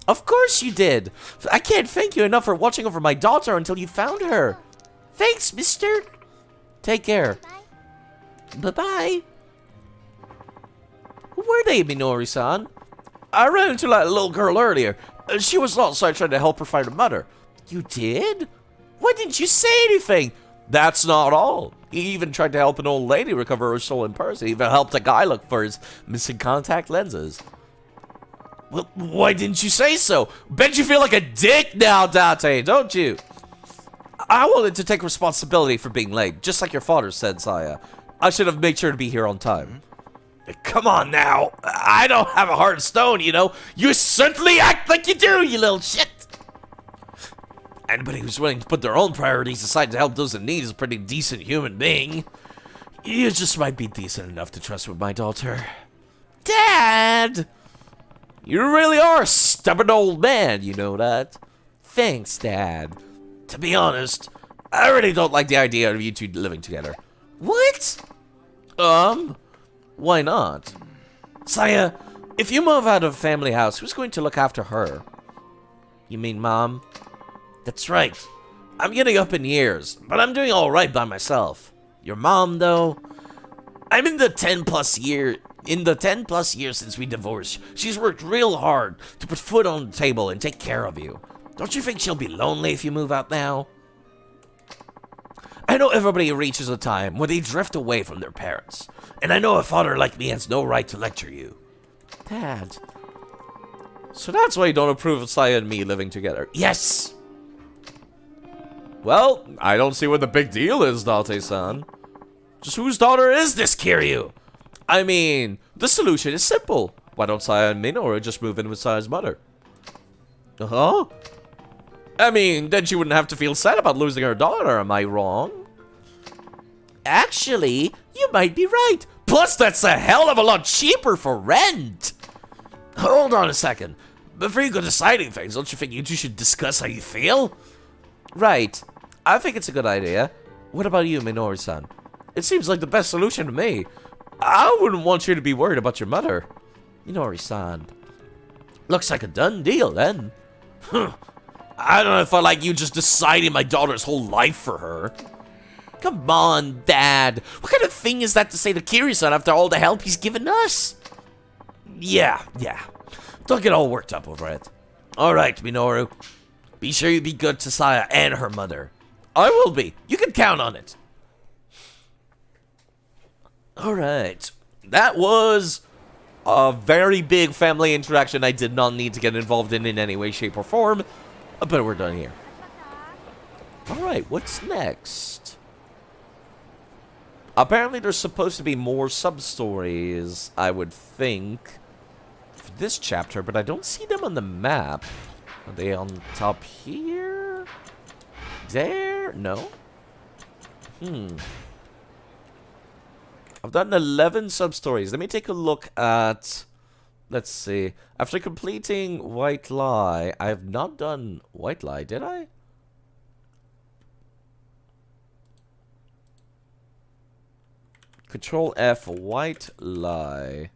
Of course you did. I can't thank you enough for watching over my daughter until you found her. Thanks, mister. Take care. Bye-bye. Who were they, Minori-san? I ran into that little girl earlier. She was lost, so I tried to help her find her mother. You did? Why didn't you say anything? That's not all. He even tried to help an old lady recover her stolen purse. He even helped a guy look for his missing contact lenses. Well, why didn't you say so? Bet you feel like a dick now, Date, don't you? I wanted to take responsibility for being late, just like your father said, Saya. I should have made sure to be here on time. Come on now. I don't have a heart of stone, you know. You certainly act like you do, you little shit. Anybody who's willing to put their own priorities aside to help those in need is a pretty decent human being. You just might be decent enough to trust with my daughter. Dad! You really are a stubborn old man, you know that? Thanks, Dad. To be honest, I really don't like the idea of you two living together. What? Why not? Saya, if you move out of a family house, who's going to look after her? You mean Mom? That's right. I'm getting up in years, but I'm doing alright by myself. Your mom, though? I'm in the 10 plus years since we divorced, she's worked real hard to put food on the table and take care of you. Don't you think she'll be lonely if you move out now? I know everybody reaches a time where they drift away from their parents, and I know a father like me has no right to lecture you. Dad. So that's why you don't approve of Saya and me living together? Yes! Well, I don't see what the big deal is, Date-san. Just whose daughter is this, Kiryu? I mean, the solution is simple. Why don't Saya and Minoru just move in with Saya's mother? Uh-huh. I mean, then she wouldn't have to feel sad about losing her daughter, am I wrong? Actually, you might be right. Plus, that's a hell of a lot cheaper for rent. Hold on a second. Before you go deciding things, don't you think you two should discuss how you feel? Right. I think it's a good idea. What about you, Minoru-san? It seems like the best solution to me. I wouldn't want you to be worried about your mother. Minori-san. Looks like a done deal, then. I don't know if I like you just deciding my daughter's whole life for her. Come on, Dad. What kind of thing is that to say to Kiryu-san after all the help he's given us? Yeah. Don't get all worked up over it. Alright, Minoru. Be sure you be good to Saya and her mother. I will be. You can count on it. Alright. That was a very big family interaction I did not need to get involved in any way, shape, or form. But we're done here. Alright, what's next? Apparently there's supposed to be more sub-stories, I would think, for this chapter, but I don't see them on the map. Are they on top here? There? No? I've done 11 sub-stories. Let me take a look at... Let's see. After completing White Lie, I have not done White Lie, did I? Control F, White Lie.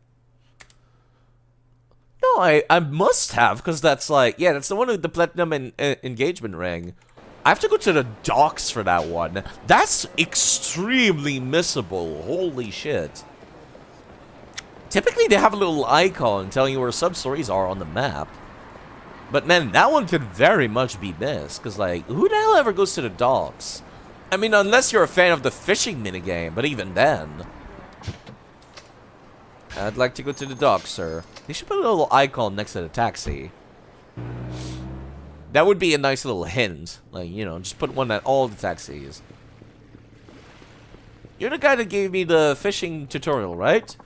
No, I must have, because that's like... Yeah, that's the one with the Platinum Engagement Ring. I have to go to the docks for that one. That's extremely missable. Holy shit. Typically, they have a little icon telling you where sub-stories are on the map. But man, that one could very much be missed. Because, like, who the hell ever goes to the docks? I mean, unless you're a fan of the fishing minigame. But even then. I'd like to go to the docks, sir. They should put a little icon next to the taxi. That would be a nice little hint. Like, you know, just put one at all the taxis. You're the guy that gave me the fishing tutorial, right?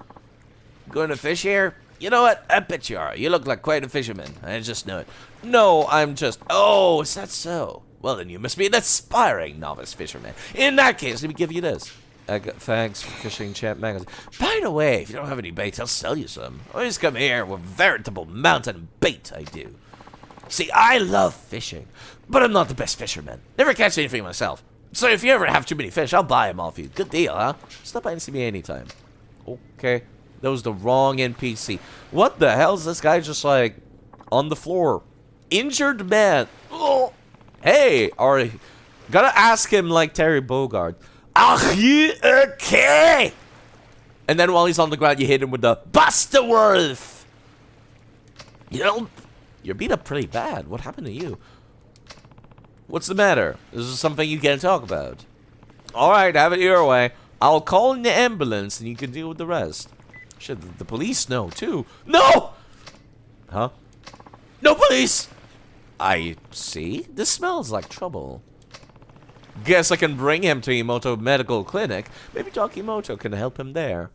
Going to fish here? You know what? I bet you are. You look like quite a fisherman. I just know it. No, I'm just... Oh, is that so? Well, then you must be an aspiring novice fisherman. In that case, let me give you this. Thanks for Fishing Champ magazine. By the way, if you don't have any bait, I'll sell you some. Always come here with veritable mountain bait, I do. See, I love fishing, but I'm not the best fisherman. Never catch anything myself. So if you ever have too many fish, I'll buy them off you. Good deal, huh? Stop by and see me anytime. Okay. That was the wrong NPC. What the hell is this guy just like on the floor? Injured man. Oh. Hey, Ari. Gotta ask him like Terry Bogard. Are you okay? And then while he's on the ground, you hit him with the Buster Wolf. You know, you're beat up pretty bad. What happened to you? What's the matter? This is something you can't talk about. Alright, have it your way. I'll call in the ambulance and you can deal with the rest. Should the police know too? No! Huh? No police! I see. This smells like trouble. Guess I can bring him to Imoto Medical Clinic. Maybe Doc Imoto can help him there.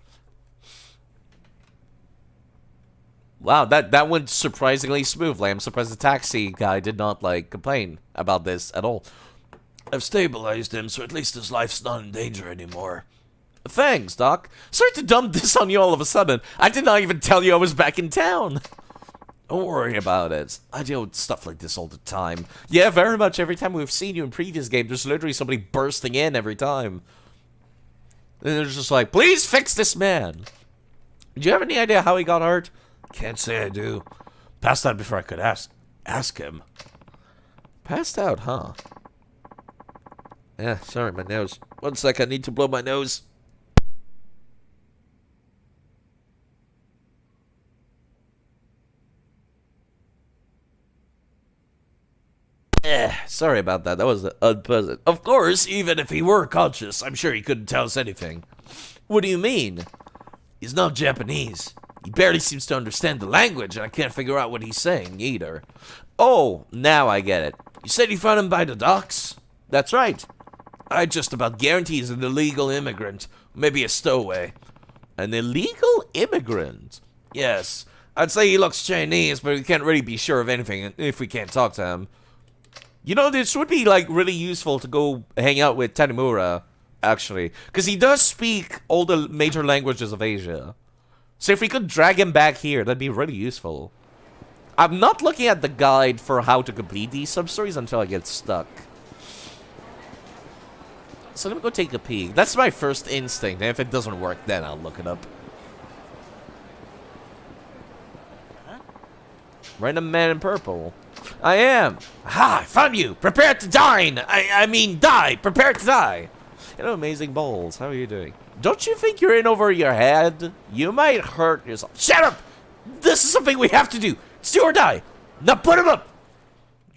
Wow, that went surprisingly smoothly. I'm surprised the taxi guy did not, like, complain about this at all. I've stabilized him, so at least his life's not in danger anymore. Thanks, Doc. Sorry to dump this on you all of a sudden. I did not even tell you I was back in town. Don't worry about it. I deal with stuff like this all the time. Yeah, very much. Every time we've seen you in previous games, there's literally somebody bursting in every time. And they're just like, please fix this man. Do you have any idea how he got hurt? Can't say I do. Passed out before I could ask him. Passed out, huh? Yeah, sorry, my nose. 1 sec, I need to blow my nose. Sorry about that. That was unpleasant. Of course, even if he were conscious, I'm sure he couldn't tell us anything. What do you mean? He's not Japanese. He barely seems to understand the language, and I can't figure out what he's saying either. Oh, now I get it. You said you found him by the docks? That's right. I just about guarantee he's an illegal immigrant. Maybe a stowaway. An illegal immigrant? Yes. I'd say he looks Chinese, but we can't really be sure of anything if we can't talk to him. You know, this would be, like, really useful to go hang out with Tanimura, actually. Because he does speak all the major languages of Asia. So if we could drag him back here, that'd be really useful. I'm not looking at the guide for how to complete these sub-stories until I get stuck. So let me go take a peek. That's my first instinct, and if it doesn't work, then I'll look it up. Random man in purple. I am. Ha! I found you! Prepare to dine! I mean, die! Prepare to die! Hello, amazing balls. How are you doing? Don't you think you're in over your head? You might hurt yourself. Shut up! This is something we have to do. It's do or die. Now put him up.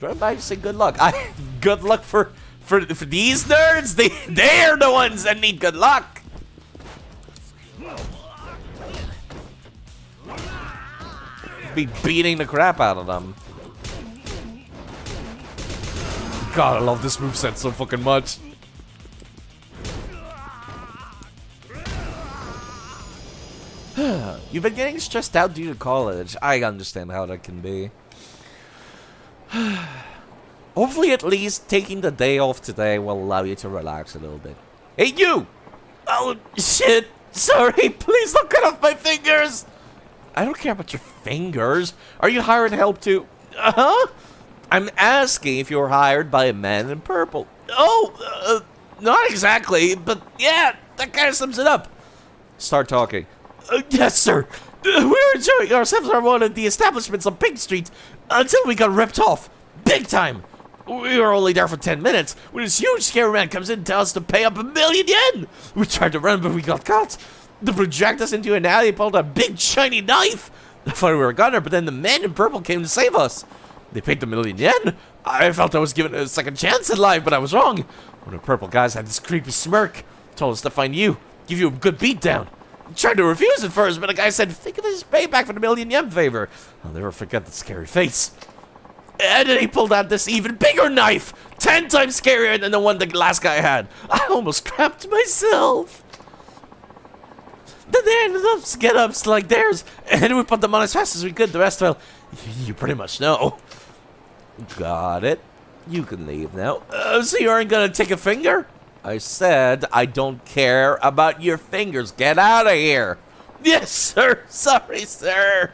Drive by to say good luck. Good luck for these nerds. They're the ones that need good luck. Be beating the crap out of them. God, I love this moveset so fucking much. You've been getting stressed out due to college. I understand how that can be. Hopefully at least taking the day off today will allow you to relax a little bit. Hey, you! Oh, shit! Sorry, please don't cut off my fingers! I don't care about your fingers. Are you hired help too? Uh-huh? I'm asking if you're hired by a man in purple. Oh, not exactly, but yeah, that kind of sums it up. Start talking. Yes, sir. We were enjoying ourselves on one of the establishments on Pink Street until we got ripped off. Big time. We were only there for 10 minutes when this huge scary man comes in and tells us to pay up 1,000,000 yen. We tried to run, but we got caught. They dragged us into an alley and pulled a big shiny knife. I thought we were a gunner, but then the man in purple came to save us. They paid the 1,000,000 yen. I felt I was given a second chance in life, but I was wrong. One of the purple guys had this creepy smirk. Told us to find you, give you a good beatdown. I tried to refuse at first, but the guy said, think of this payback for the 1,000,000 yen favor. I'll never forget the scary face. And then he pulled out this even bigger knife, 10 times scarier than the one the last guy had. I almost crapped myself. Then they ended up get-ups like theirs, and we put them on as fast as we could. The rest, well, you pretty much know. Got it. You can leave now. So you aren't gonna take a finger? I said I don't care about your fingers. Get out of here. Yes, sir. Sorry, sir.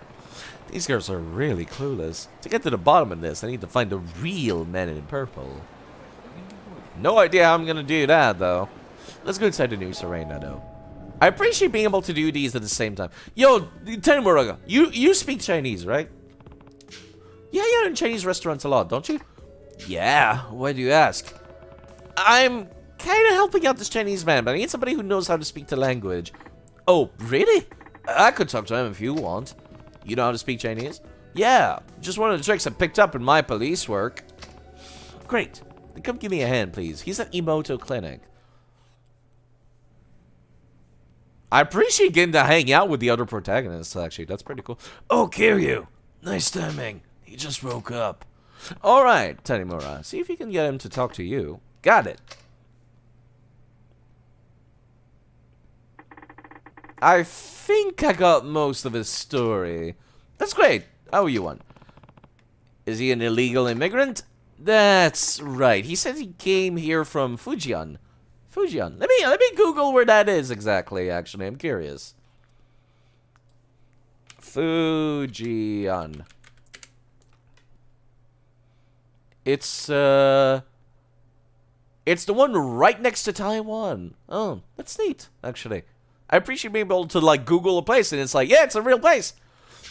These girls are really clueless. To get to the bottom of this, I need to find the real men in purple. No idea how I'm gonna do that, though. Let's go inside the new Serena, though. I appreciate being able to do these at the same time. Yo, Tenmuraga, you speak Chinese, right? Yeah, you're in Chinese restaurants a lot, don't you? Yeah, why do you ask? I'm kind of helping out this Chinese man, but I need somebody who knows how to speak the language. Oh, really? I could talk to him if you want. You know how to speak Chinese? Yeah, just one of the tricks I picked up in my police work. Great. Then come give me a hand, please. He's at Emoto Clinic. I appreciate getting to hang out with the other protagonists, actually. That's pretty cool. Oh, Kiryu. Nice timing. He just woke up. Alright, Tanimura. See if you can get him to talk to you. Got it. I think I got most of his story. That's great. How are you one? Is he an illegal immigrant? That's right. He said he came here from Fujian. Fujian. Let me Google where that is exactly, actually. I'm curious. Fujian. It's the one right next to Taiwan. Oh, that's neat, actually. I appreciate being able to, like, Google a place, and it's like, yeah, it's a real place.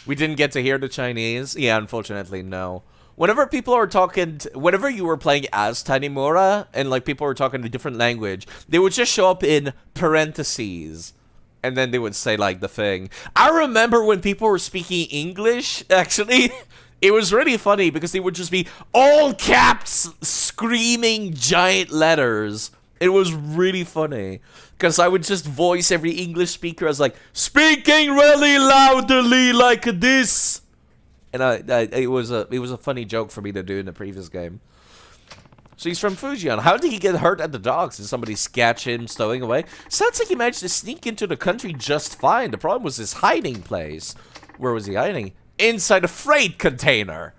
We didn't get to hear the Chinese. Yeah, unfortunately, no. Whenever people are talking, whenever you were playing as Tanimura, and, like, people were talking a different language, they would just show up in parentheses. And then they would say, like, the thing. I remember when people were speaking English, actually. It was really funny, because they would just be all caps, screaming giant letters. It was really funny. Because I would just voice every English speaker as like, speaking really loudly like this. And it was a funny joke for me to do in the previous game. So he's from Fujian. How did he get hurt at the docks? Did somebody sketch him stowing away? Sounds like he managed to sneak into the country just fine. The problem was his hiding place. Where was he hiding? Inside a freight container.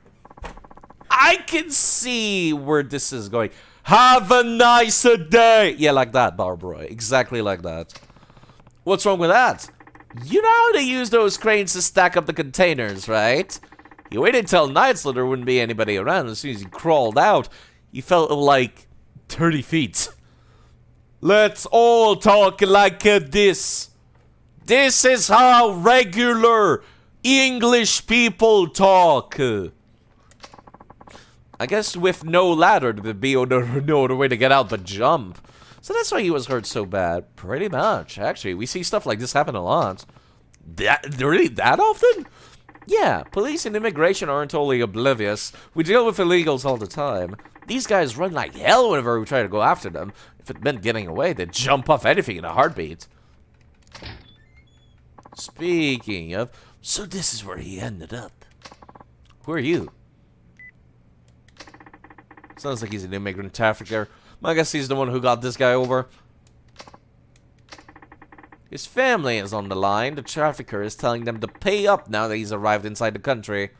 I can see where this is going. Have a nice day. Yeah, like that, Barbara. Exactly like that. What's wrong with that? You know how to use those cranes to stack up the containers, right? You waited until night so there wouldn't be anybody around. As soon as he crawled out, he felt like 30 feet. Let's all talk like this. This is how regular English people talk. I guess with no ladder, there'd be no other way to get out but jump. So that's why he was hurt so bad. Pretty much, actually. We see stuff like this happen a lot. Really that often? Yeah, police and immigration aren't totally oblivious. We deal with illegals all the time. These guys run like hell whenever we try to go after them. If it meant getting away, they'd jump off anything in a heartbeat. Speaking of, so this is where he ended up. Who are you? Sounds like he's an immigrant trafficker. I guess he's the one who got this guy over. His family is on the line. The trafficker is telling them to pay up now that he's arrived inside the country.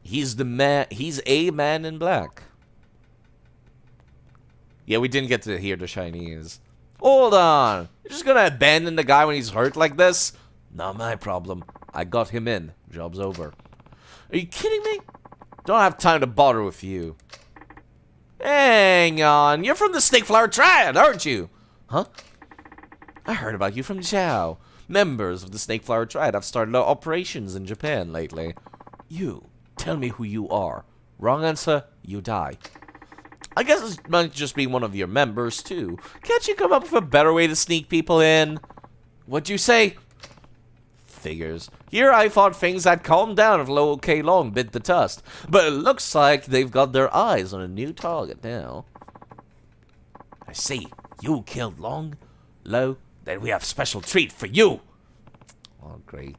He's the man. He's a man in black. Yeah, we didn't get to hear the Chinese. Hold on. You're just gonna abandon the guy when he's hurt like this? Not my problem. I got him in. Job's over. Are you kidding me? Don't have time to bother with you. Hang on. You're from the Snake Flower Triad, aren't you? Huh? I heard about you from Zhao. Members of the Snake Flower Triad have started operations in Japan lately. You. Tell me who you are. Wrong answer, you die. I guess it might just be one of your members, too. Can't you come up with a better way to sneak people in? What'd you say? Figures. Here I thought things had calmed down if Lo K Long bit the dust. But it looks like they've got their eyes on a new target now. I see. You killed Long? Lo? Then we have a special treat for you. Oh, great.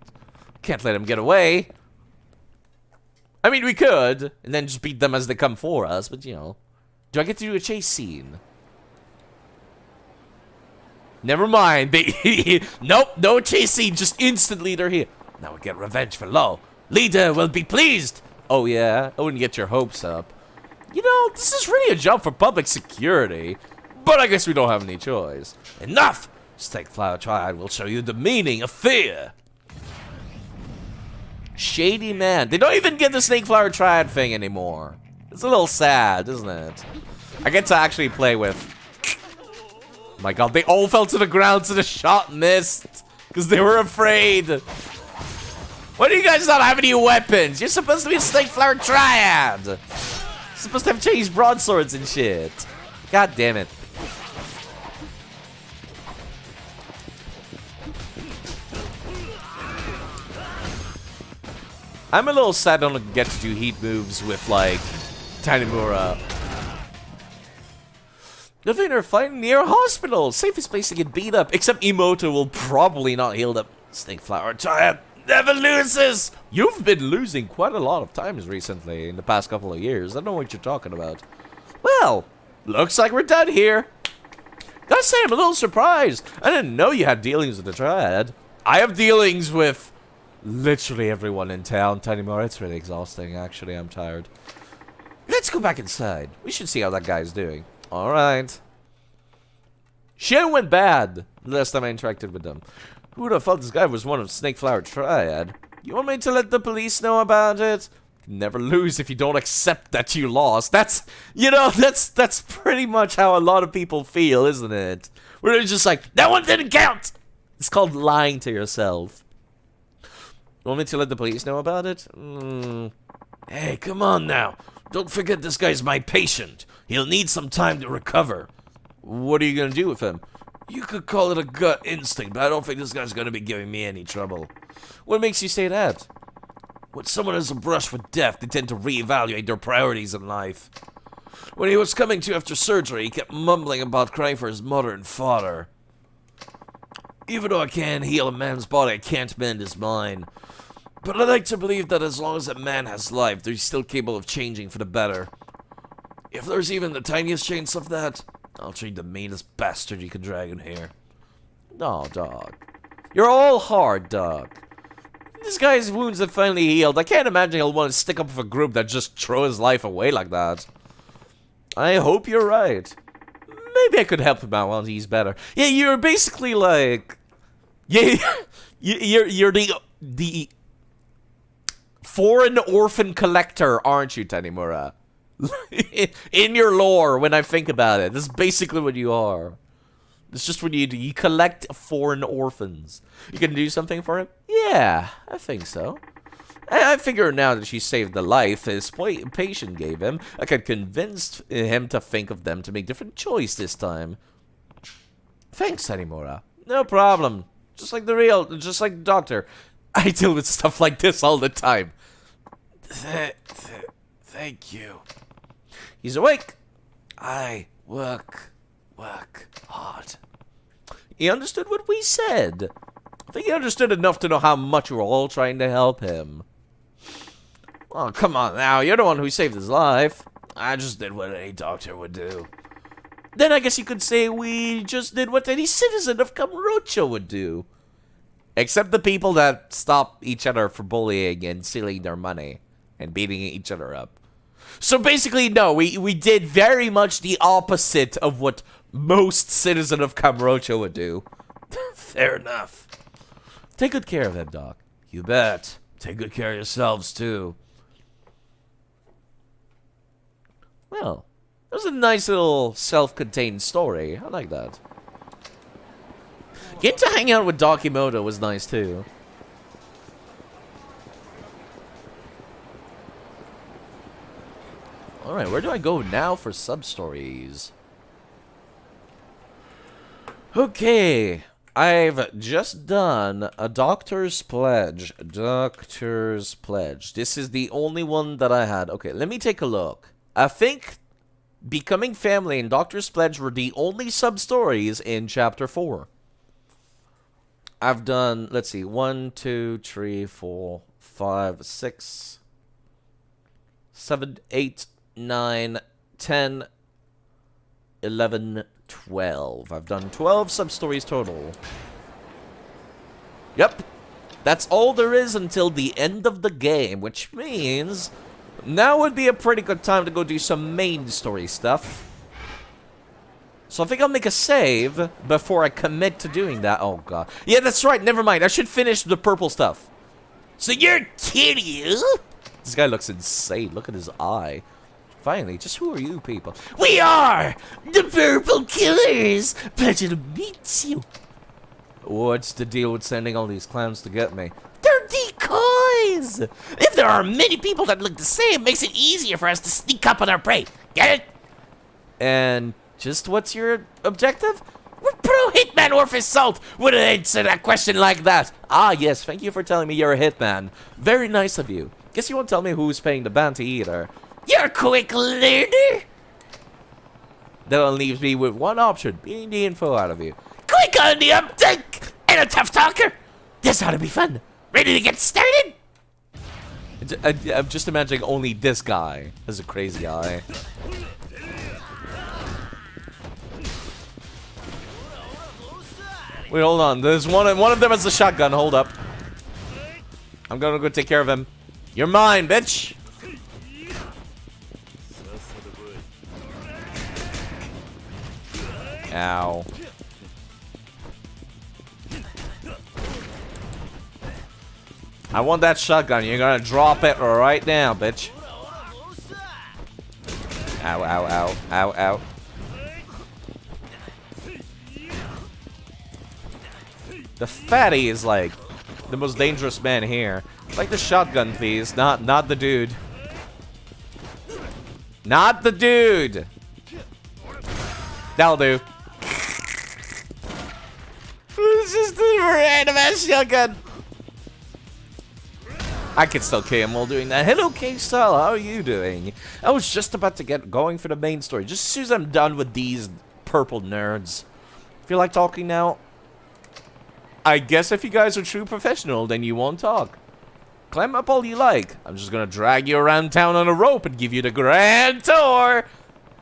Can't let him get away. I mean, we could, and then just beat them as they come for us, but you know. Do I get to do a chase scene? Never mind. Nope, no chase scene. Just instantly they're here. Now we get revenge for Lo. Leader will be pleased. Oh, yeah? I wouldn't get your hopes up. You know, this is really a job for public security. But I guess we don't have any choice. Enough! Snake Flower Triad will show you the meaning of fear. Shady man. They don't even get the Snake Flower Triad thing anymore. It's a little sad, isn't it? I get to actually play with... My god, they all fell to the ground so the shot missed. Because they were afraid. Why do you guys not have any weapons? You're supposed to be a Snake Flower Triad. You're supposed to have Chinese broadswords and shit. God damn it. I'm a little sad I don't get to do heat moves with, like, Tanimura. Good thing they're fighting near a hospital. Safest place to get beat up. Except Emoto will probably not heal them. Snake Flower Triad never loses. You've been losing quite a lot of times recently in the past couple of years. I don't know what you're talking about. Well, looks like we're done here. Gotta say, I'm a little surprised. I didn't know you had dealings with the Triad. I have dealings with literally everyone in town. Tanimura, it's really exhausting, actually. I'm tired. Let's go back inside. We should see how that guy's doing. Alright. Shit went bad the last time I interacted with them. Who would have thought this guy was one of Snake Flower Triad? You want me to let the police know about it? Never lose if you don't accept that you lost. That's, you know, that's pretty much how a lot of people feel, isn't it? Where they're just like, that one didn't count! It's called lying to yourself. You want me to let the police know about it? Hey, come on now. Don't forget this guy's my patient. He'll need some time to recover. What are you gonna do with him? You could call it a gut instinct, but I don't think this guy's gonna be giving me any trouble. What makes you say that? When someone has a brush with death, they tend to reevaluate their priorities in life. When he was coming to after surgery, he kept mumbling about crying for his mother and father. Even though I can't heal a man's body, I can't mend his mind. But I like to believe that as long as a man has life, he's still capable of changing for the better. If there's even the tiniest chance of that, I'll treat the meanest bastard you can drag in here. No, dog. You're all hard, dog. This guy's wounds have finally healed. I can't imagine he'll want to stick up with a group that just throw his life away like that. I hope you're right. Maybe I could help him out while he's better. Yeah, you're basically like... Yeah, you're the foreign orphan collector, aren't you, Tanimura? In your lore, when I think about it, this is basically what you are. It's just what you do. You collect foreign orphans. You can do something for him? Yeah, I think so. And I figure now that she saved the life his patient gave him, I can convince him to think of them to make different choice this time. Thanks, Tanimura. No problem. Just like the doctor. I deal with stuff like this all the time. Thank you. He's awake. I work hard. He understood what we said. I think he understood enough to know how much we're all trying to help him. Oh, come on now. You're the one who saved his life. I just did what any doctor would do. Then I guess you could say we just did what any citizen of Kamurocho would do. Except the people that stop each other from bullying and stealing their money and beating each other up. So basically, no, we did very much the opposite of what most citizens of Kamurocho would do. Fair enough. Take good care of him, Doc. You bet. Take good care of yourselves, too. Well, that was a nice little self-contained story. I like that. Getting to hang out with Dakimoto was nice, too. Alright, where do I go now for sub-stories? Okay, I've just done a Doctor's Pledge. Doctor's Pledge. This is the only one that I had. Okay, let me take a look. I think Becoming Family and Doctor's Pledge were the only sub-stories in Chapter 4. I've done, let's see, 1, 2, 3, 4, 5, 6, 7, 8, 9, 10, 11, 12. I've done 12 sub-stories total. Yep. That's all there is until the end of the game, which means now would be a pretty good time to go do some main story stuff. So I think I'll make a save before I commit to doing that. Oh, God. Yeah, that's right. Never mind. I should finish the purple stuff. So you're kidding? This guy looks insane. Look at his eye. Finally, just who are you people? We are the Purple Killers. Pleasure to meet you. What's the deal with sending all these clowns to get me? They're decoys. If there are many people that look the same, it makes it easier for us to sneak up on our prey. Get it? And just what's your objective? We're pro hitman Orpheus Salt would answer that question like that. Ah, yes. Thank you for telling me you're a hitman. Very nice of you. Guess you won't tell me who's paying the bounty either. You're a quick learner. That leaves me with one option, being the info out of you. Quick on the uptake and a tough talker. This ought to be fun. Ready to get started? I'm just imagining only this guy has a crazy eye. Wait, hold on. There's one of them has a shotgun. Hold up. I'm gonna go take care of him. You're mine, bitch. Ow. I want that shotgun. You're gonna drop it right now, bitch. Ow, ow, ow, ow, ow. The fatty is like the most dangerous man here. Like the shotgun, please. Not the dude. Not the dude. That'll do. It's just a random ass shotgun. I can still kill him while doing that. Hello, K-Style. How are you doing? I was just about to get going for the main story. Just as soon as I'm done with these purple nerds. Feel like talking now? I guess if you guys are true professional, then you won't talk. Climb up all you like. I'm just gonna drag you around town on a rope and give you the grand tour.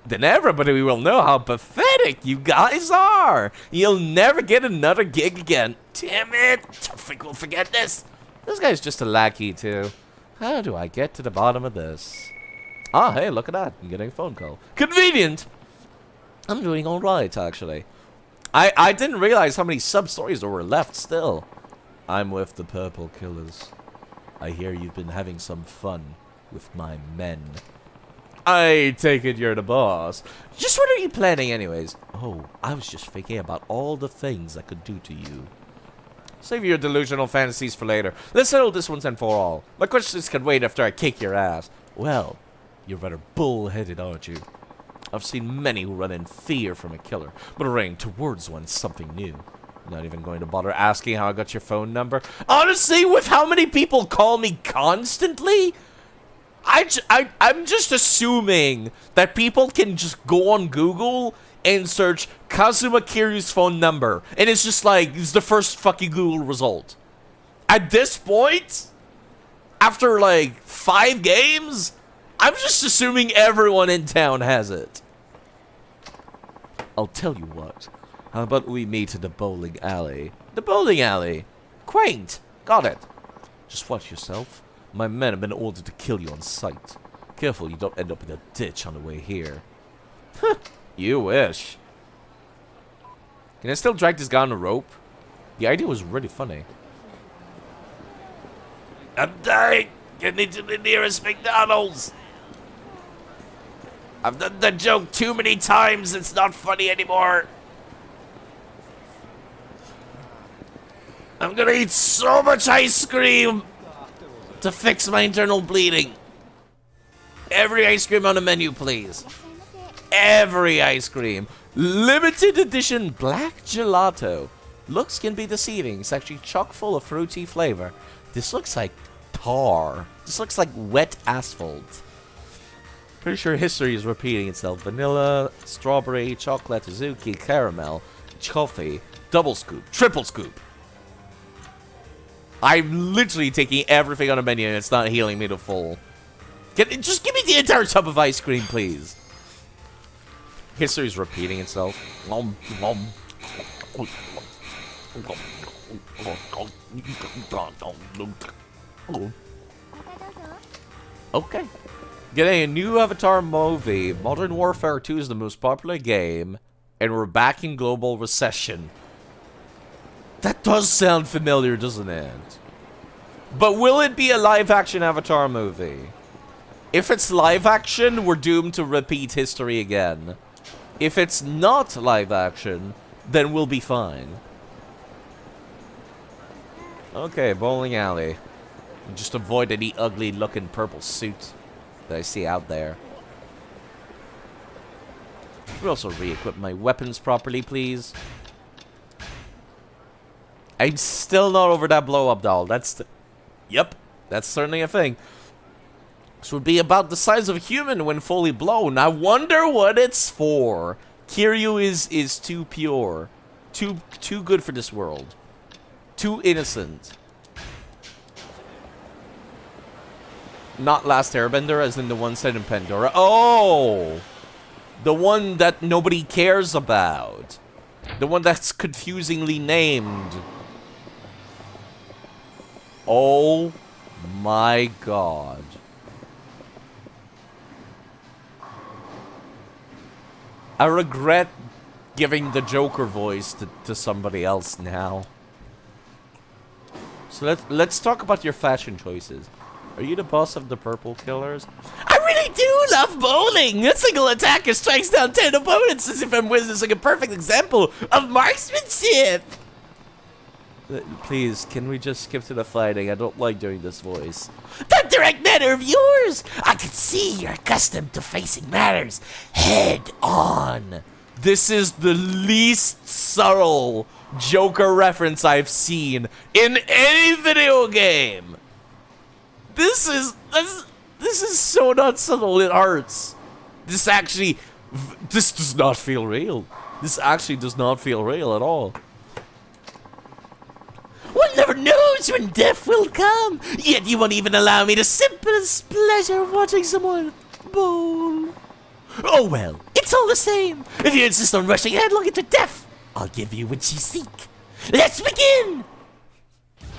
Then everybody will know how pathetic you guys are. You'll never get another gig again. Damn it. I think we'll forget this. This guy's just a lackey, too. How do I get to the bottom of this? Ah, hey, look at that. I'm getting a phone call. Convenient. I'm doing alright, actually. I didn't realize how many sub-stories there were left still. I'm with the Purple Killers. I hear you've been having some fun with my men. I take it you're the boss. Just what are you planning anyways? Oh, I was just thinking about all the things I could do to you. Save your delusional fantasies for later. Let's settle this once and for all. My questions can wait after I kick your ass. Well, you're rather bull-headed, aren't you? I've seen many who run in fear from a killer, but running towards one's something new. Not even going to bother asking how I got your phone number. Honestly, with how many people call me constantly, I'm just assuming that people can just go on Google and search Kazuma Kiryu's phone number, and it's just like, it's the first fucking Google result. At this point, after like 5 games, I'm just assuming everyone in town has it. I'll tell you what. How about we meet at the bowling alley? The bowling alley? Quaint. Got it. Just watch yourself. My men have been ordered to kill you on sight. Careful you don't end up in a ditch on the way here. You wish. Can I still drag this guy on a rope? The idea was really funny. I'm dying. Get me to the nearest McDonald's. I've done the joke too many times. It's not funny anymore. I'm gonna eat so much ice cream to fix my internal bleeding. Every ice cream on the menu, please. Every ice cream. Limited edition black gelato. Looks can be deceiving. It's actually chock full of fruity flavor. This looks like tar. This looks like wet asphalt. Pretty sure history is repeating itself. Vanilla, strawberry, chocolate, Suzuki, caramel, coffee, double scoop, triple scoop. I'm literally taking everything on the menu and it's not healing me to full. Just give me the entire tub of ice cream, please. History is repeating itself. Okay. Getting a new Avatar movie. Modern Warfare 2 is the most popular game, and we're back in global recession. That does sound familiar, doesn't it? But will it be a live-action Avatar movie? If it's live-action, we're doomed to repeat history again. If it's not live-action, then we'll be fine. Okay, bowling alley. Just avoid any ugly-looking purple suit that I see out there. We'll also re-equip my weapons properly, please. I'm still not over that blow-up doll. Yep, that's certainly a thing. This would be about the size of a human when fully blown. I wonder what it's for. Kiryu is too pure. Too good for this world. Too innocent. Not Last Airbender, as in the one set in Pandora. Oh! The one that nobody cares about. The one that's confusingly named. Oh my god. I regret giving the Joker voice to somebody else now. So let's talk about your fashion choices. Are you the boss of the purple killers? I really do love bowling! A single attacker strikes down 10 opponents as if I'm witnessing a perfect example of marksmanship! Please, can we just skip to the fighting? I don't like doing this voice. That direct manner of yours! I can see you're accustomed to facing matters head on. This is the least subtle Joker reference I've seen in any video game. This is so not subtle, it hurts. This does not feel real. This actually does not feel real at all. One never knows when death will come, yet you won't even allow me the simplest pleasure of watching someone bowl. Oh well, it's all the same. If you insist on rushing headlong into death, I'll give you what you seek. Let's begin!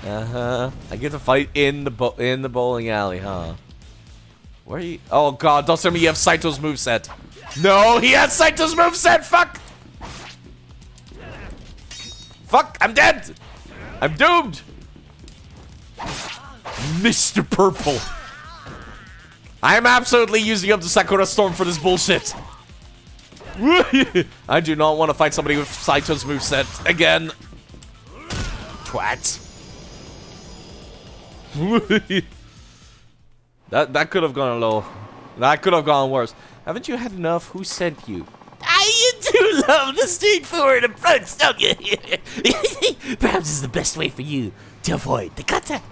I get to fight in the bowling alley, huh? Where are you? Oh god, don't tell me you have Saito's moveset. No, he has Saito's moveset! Fuck! Fuck, I'm dead! I'm doomed! Mr. Purple. I'm absolutely using up the Sakura Storm for this bullshit. I do not want to fight somebody with Saito's moveset again. twat. that could have gone a little. That could have gone worse. Haven't you had enough? Who sent you? You do love the straightforward approach, don't you? Perhaps it's the best way for you to avoid the contact.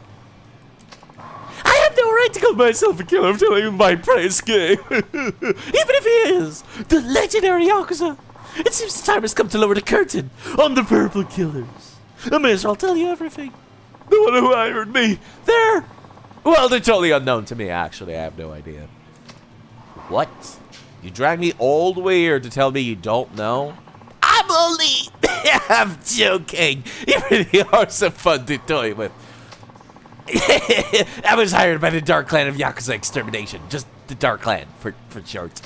I have no right to call myself a killer until I'm my price game. Even if he is the legendary Yakuza. It seems the time has come to lower the curtain on the purple killers. I may as well tell you everything. The one who hired me, they're totally unknown to me, actually. I have no idea. What? You dragged me all the way here to tell me you don't know? I'm only... I'm joking. You really are so fun to toy with. I was hired by the Dark Clan of Yakuza Extermination. Just the Dark Clan, for short.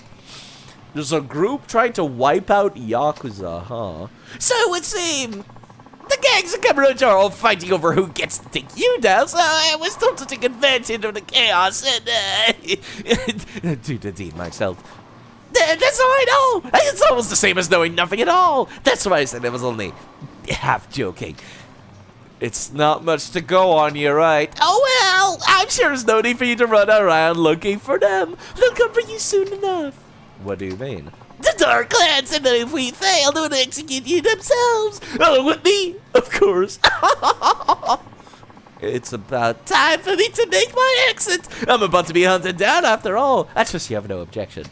There's a group trying to wipe out Yakuza, huh? So it would seem the gangs of Kamurocho are all fighting over who gets to take you down, so I was told to take advantage of the chaos and do the deed myself. That's all I know! It's almost the same as knowing nothing at all! That's why I said I was only half joking. It's not much to go on, you're right. Oh well, I'm sure there's no need for you to run around looking for them. They'll come for you soon enough. What do you mean? The Dark Clan said that if we fail, they would execute you themselves. Along with me, of course. It's about time for me to make my exit. I'm about to be hunted down after all. That's just you have no objection.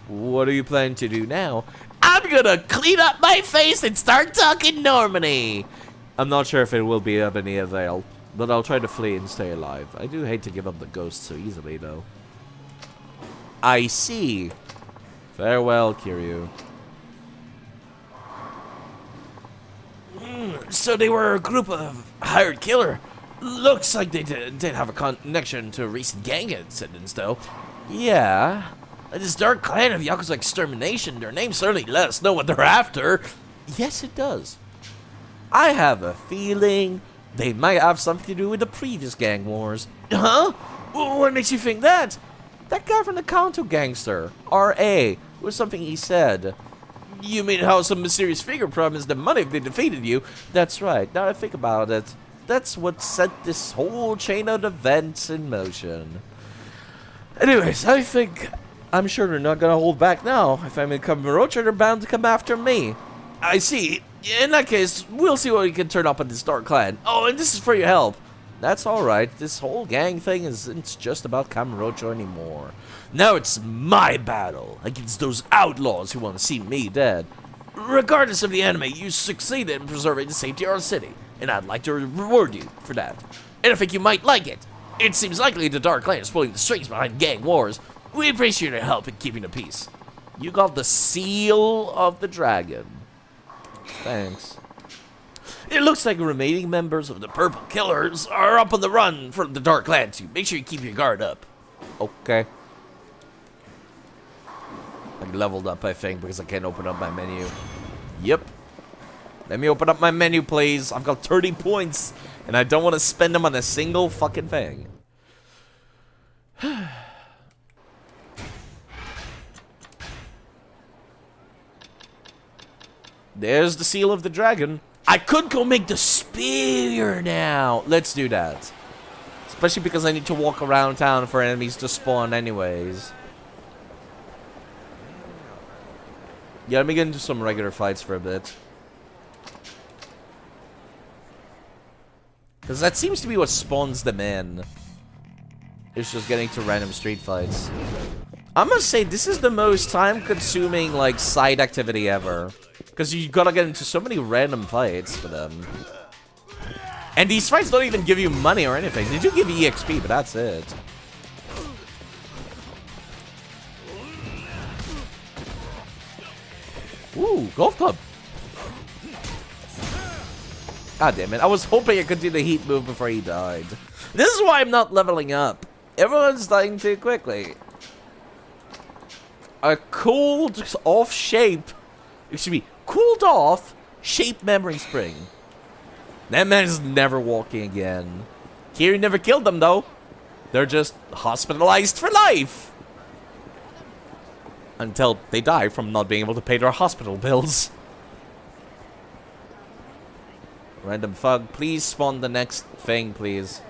What are you planning to do now? I'm gonna clean up my face and start talking normally. I'm not sure if it will be of any avail, but I'll try to flee and stay alive. I do hate to give up the ghost so easily, though. I see. Farewell, Kiryu. So they were a group of hired killer. Looks like they did have a connection to recent gang incidents, though. Yeah. This Dark Clan of Yakuza Extermination, their name certainly let us know what they're after. Yes, it does. I have a feeling they might have something to do with the previous gang wars. Huh? What makes you think that? That guy from the Kanto Gangster, R.A., was something he said. You mean how some mysterious figure promised them money if they defeated you? That's right. Now I think about it. That's what set this whole chain of events in motion. Anyways, I'm sure they're not gonna hold back now. If I'm in Kamurocho, they're bound to come after me. I see. In that case, we'll see what we can turn up in this Dark Clan. Oh, and this is for your help. That's alright. This whole gang thing isn't just about Kamurocho anymore. Now it's my battle against those outlaws who want to see me dead. Regardless of the enemy, you succeeded in preserving the safety of our city, and I'd like to reward you for that. And I think you might like it. It seems likely the Dark Clan is pulling the strings behind gang wars. We appreciate your help in keeping the peace. You got the seal of the dragon. Thanks. It looks like the remaining members of the Purple Killers are up on the run from the Dark Clan too. Make sure you keep your guard up. Okay. I'm leveled up, I think, because I can't open up my menu. Yep. Let me open up my menu, please. I've got 30 points, and I don't want to spend them on a single fucking thing. There's the seal of the dragon. I could go make the spear now. Let's do that. Especially because I need to walk around town for enemies to spawn anyways. Yeah, let me get into some regular fights for a bit. Because that seems to be what spawns them in. It's just getting to random street fights. I must say, this is the most time-consuming, like, side activity ever. Because you gotta get into so many random fights for them. And these fights don't even give you money or anything. They do give you EXP, but that's it. Ooh, golf club. God damn it. I was hoping I could do the heat move before he died. This is why I'm not leveling up. Everyone's dying too quickly. A cooled off shape. Excuse me. Cooled off shape memory spring. That man is never walking again. Kiryu never killed them though. They're just hospitalized for life. Until they die from not being able to pay their hospital bills. Random thug, please spawn the next thing, please.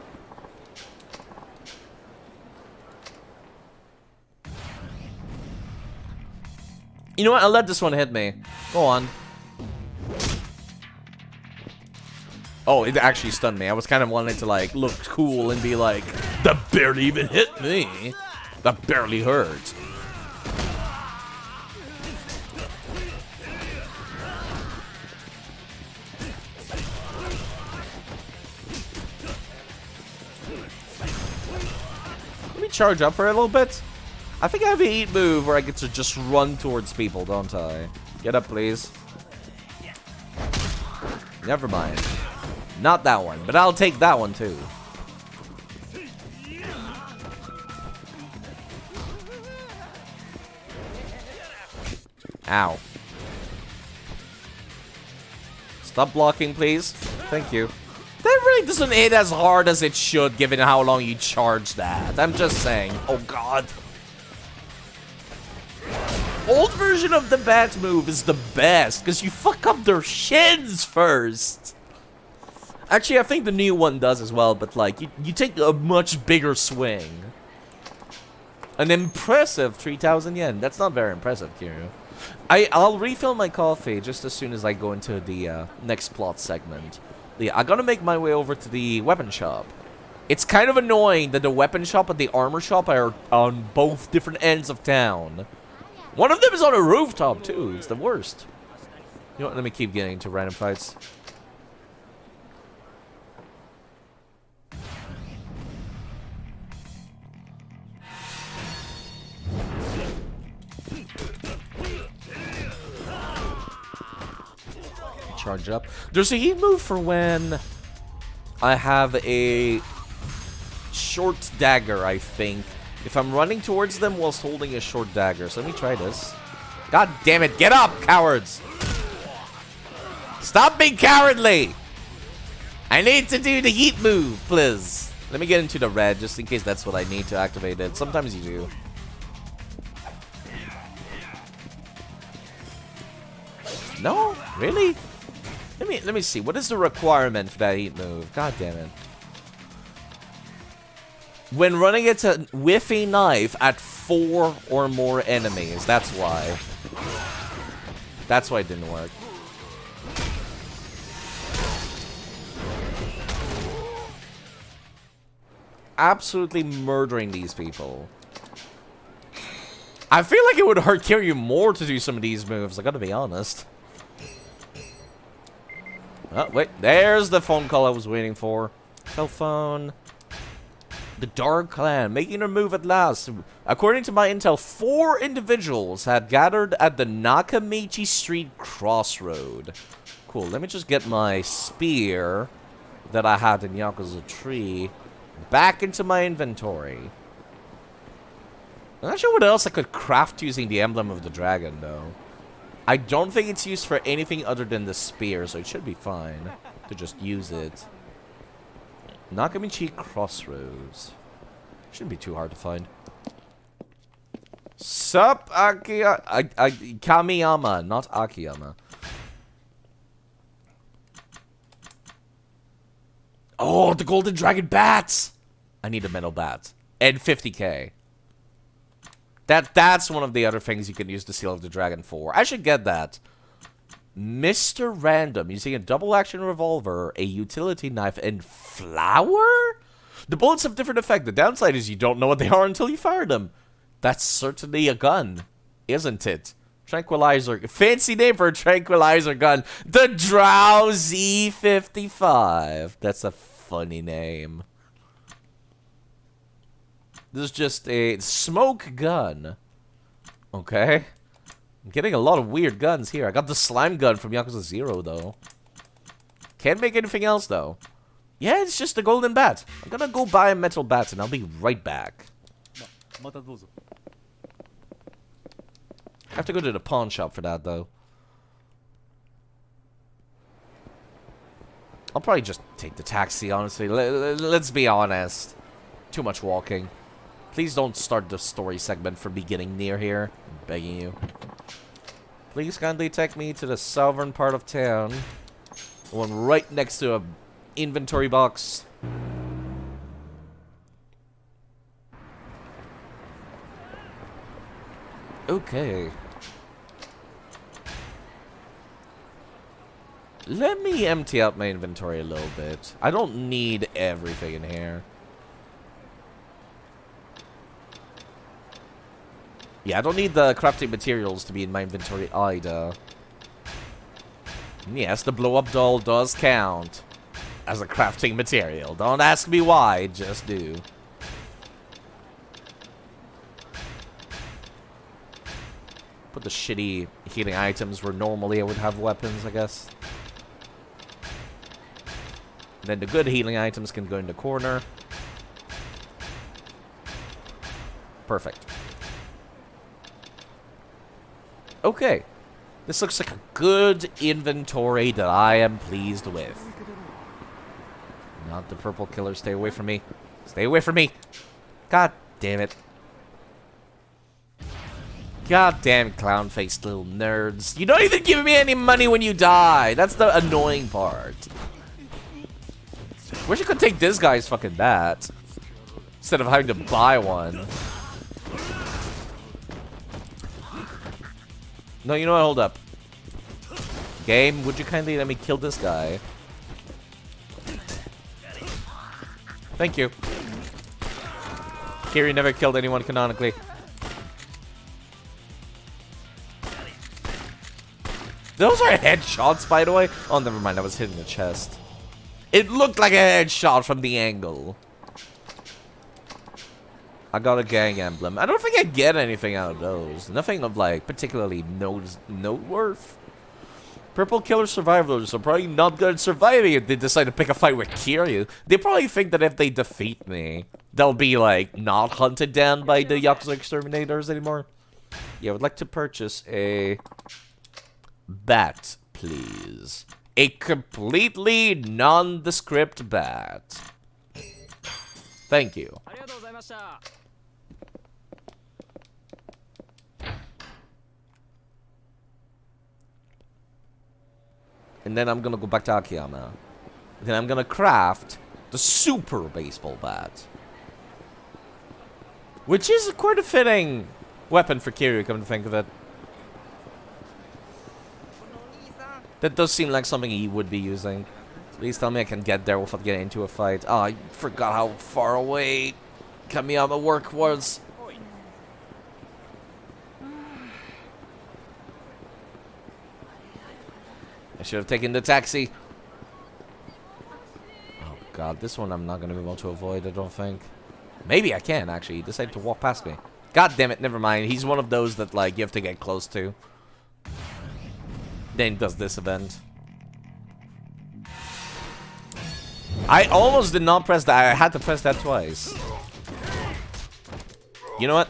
You know what? I'll let this one hit me. Go on. Oh, it actually stunned me. I was kind of wanting to, like, look cool and be like, that barely even hit me. That barely hurt. Let me charge up for a little bit. I think I have a heat move where I get to just run towards people, don't I? Get up, please. Never mind. Not that one, but I'll take that one too. Ow. Stop blocking, please. Thank you. That really doesn't hit as hard as it should, given how long you charge that. I'm just saying. Oh, God. Old version of the bat move is the best, because you fuck up their shins first. Actually, I think the new one does as well, but like, you take a much bigger swing. An impressive 3,000 yen. That's not very impressive, Kiryu. I'll refill my coffee just as soon as I go into the next plot segment. Yeah, I gotta make my way over to the weapon shop. It's kind of annoying that the weapon shop and the armor shop are on both different ends of town. One of them is on a rooftop, too. It's the worst. You know what? Let me keep getting into random fights. Charge up. There's a heat move for when I have a short dagger, I think. If I'm running towards them whilst holding a short dagger. So let me try this. God damn it. Get up, cowards. Stop being cowardly. I need to do the heat move, please. Let me get into the red just in case that's what I need to activate it. Sometimes you do. No? Really? Let me see. What is the requirement for that heat move? God damn it. When running it with a knife at 4 or more enemies. That's why. That's why it didn't work. Absolutely murdering these people. I feel like it would hurt Kiryu more to do some of these moves. I gotta be honest. Oh, wait. There's the phone call I was waiting for. Cell phone. The Dark Clan making their move at last. According to my intel, 4 individuals had gathered at the Nakamichi Street crossroad. Cool. Let me just get my spear that I had in Yakuza 3 back into my inventory. I'm not sure what else I could craft using the emblem of the dragon, though. I don't think it's used for anything other than the spear, so it should be fine to just use it. Nakamichi Crossroads. Shouldn't be too hard to find. Sup, Kamiyama, not Akiyama. Oh, the golden dragon bats! I need a metal bat. And 50k. That's one of the other things you can use the Seal of the Dragon for. I should get that. Mr. Random using a double-action revolver, a utility knife, and flour? The bullets have different effect. The downside is you don't know what they are until you fire them. That's certainly a gun, isn't it? Tranquilizer. Fancy name for a tranquilizer gun. The Drowsy 55. That's a funny name. This is just a smoke gun. Okay. I'm getting a lot of weird guns here. I got the slime gun from Yakuza 0, though. Can't make anything else, though. Yeah, it's just a golden bat. I'm gonna go buy a metal bat, and I'll be right back. I have to go to the pawn shop for that, though. I'll probably just take the taxi, honestly. Let's be honest. Too much walking. Please don't start the story segment from beginning near here. I'm begging you. Please kindly take me to the southern part of town. One right next to a inventory box. Okay. Let me empty out my inventory a little bit. I don't need everything in here. Yeah, I don't need the crafting materials to be in my inventory either. Yes, the blow-up doll does count as a crafting material. Don't ask me why, just do. Put the shitty healing items where normally I would have weapons, I guess. Then the good healing items can go in the corner. Perfect. Okay. This looks like a good inventory that I am pleased with. Not the purple killer. Stay away from me. Stay away from me. God damn it. God damn clown-faced little nerds. You don't even give me any money when you die. That's the annoying part. Wish I could take this guy's fucking bat instead of having to buy one. No, you know what? Hold up. Game, would you kindly let me kill this guy? Thank you. Kiri never killed anyone canonically. Those are headshots, by the way. Oh, never mind. I was hitting the chest. It looked like a headshot from the angle. I got a gang emblem. I don't think I get anything out of those. Nothing of, like, particularly noteworthy. Purple killer survivors are probably not good at surviving if they decide to pick a fight with Kiryu. They probably think that if they defeat me, they'll be, like, not hunted down by the Yakuza exterminators anymore. Yeah, I would like to purchase a bat, please. A completely nondescript bat. Thank you. And then I'm gonna go back to Akiyama. Then I'm gonna craft the super baseball bat. Which is quite a fitting weapon for Kiryu, come to think of it. That does seem like something he would be using. Please tell me I can get there without getting into a fight. Oh, I forgot how far away Kamiyama work was. I should have taken the taxi. Oh god, this one I'm not going to be able to avoid, I don't think. Maybe I can, actually. He decided to walk past me. God damn it, never mind. He's one of those that, like, you have to get close to. Then he does this event. I almost did not press that. I had to press that twice. You know what?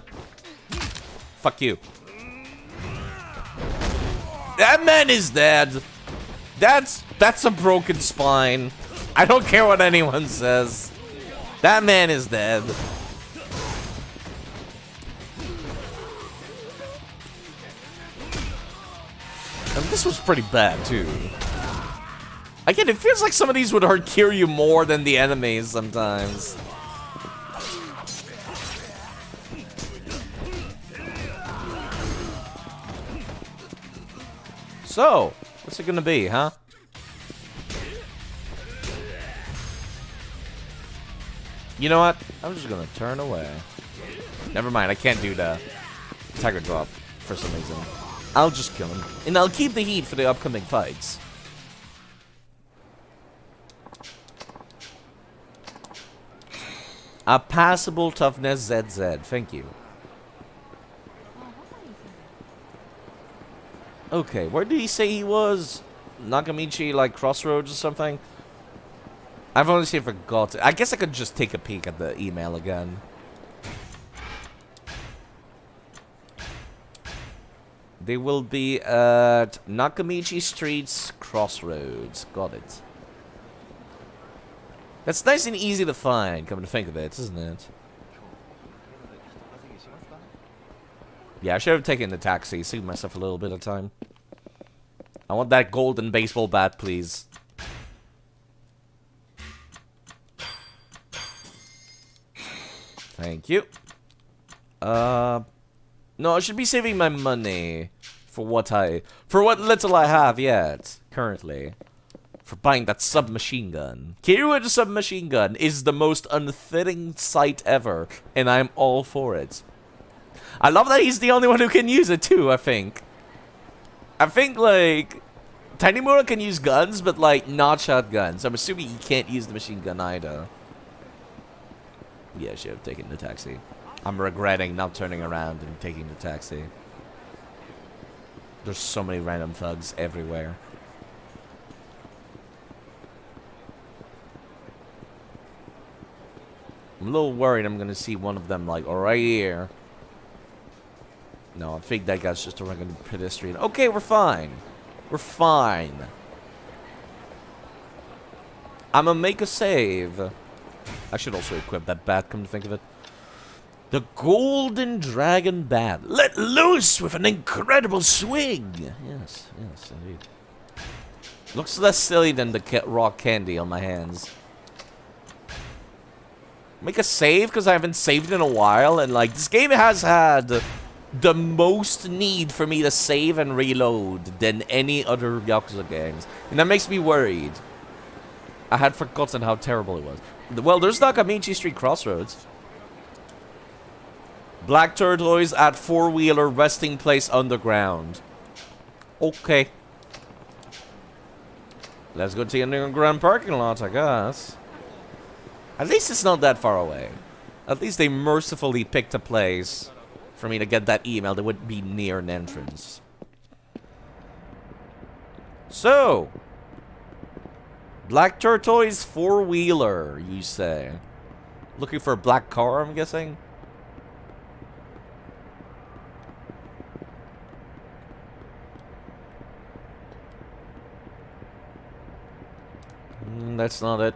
Fuck you. That man is dead. That's a broken spine. I don't care what anyone says. That man is dead. And this was pretty bad too. Again, it feels like some of these would hurt Kiryu more than the enemies sometimes. So, what's it gonna be, huh? You know what? I'm just gonna turn away. Never mind, I can't do the tiger drop for some reason. I'll just kill him. And I'll keep the heat for the upcoming fights. A passable toughness ZZ. Thank you. Okay, where did he say he was? Nakamichi, like, Crossroads or something? I've honestly forgotten. I guess I could just take a peek at the email again. They will be at Nakamichi Street's Crossroads. Got it. That's nice and easy to find, come to think of it, isn't it? Yeah, I should have taken the taxi, saved myself a little bit of time. I want that golden baseball bat, please. Thank you. No, I should be saving my money for what little I have yet, currently. For buying that submachine gun. Kiryu the submachine gun is the most unfitting sight ever, and I'm all for it. I love that he's the only one who can use it too, I think. I think, like, Tanimura can use guns, but, like, not shotguns. I'm assuming he can't use the machine gun either. Yeah, I should have taken the taxi. I'm regretting not turning around and taking the taxi. There's so many random thugs everywhere. I'm a little worried I'm gonna see one of them, like, right here. No, I think that guy's just a regular pedestrian. Okay, we're fine. We're fine. I'm gonna make a save. I should also equip that bat, come to think of it. The Golden Dragon Bat. Let loose with an incredible swing. Yes, yes, indeed. Looks less silly than the raw candy on my hands. Make a save, because I haven't saved in a while, and, like, this game has had the most need for me to save and reload than any other Yakuza games. And that makes me worried. I had forgotten how terrible it was. Well, there's Nakamichi Street Crossroads. Black Turtles at four-wheeler resting place underground. Okay. Let's go to the underground parking lot, I guess. At least it's not that far away. At least they mercifully picked a place for me to get that email that would be near an entrance. So, Black Tortoise four-wheeler, you say? Looking for a black car, I'm guessing? That's not it.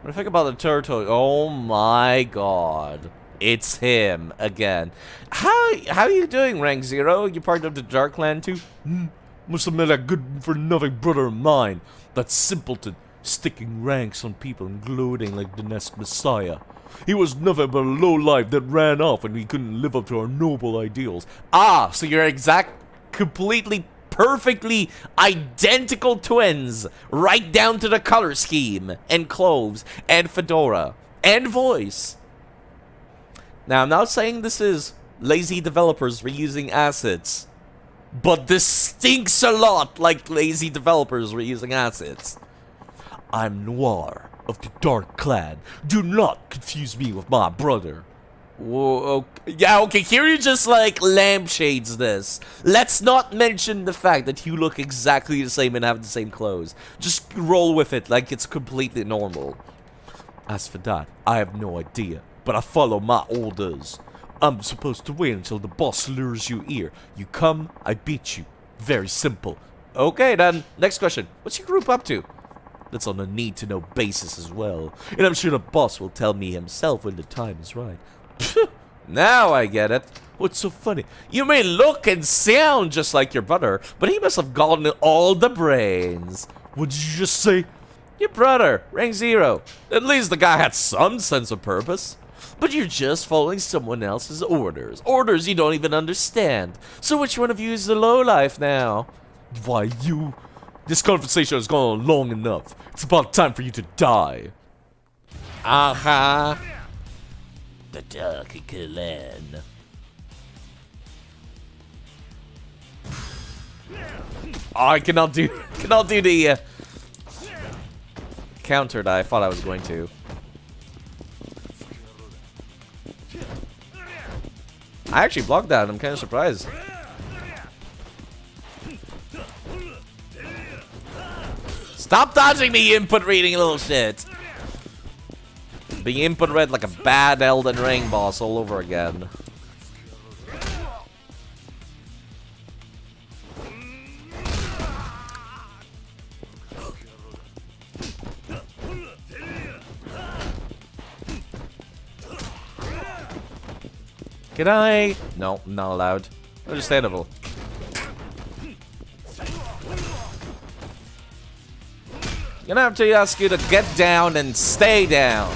What do you think about the turtle? Oh my god. It's him again. How are you doing, Rank Zero? You part of the Dark Clan too? Must have met a good-for-nothing brother of mine. That simpleton, sticking ranks on people and gloating like the next messiah. He was nothing but a lowlife that ran off and we couldn't live up to our noble ideals. Ah, so you're completely, perfectly identical twins. Right down to the color scheme, and clothes, and fedora, and voice. Now, I'm not saying this is lazy developers reusing assets, but this stinks a lot like lazy developers reusing assets. I'm Noir of the Dark Clan. Do not confuse me with my brother. Whoa, okay. Yeah, okay, here you just, like, lampshades this. Let's not mention the fact that you look exactly the same and have the same clothes. Just roll with it like it's completely normal. As for that, I have no idea, but I follow my orders. I'm supposed to wait until the boss lures you here. You come, I beat you. Very simple. Okay, then, next question. What's your group up to? That's on a need-to-know basis as well. And I'm sure the boss will tell me himself when the time is right. Now I get it. What's so funny? You may look and sound just like your brother, but he must have gotten all the brains. What did you just say? Your brother, rank 0. At least the guy had some sense of purpose. But you're just following someone else's orders. Orders you don't even understand. So which one of you is the lowlife now? Why, you... This conversation has gone on long enough. It's about time for you to die. Aha. The Dark Clan. Oh, I cannot do the counter that I thought I was going to. I actually blocked that. I'm kind of surprised. Stop dodging me, input reading little shit. Being input read like a bad Elden Ring boss all over again. Can I? No, not allowed. Understandable. Gonna have to ask you to get down and stay down.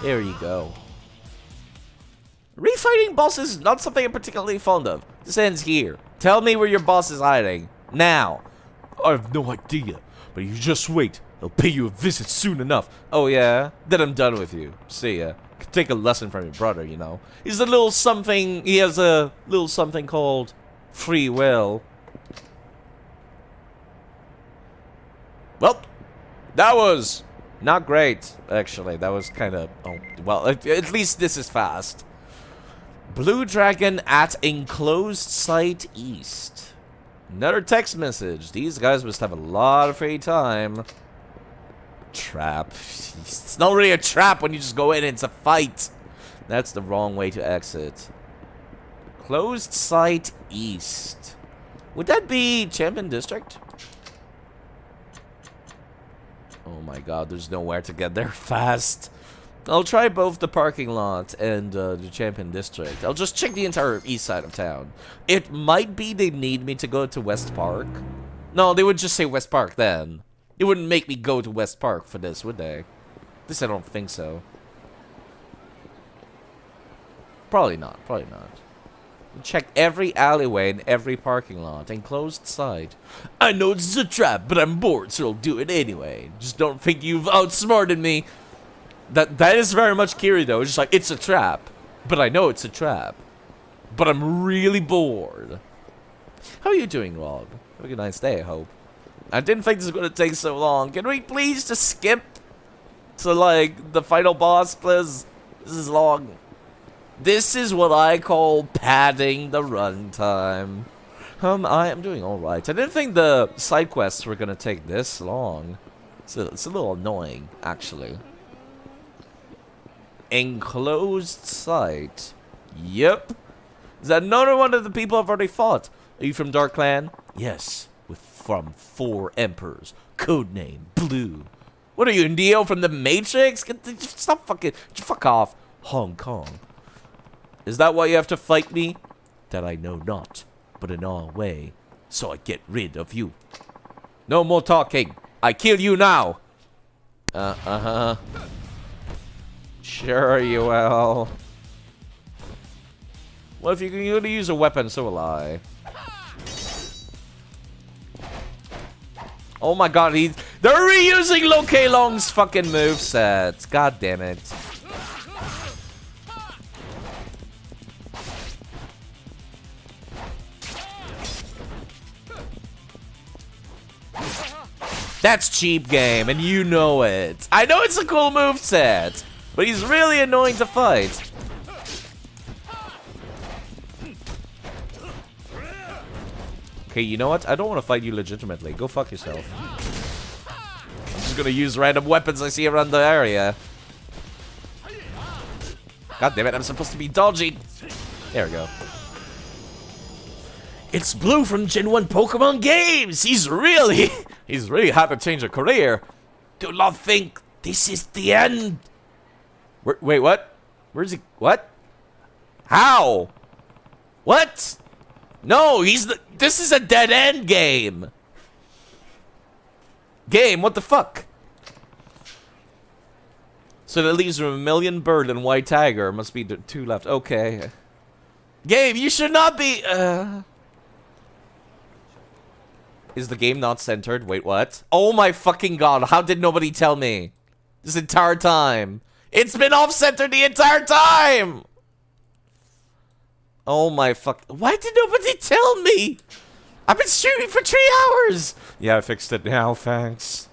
There you go. fighting bosses is not something I'm particularly fond of. This ends here. Tell me where your boss is hiding. Now. I have no idea, but you just wait. They'll pay you a visit soon enough. Oh yeah? Then I'm done with you. See ya. Could take a lesson from your brother, you know. He's a little something, he has a little something called free will. Well, that was not great, actually. That was kind of, oh, well, at least this is fast. Blue Dragon at Enclosed Site East. Another text message. These guys must have a lot of free time. Trap. It's not really a trap when you just go in and it's a fight. That's the wrong way to exit. Closed Site East. Would that be Champion District? Oh my god, there's nowhere to get there fast. I'll try both the parking lot and the Champion District. I'll just check the entire east side of town. It might be they need me to go to West Park. No, they would just say West Park then. It wouldn't make me go to West Park for this, would they? At least I don't think so. Probably not, probably not. Check every alleyway and every parking lot. Enclosed site. I know this is a trap, but I'm bored, so I'll do it anyway. Just don't think you've outsmarted me. That is very much Kiri, though. It's just like, it's a trap. But I know it's a trap. But I'm really bored. How are you doing, Rob? Have a nice day, I hope. I didn't think this was going to take so long. Can we please just skip to, like, the final boss, please? This is long. This is what I call padding the runtime. I am doing alright. I didn't think the side quests were going to take this long. It's a little annoying, actually. Enclosed site. Yep. Is that another one of the people I've already fought? Are you from Dark Clan? Yes. From 4 Emperors. Codename Blue. What are you, Neo from the Matrix? Stop fucking. Fuck off. Hong Kong. Is that why you have to fight me? That I know not, but in all way, so I get rid of you. No more talking. I kill you now. Uh-huh. Sure you will. Well, if you're going to use a weapon, so will I. Oh my god, they're reusing Lo Kei Long's fucking moveset. God damn it. That's cheap game, and you know it. I know it's a cool moveset, but he's really annoying to fight. Okay, you know what? I don't want to fight you legitimately. Go fuck yourself. I'm just gonna use random weapons I see around the area. God damn it, I'm supposed to be dodgy. There we go. It's Blue from Gen 1 Pokemon games! He's really had to change a career. Do not think this is the end. Wait, what? Where's he? What? How? What? No, this is a dead end game. Game, what the fuck? So that leaves Vermilion Bird and White Tiger. Must be the 2 left. Okay. Game, you should not be. Is the game not centered? Wait, what? Oh my fucking god, how did nobody tell me? This entire time. It's been off-centered the entire time! Oh my fuck. Why did nobody tell me? I've been streaming for 3 hours! Yeah, I fixed it now, thanks.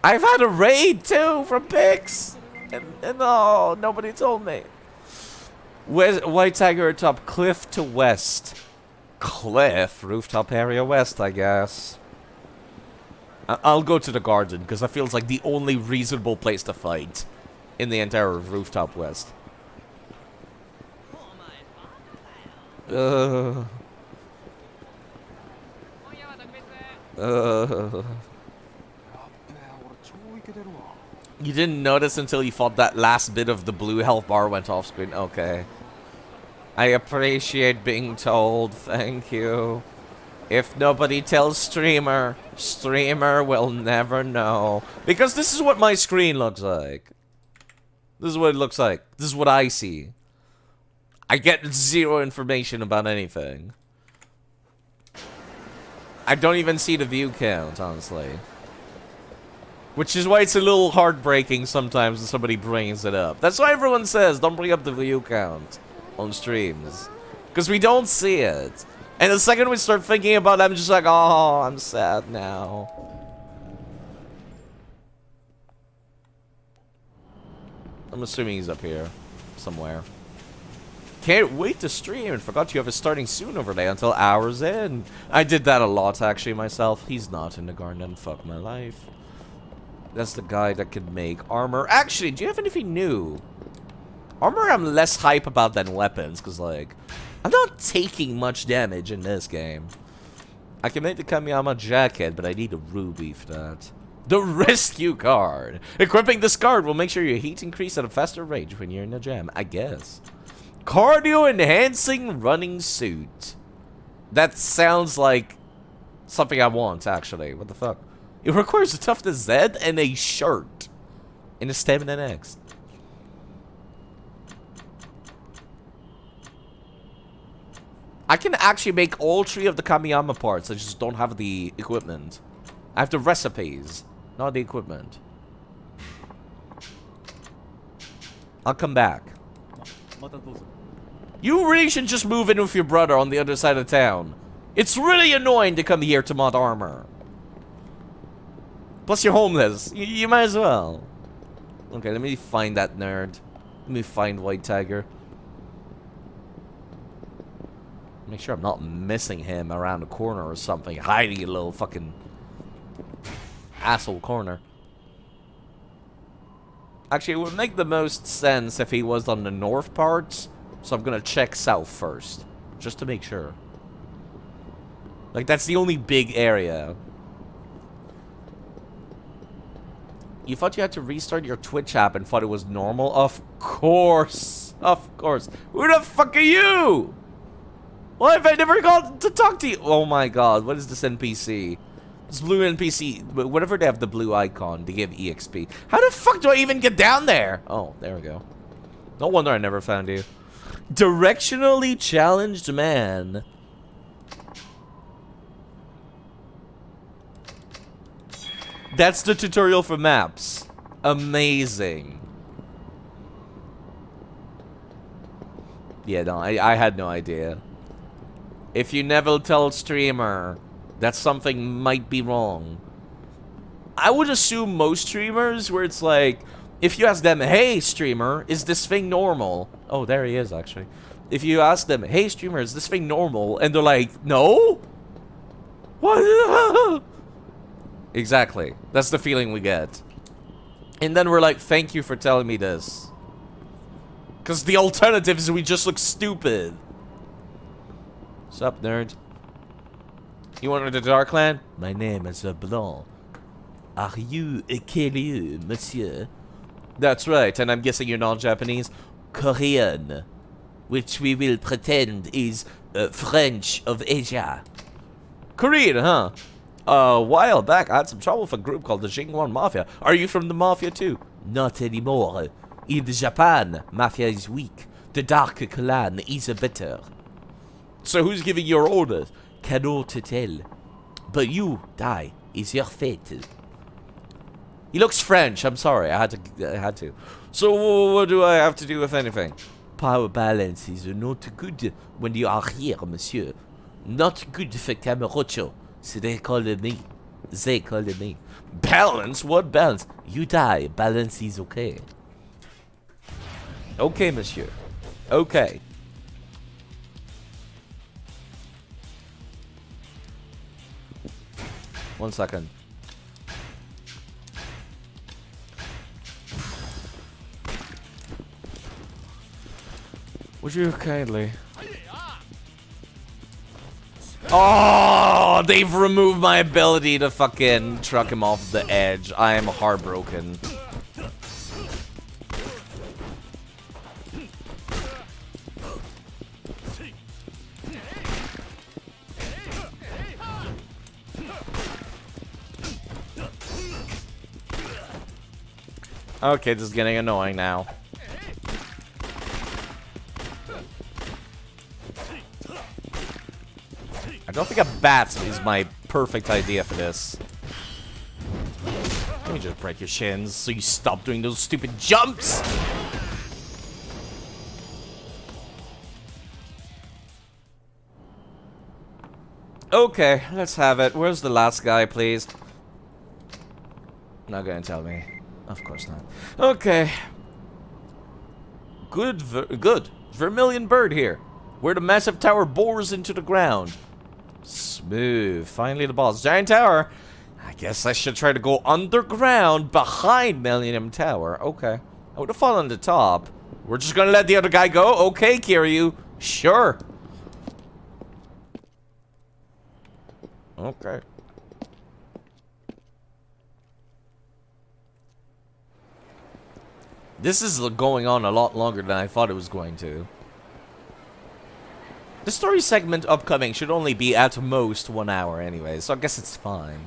I've had a raid too from Pix! And oh, nobody told me. White Tiger top, cliff to west. Cliff? Rooftop area west, I guess. I'll go to the garden, because that feels like the only reasonable place to fight in the entire rooftop west. You didn't notice until you fought that last bit of the blue health bar went off screen. Okay. I appreciate being told. Thank you. If nobody tells streamer, streamer will never know. Because this is what my screen looks like. This is what it looks like. This is what I see. I get zero information about anything. I don't even see the view count, honestly. Which is why it's a little heartbreaking sometimes when somebody brings it up. That's why everyone says, don't bring up the view count on streams. Because we don't see it. And the second we start thinking about it, I'm just like, oh, I'm sad now. I'm assuming he's up here somewhere. Can't wait to stream and forgot you have it starting soon over there until hours in. I did that a lot actually myself. He's not in the garden. Fuck my life. That's the guy that could make armor. Actually, do you have anything new? Armor I'm less hype about than weapons, because like, I'm not taking much damage in this game. I can make the Kamiyama jacket, but I need a ruby for that. The rescue card. Equipping this card will make sure your heat increase at a faster rate when you're in a jam, I guess. Cardio enhancing running suit. That sounds like something I want, actually. What the fuck? It requires a toughness Z and a shirt. And a stamina next. I can actually make all 3 of the Kamiyama parts. I just don't have the equipment. I have the recipes, not the equipment. I'll come back. You really should just move in with your brother on the other side of town. It's really annoying to come here to mod armor. Plus you're homeless. You might as well. Okay, let me find that nerd. Let me find White Tiger. Make sure I'm not missing him around the corner or something. Hiding a little fucking asshole corner. Actually, it would make the most sense if he was on the north parts. So I'm gonna check south first. Just to make sure. Like, that's the only big area. You thought you had to restart your Twitch app and thought it was normal? Of course. Of course. Who the fuck are you? Why have I never got to talk to you? Oh my god, what is this NPC? This blue NPC, whatever they have the blue icon, they give EXP. How the fuck do I even get down there? Oh, there we go. No wonder I never found you. Directionally challenged man. That's the tutorial for maps. Amazing. Yeah, no, I had no idea. If you never tell streamer that something might be wrong, I would assume most streamers where it's like, if you ask them, hey streamer, is this thing normal? Oh, there he is actually. If you ask them, hey streamer, is this thing normal? And they're like, no? What? Exactly. That's the feeling we get. And then we're like, thank you for telling me this. Because the alternative is we just look stupid. What's up, nerd? You want to the Darkland? My name is Blanc. Are you curieux, monsieur? That's right, and I'm guessing you're not Japanese. Korean. Which we will pretend is French of Asia. Korean, huh? A while back, I had some trouble with a group called the Jingwan Mafia. Are you from the Mafia too? Not anymore. In Japan, Mafia is weak. The Dark Clan is better. So who's giving your orders? Cannot tell. But you, die, is your fate. He looks French, I'm sorry, I had to. So what do I have to do with anything? Power balance is not good when you are here, monsieur. Not good for Camarocho. So they call me. They call me. Balance? What balance? You die. Balance is okay. Okay, monsieur. Okay. One second. Would you kindly... Oh, they've removed my ability to fucking truck him off the edge. I am heartbroken. Okay, this is getting annoying now. I don't think a bat is my perfect idea for this. Let me just break your shins so you stop doing those stupid jumps! Okay, let's have it. Where's the last guy, please? Not gonna tell me. Of course not. Okay. Good. Vermilion bird here. Where the massive tower bores into the ground. Smooth. Finally the boss. Giant tower. I guess I should try to go underground behind Millennium Tower. Okay. I would have fallen on the top. We're just gonna let the other guy go? Okay, Kiryu. Sure. Okay. This is going on a lot longer than I thought it was going to. The story segment upcoming should only be at most 1 hour anyway, so I guess it's fine.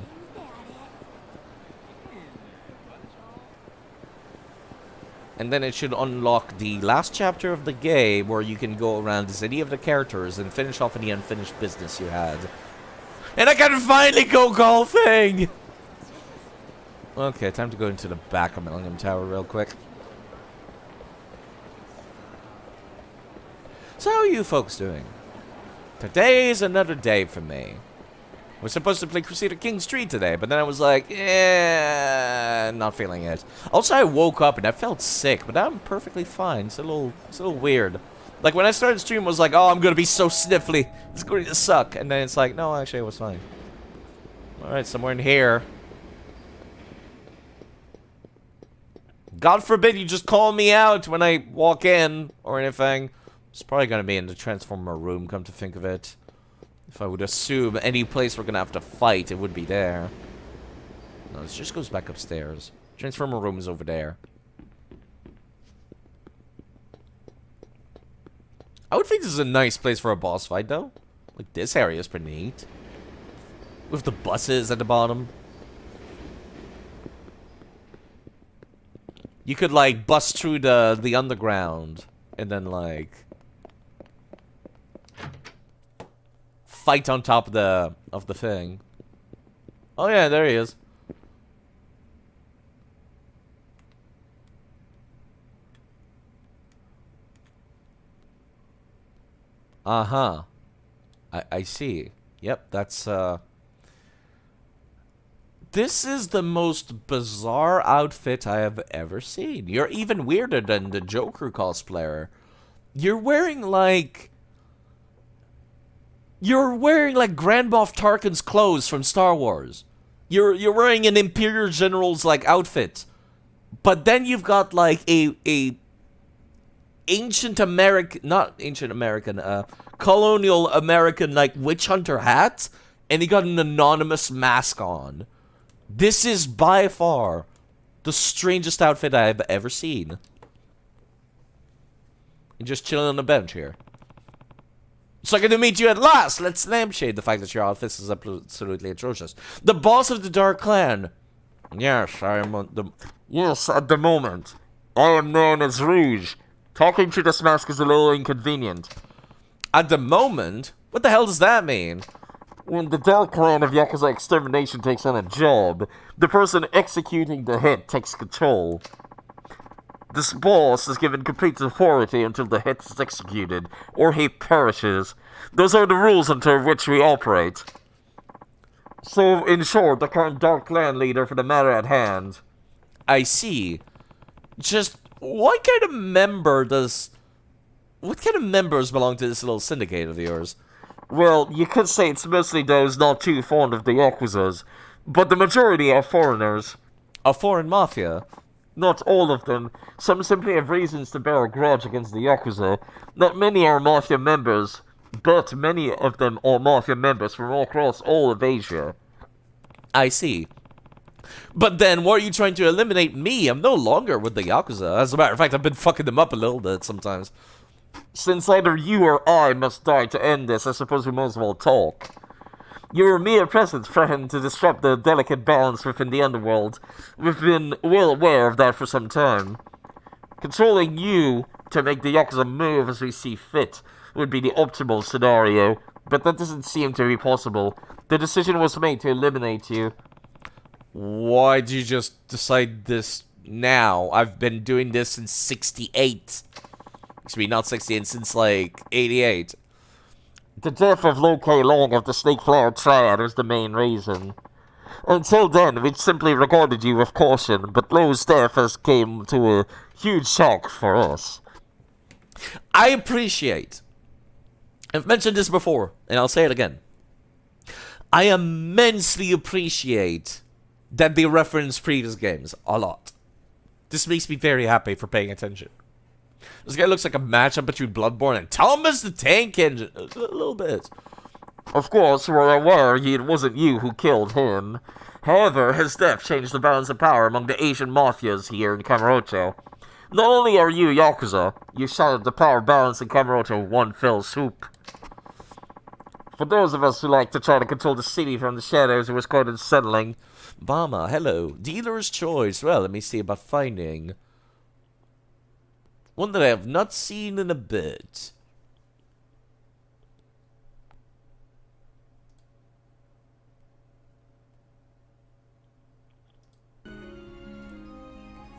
And then it should unlock the last chapter of the game where you can go around as any of the characters and finish off any unfinished business you had. And I can finally go golfing! Okay, time to go into the back of Millennium Tower real quick. So how are you folks doing? Today's another day for me. We're supposed to play Crusader Kings 3 today, but then I was like, not feeling it. Also, I woke up and I felt sick, but I'm perfectly fine. It's a little weird. Like, when I started stream, I was like, oh, I'm gonna be so sniffly. It's going to suck. And then it's like, no, actually, it was fine. Alright, somewhere in here. God forbid you just call me out when I walk in or anything. It's probably gonna be in the Transformer room, come to think of it. If I would assume any place we're gonna have to fight, it would be there. No, this just goes back upstairs. Transformer room is over there. I would think this is a nice place for a boss fight, though. Like, this area is pretty neat. With the buses at the bottom. You could, like, bust through the underground. And then, like... fight on top of the thing. Oh, yeah, there he is. Uh-huh. I see. Yep, that's, This is the most bizarre outfit I have ever seen. You're even weirder than the Joker cosplayer. You're wearing, like... You're wearing, like, Grand Moff Tarkin's clothes from Star Wars. You're wearing an Imperial General's, like, outfit. But then you've got, like, a ancient American, not ancient American, colonial American, like, witch hunter hat, and he got an anonymous mask on. This is by far the strangest outfit I have ever seen. You're just chilling on the bench here. So good to meet you at last! Let's lampshade the fact that your outfit is absolutely atrocious. The boss of the Dark Clan. Yes, I am Yes, at the moment. I am known as Rouge. Talking to this mask is a little inconvenient. At the moment? What the hell does that mean? When the Dark Clan of Yakuza Extermination takes on a job, the person executing the hit takes control. This boss is given complete authority until the hit is executed, or he perishes. Those are the rules under which we operate. So, in short, the current Dark Clan leader for the matter at hand. I see. Just, what kind of members belong to this little syndicate of yours? Well, you could say it's mostly those not too fond of the Yakuzas, but the majority are foreigners. A foreign mafia? Not all of them. Some simply have reasons to bear a grudge against the Yakuza. Not many are mafia members, but many of them are mafia members from all across all of Asia. I see. But then, why are you trying to eliminate me? I'm no longer with the Yakuza. As a matter of fact, I've been fucking them up a little bit sometimes. Since either you or I must die to end this, I suppose we might as well talk. Your mere presence threatened to disrupt the delicate balance within the underworld. We've been well aware of that for some time. Controlling you to make the Yakuza move as we see fit would be the optimal scenario. but that doesn't seem to be possible. The decision was made to eliminate you. Why'd you just decide this now? I've been doing this since 68. Excuse me, not 68, since like 88. The death of Lo Kei Long of the Snake Flower Triad was the main reason. Until then, we'd simply regarded you with caution, but Lo's death has came to a huge shock for us. I appreciate. I've mentioned this before, and I'll say it again. I immensely appreciate that they reference previous games a lot. This makes me very happy for paying attention. This guy looks like a matchup between Bloodborne and Thomas the Tank Engine. A little bit. Of course, we're aware it wasn't you who killed him. However, his death changed the balance of power among the Asian mafias here in Kamurocho. Not only are you Yakuza, you shattered the power balance in Kamurocho with one fell swoop. For those of us who like to try to control the city from the shadows, it was quite unsettling. Bama, hello. Dealer's choice. Well, let me see about finding one that I have not seen in a bit.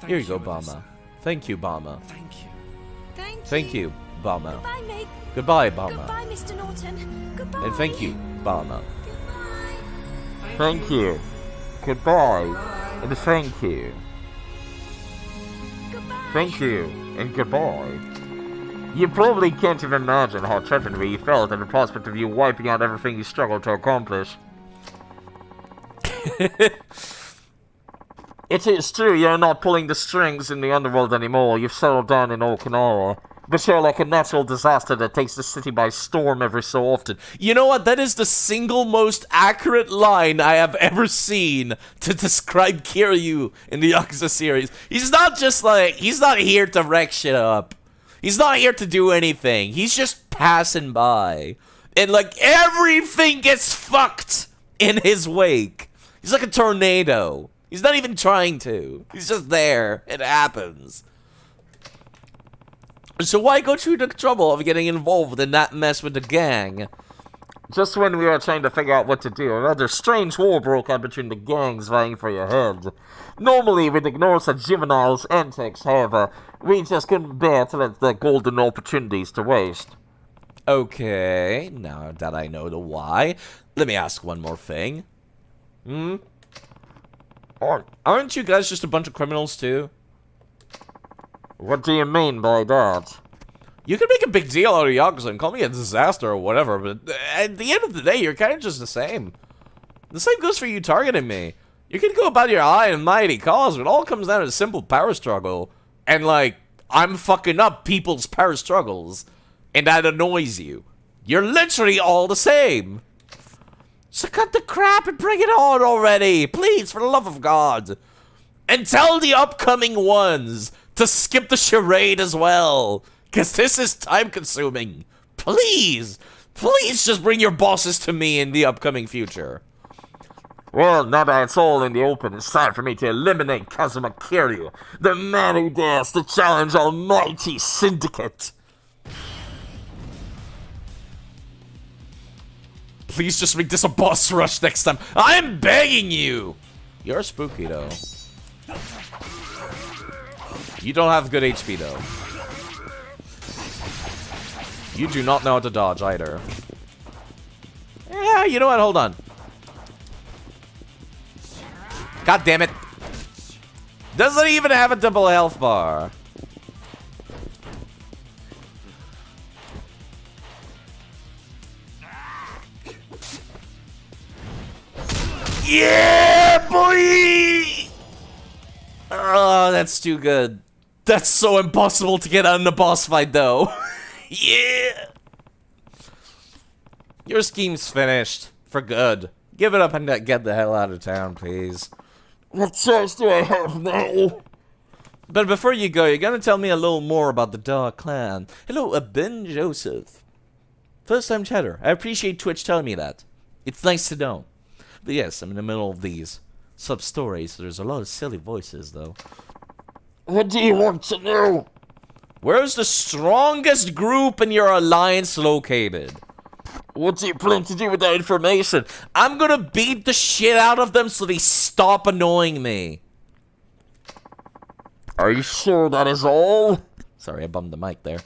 Here you go, Bama. Thank you, Bama. Thank you. Thank you, Bama. Goodbye, mate. Goodbye, Bama. Goodbye, Mr. Norton. Goodbye. And thank you, Bama. Goodbye. Thank you. Goodbye. And thank you. Goodbye. Thank you. And goodbye. You probably can't even imagine how threatened we felt at the prospect of you wiping out everything you struggled to accomplish. It is true you're not pulling the strings in the underworld anymore. You've settled down in Okinawa. But you're like a natural disaster that takes the city by storm every so often. You know what? That is the single most accurate line I have ever seen to describe Kiryu in the Yakuza series. He's not just like, he's not here to wreck shit up. He's not here to do anything. He's just passing by. And like, everything gets fucked in his wake. He's like a tornado. He's not even trying to. He's just there. It happens. So why go through the trouble of getting involved in that mess with the gang? Just when we were trying to figure out what to do, a rather strange war broke out between the gangs vying for your head. Normally, we'd ignore such juveniles' antics, however, we just couldn't bear to let the golden opportunities to waste. Okay, now that I know the why, let me ask one more thing. Aren't you guys just a bunch of criminals too? What do you mean by that? You can make a big deal out of Yakuza and call me a disaster or whatever, but at the end of the day, you're kind of just the same. The same goes for you targeting me. You can go about your high and mighty cause, but it all comes down to a simple power struggle. And like, I'm fucking up people's power struggles, and that annoys you. You're literally all the same. So cut the crap and bring it on already, please, for the love of God. And tell the upcoming ones to skip the charade as well, because this is time-consuming. Please, please just bring your bosses to me in the upcoming future. Well, now that it's all in the open, it's time for me to eliminate Kazuma Kiryu, the man who dares to challenge Almighty Syndicate. Please just make this a boss rush next time. I'm begging you. You're spooky, though. You don't have good HP, though. You do not know how to dodge, either. Yeah, you know what? Hold on. God damn it. Doesn't even have a double health bar. Yeah, boy! Oh, that's too good. That's so impossible to get out in the boss fight, though. Yeah! Your scheme's finished. For good. Give it up and get the hell out of town, please. What choice do I have now? But before you go, you're gonna tell me a little more about the Dark Clan. Hello, Ben Joseph. First time chatter. I appreciate Twitch telling me that. It's nice to know. But yes, I'm in the middle of these sub-stories, so there's a lot of silly voices, though. What do you want to know? Where's the strongest group in your alliance located? What do you plan to do with that information? I'm gonna beat the shit out of them so they stop annoying me. Are you sure that is all? Sorry, I bummed the mic there.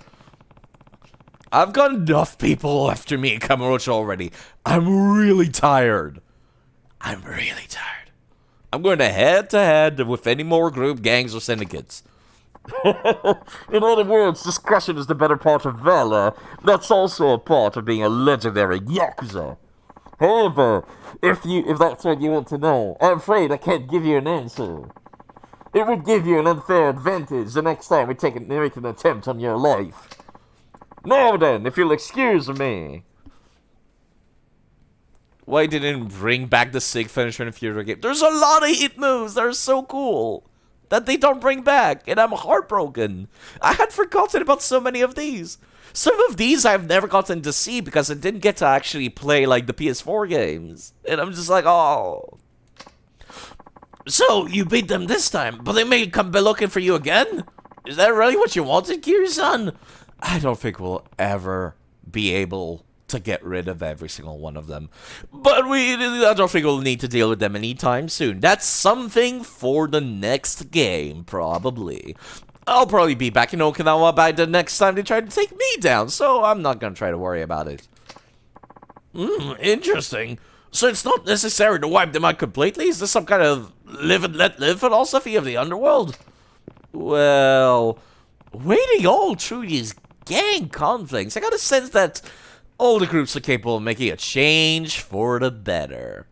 I've got enough people after me in Kamurocho already. I'm really tired. I'm really tired. I'm going to head with any more group, gangs, or syndicates. In other words, discretion is the better part of valor. That's also a part of being a legendary Yakuza. However, if that's what you want to know, I'm afraid I can't give you an answer. It would give you an unfair advantage the next time we make an attempt on your life. Now then, if you'll excuse me. Why didn't bring back the Sig finisher in a future game? There's a lot of hit moves that are so cool that they don't bring back, and I'm heartbroken. I had forgotten about so many of these. Some of these I've never gotten to see because I didn't get to actually play, like, the PS4 games. And I'm just like, oh. So, you beat them this time, but they may come be looking for you again? Is that really what you wanted, Kiryu-san? I don't think we'll ever be able to get rid of every single one of them. But I don't think we'll need to deal with them anytime soon. That's something for the next game, probably. I'll probably be back in Okinawa by the next time they try to take me down, so I'm not gonna try to worry about it. Interesting. So it's not necessary to wipe them out completely? Is this some kind of live and let live philosophy of the underworld? Well, wading all through these gang conflicts, I got a sense that all the groups are capable of making a change for the better.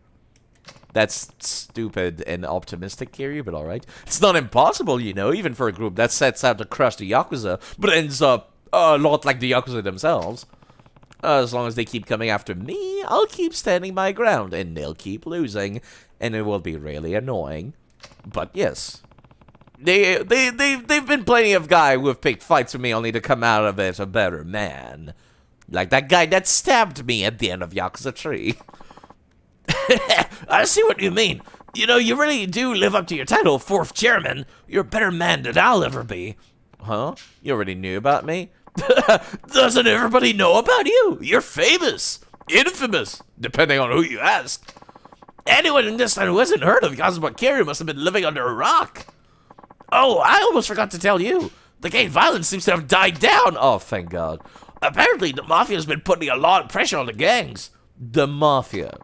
That's stupid and optimistic, Kiryu, but alright. It's not impossible, you know, even for a group that sets out to crush the Yakuza, but ends up a lot like the Yakuza themselves. As long as they keep coming after me, I'll keep standing my ground, and they'll keep losing, and it will be really annoying. But yes, they've been plenty of guys who have picked fights with me only to come out of it a better man. Like that guy that stabbed me at the end of Yakuza 3. I see what you mean. You know, you really do live up to your title, 4th chairman. You're a better man than I'll ever be. Huh? You already knew about me? Doesn't everybody know about you? You're famous. Infamous, depending on who you ask. Anyone in this town who hasn't heard of Kazuma Kiryu must have been living under a rock. Oh, I almost forgot to tell you. The gang violence seems to have died down. Oh, thank God. Apparently, the Mafia's been putting a lot of pressure on the gangs. The Mafia.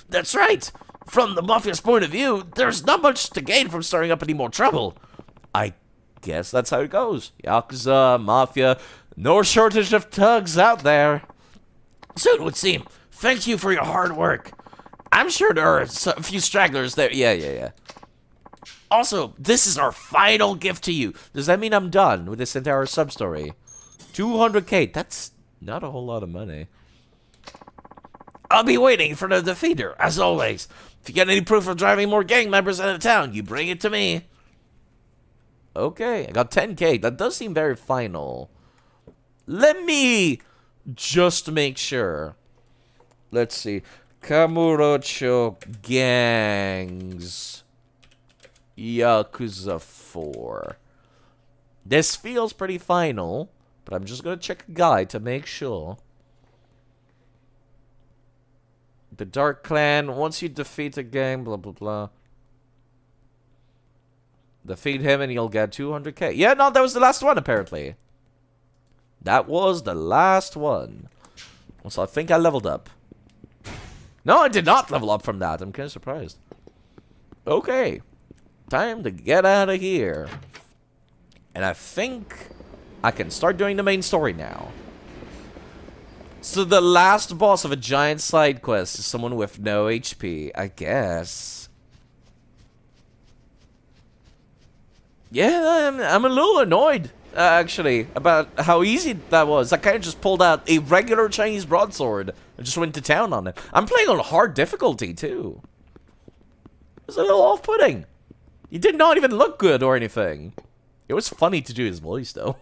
That's right. From the Mafia's point of view, there's not much to gain from stirring up any more trouble. I guess that's how it goes. Yakuza, Mafia, no shortage of thugs out there. So it would seem. Thank you for your hard work. I'm sure there are a few stragglers there. Yeah. Also, this is our final gift to you. Does that mean I'm done with this entire sub-story? 200k. That's not a whole lot of money. I'll be waiting for the defeater, as always. If you get any proof of driving more gang members out of town, you bring it to me. Okay, I got 10k. That does seem very final. Let me just make sure. Let's see. Kamurocho Gangs. Yakuza 4. This feels pretty final, but I'm just going to check a guide to make sure. The Dark Clan, once you defeat a gang, blah, blah, blah. Defeat him and you'll get 200k. Yeah, no, that was the last one, apparently. That was the last one. So I think I leveled up. No, I did not level up from that. I'm kind of surprised. Okay. Time to get out of here. And I think I can start doing the main story now. So the last boss of a giant side quest is someone with no HP, I guess. Yeah, I'm a little annoyed, actually, about how easy that was. I kind of just pulled out a regular Chinese broadsword and just went to town on it. I'm playing on hard difficulty, too. It was a little off-putting. He did not even look good or anything. It was funny to do his voice, though.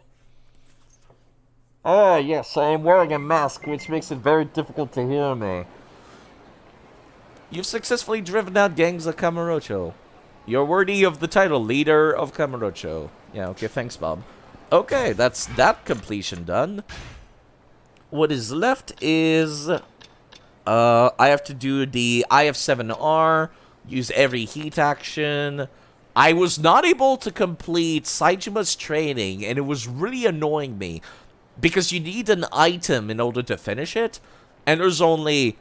Ah, yes, I am wearing a mask, which makes it very difficult to hear me. You've successfully driven out gangs of Kamurocho. You're worthy of the title, Leader of Kamurocho. Yeah, okay, thanks, Bob. Okay, that's that completion done. What is left is I have to do the IF7R, use every heat action. I was not able to complete Saijima's training, and it was really annoying me. Because you need an item in order to finish it, and there's only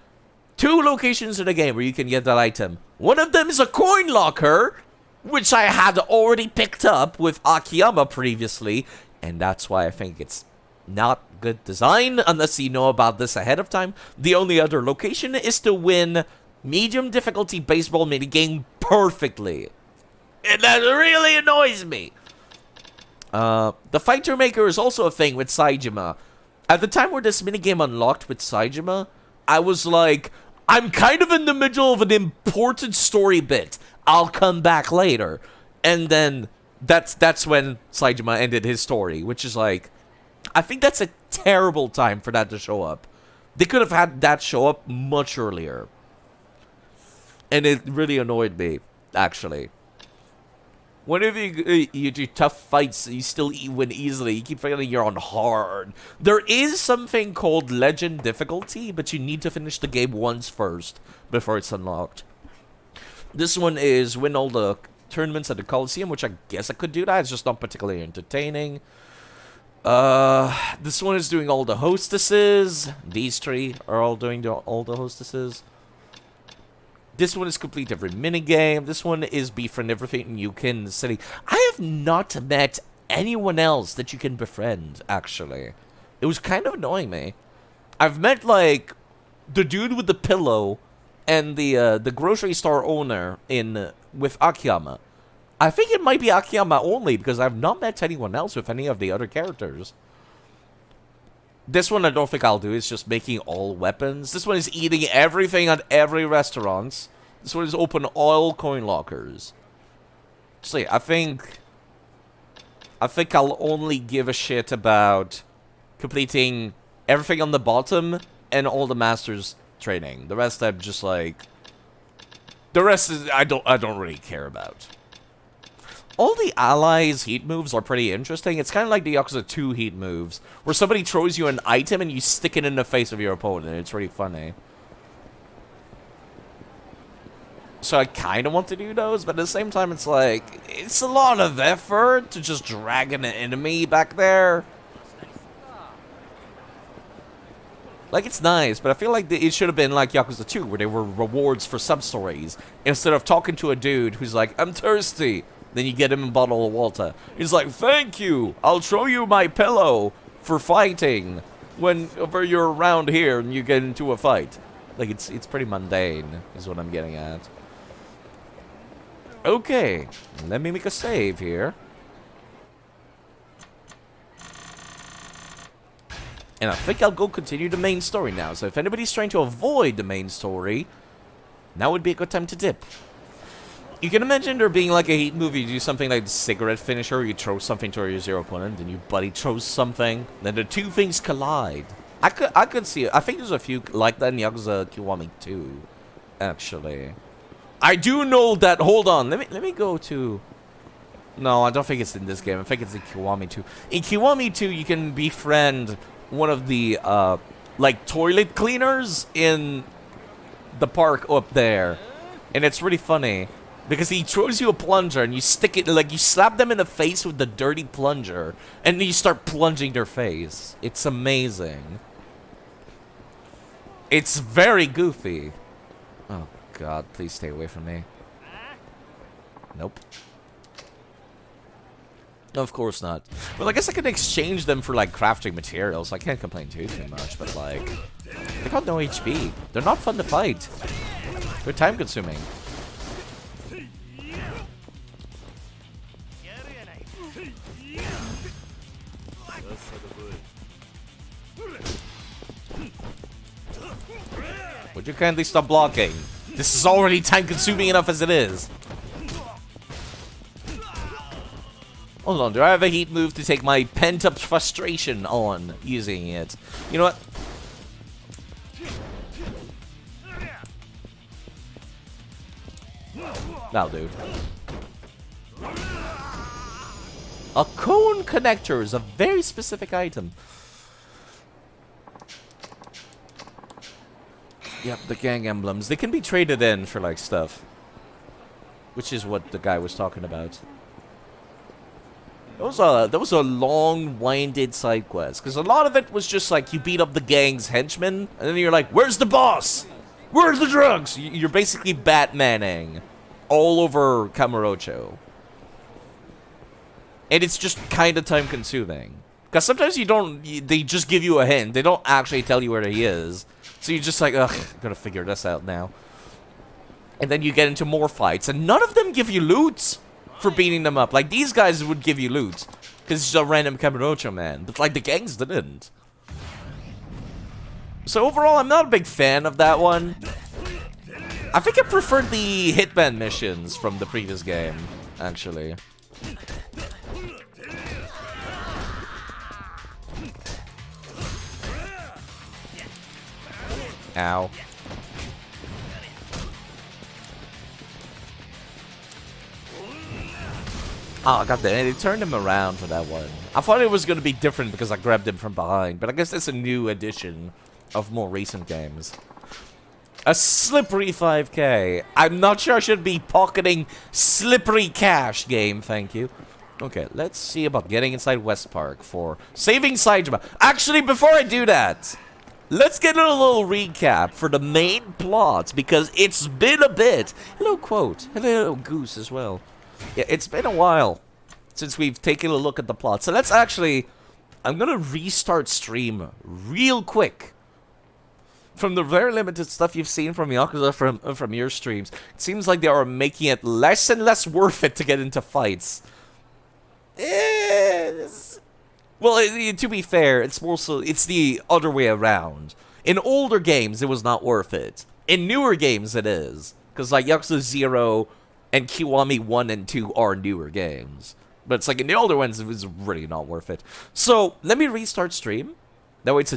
2 locations in the game where you can get that item. One of them is a coin locker, which I had already picked up with Akiyama previously, and that's why I think it's not good design unless you know about this ahead of time. The only other location is to win medium difficulty baseball minigame perfectly. And that really annoys me. The Fighter Maker is also a thing with Saijima. At the time where this minigame unlocked with Saijima, I was like, I'm kind of in the middle of an important story bit. I'll come back later. And then that's when Saijima ended his story, which is like, I think that's a terrible time for that to show up. They could have had that show up much earlier. And it really annoyed me, actually. Whenever you do tough fights, you still win easily. You keep forgetting you're on hard. There is something called Legend difficulty, but you need to finish the game once first before it's unlocked. This one is win all the tournaments at the Coliseum, which I guess I could do that. It's just not particularly entertaining. This one is doing all the hostesses. These 3 are all doing all the hostesses. This one is complete every minigame. This one is befriend everything you can in the city. I have not met anyone else that you can befriend, actually. It was kind of annoying me. I've met, like, the dude with the pillow and the grocery store owner with Akiyama. I think it might be Akiyama only, because I've not met anyone else with any of the other characters. This one I don't think I'll do. It's just making all weapons. This one is eating everything at every restaurant. This one is open all coin lockers. See, I think I'll only give a shit about completing everything on the bottom and all the masters training. The rest I'm just like, the rest is I don't really care about. All the allies' heat moves are pretty interesting. It's kind of like the Yakuza 2 heat moves, where somebody throws you an item and you stick it in the face of your opponent. It's really funny. So I kind of want to do those, but at the same time, it's like, it's a lot of effort to just drag an enemy back there. Like, it's nice, but I feel like it should have been like Yakuza 2, where there were rewards for sub-stories, instead of talking to a dude who's like, I'm thirsty. Then you get him a bottle of water. He's like, thank you. I'll show you my pillow for fighting whenever you're around here and you get into a fight. Like, it's pretty mundane, is what I'm getting at. Okay, let me make a save here. And I think I'll go continue the main story now. So if anybody's trying to avoid the main story, now would be a good time to dip. You can imagine there being like a heat movie. You do something like the cigarette finisher, you throw something towards your opponent, and your buddy throws something, then the 2 things collide. I could see it. I think there's a few like that in Yakuza Kiwami 2, actually. I do know that. Hold on, let me go to. No, I don't think it's in this game. I think it's in Kiwami 2. In Kiwami 2, you can befriend one of the like toilet cleaners in the park up there, and it's really funny. Because he throws you a plunger and you stick it, like you slap them in the face with the dirty plunger and then you start plunging their face. It's amazing. It's very goofy. Oh god, please stay away from me. Nope. Of course not. Well, I guess I can exchange them for like crafting materials. I can't complain too much, but like, they got no HP. They're not fun to fight. They're time consuming. Would you kindly stop blocking? This is already time-consuming enough as it is. Hold on, do I have a heat move to take my pent-up frustration on using it? You know what? That'll do. A cone connector is a very specific item. Yep, the gang emblems. They can be traded in for, like, stuff. Which is what the guy was talking about. That was a long, winded side quest. Because a lot of it was just like, you beat up the gang's henchmen, and then you're like, where's the boss? Where's the drugs? You're basically Batmaning all over Kamurocho. And it's just kind of time-consuming. Because sometimes they just give you a hint. They don't actually tell you where he is. So you're just like, ugh, gotta figure this out now. And then you get into more fights, and none of them give you loot for beating them up. Like, these guys would give you loot, because it's a random Kamurocho man. But, like, the gangs didn't. So overall, I'm not a big fan of that one. I think I preferred the Hitman missions from the previous game, actually. Ow. Oh, god damn it, they turned him around for that one. I thought it was going to be different because I grabbed him from behind, but I guess that's a new edition of more recent games. A slippery 5k. I'm not sure I should be pocketing slippery cash, game, thank you. Okay, let's see about getting inside West Park for saving Saitama. Actually, before I do that, let's get a little recap for the main plot, because it's been a bit. Hello, Quote. Hello, Goose, as well. Yeah, it's been a while since we've taken a look at the plot. So let's actually... I'm going to restart stream real quick. From the very limited stuff you've seen from Yakuza from your streams, it seems like they are making it less and less worth it to get into fights. Well, to be fair, it's the other way around. In older games, it was not worth it. In newer games, it is. Because, like, Yakuza 0 and Kiwami 1 and 2 are newer games. But it's like, in the older ones, it was really not worth it. So, let me restart stream. That way it's a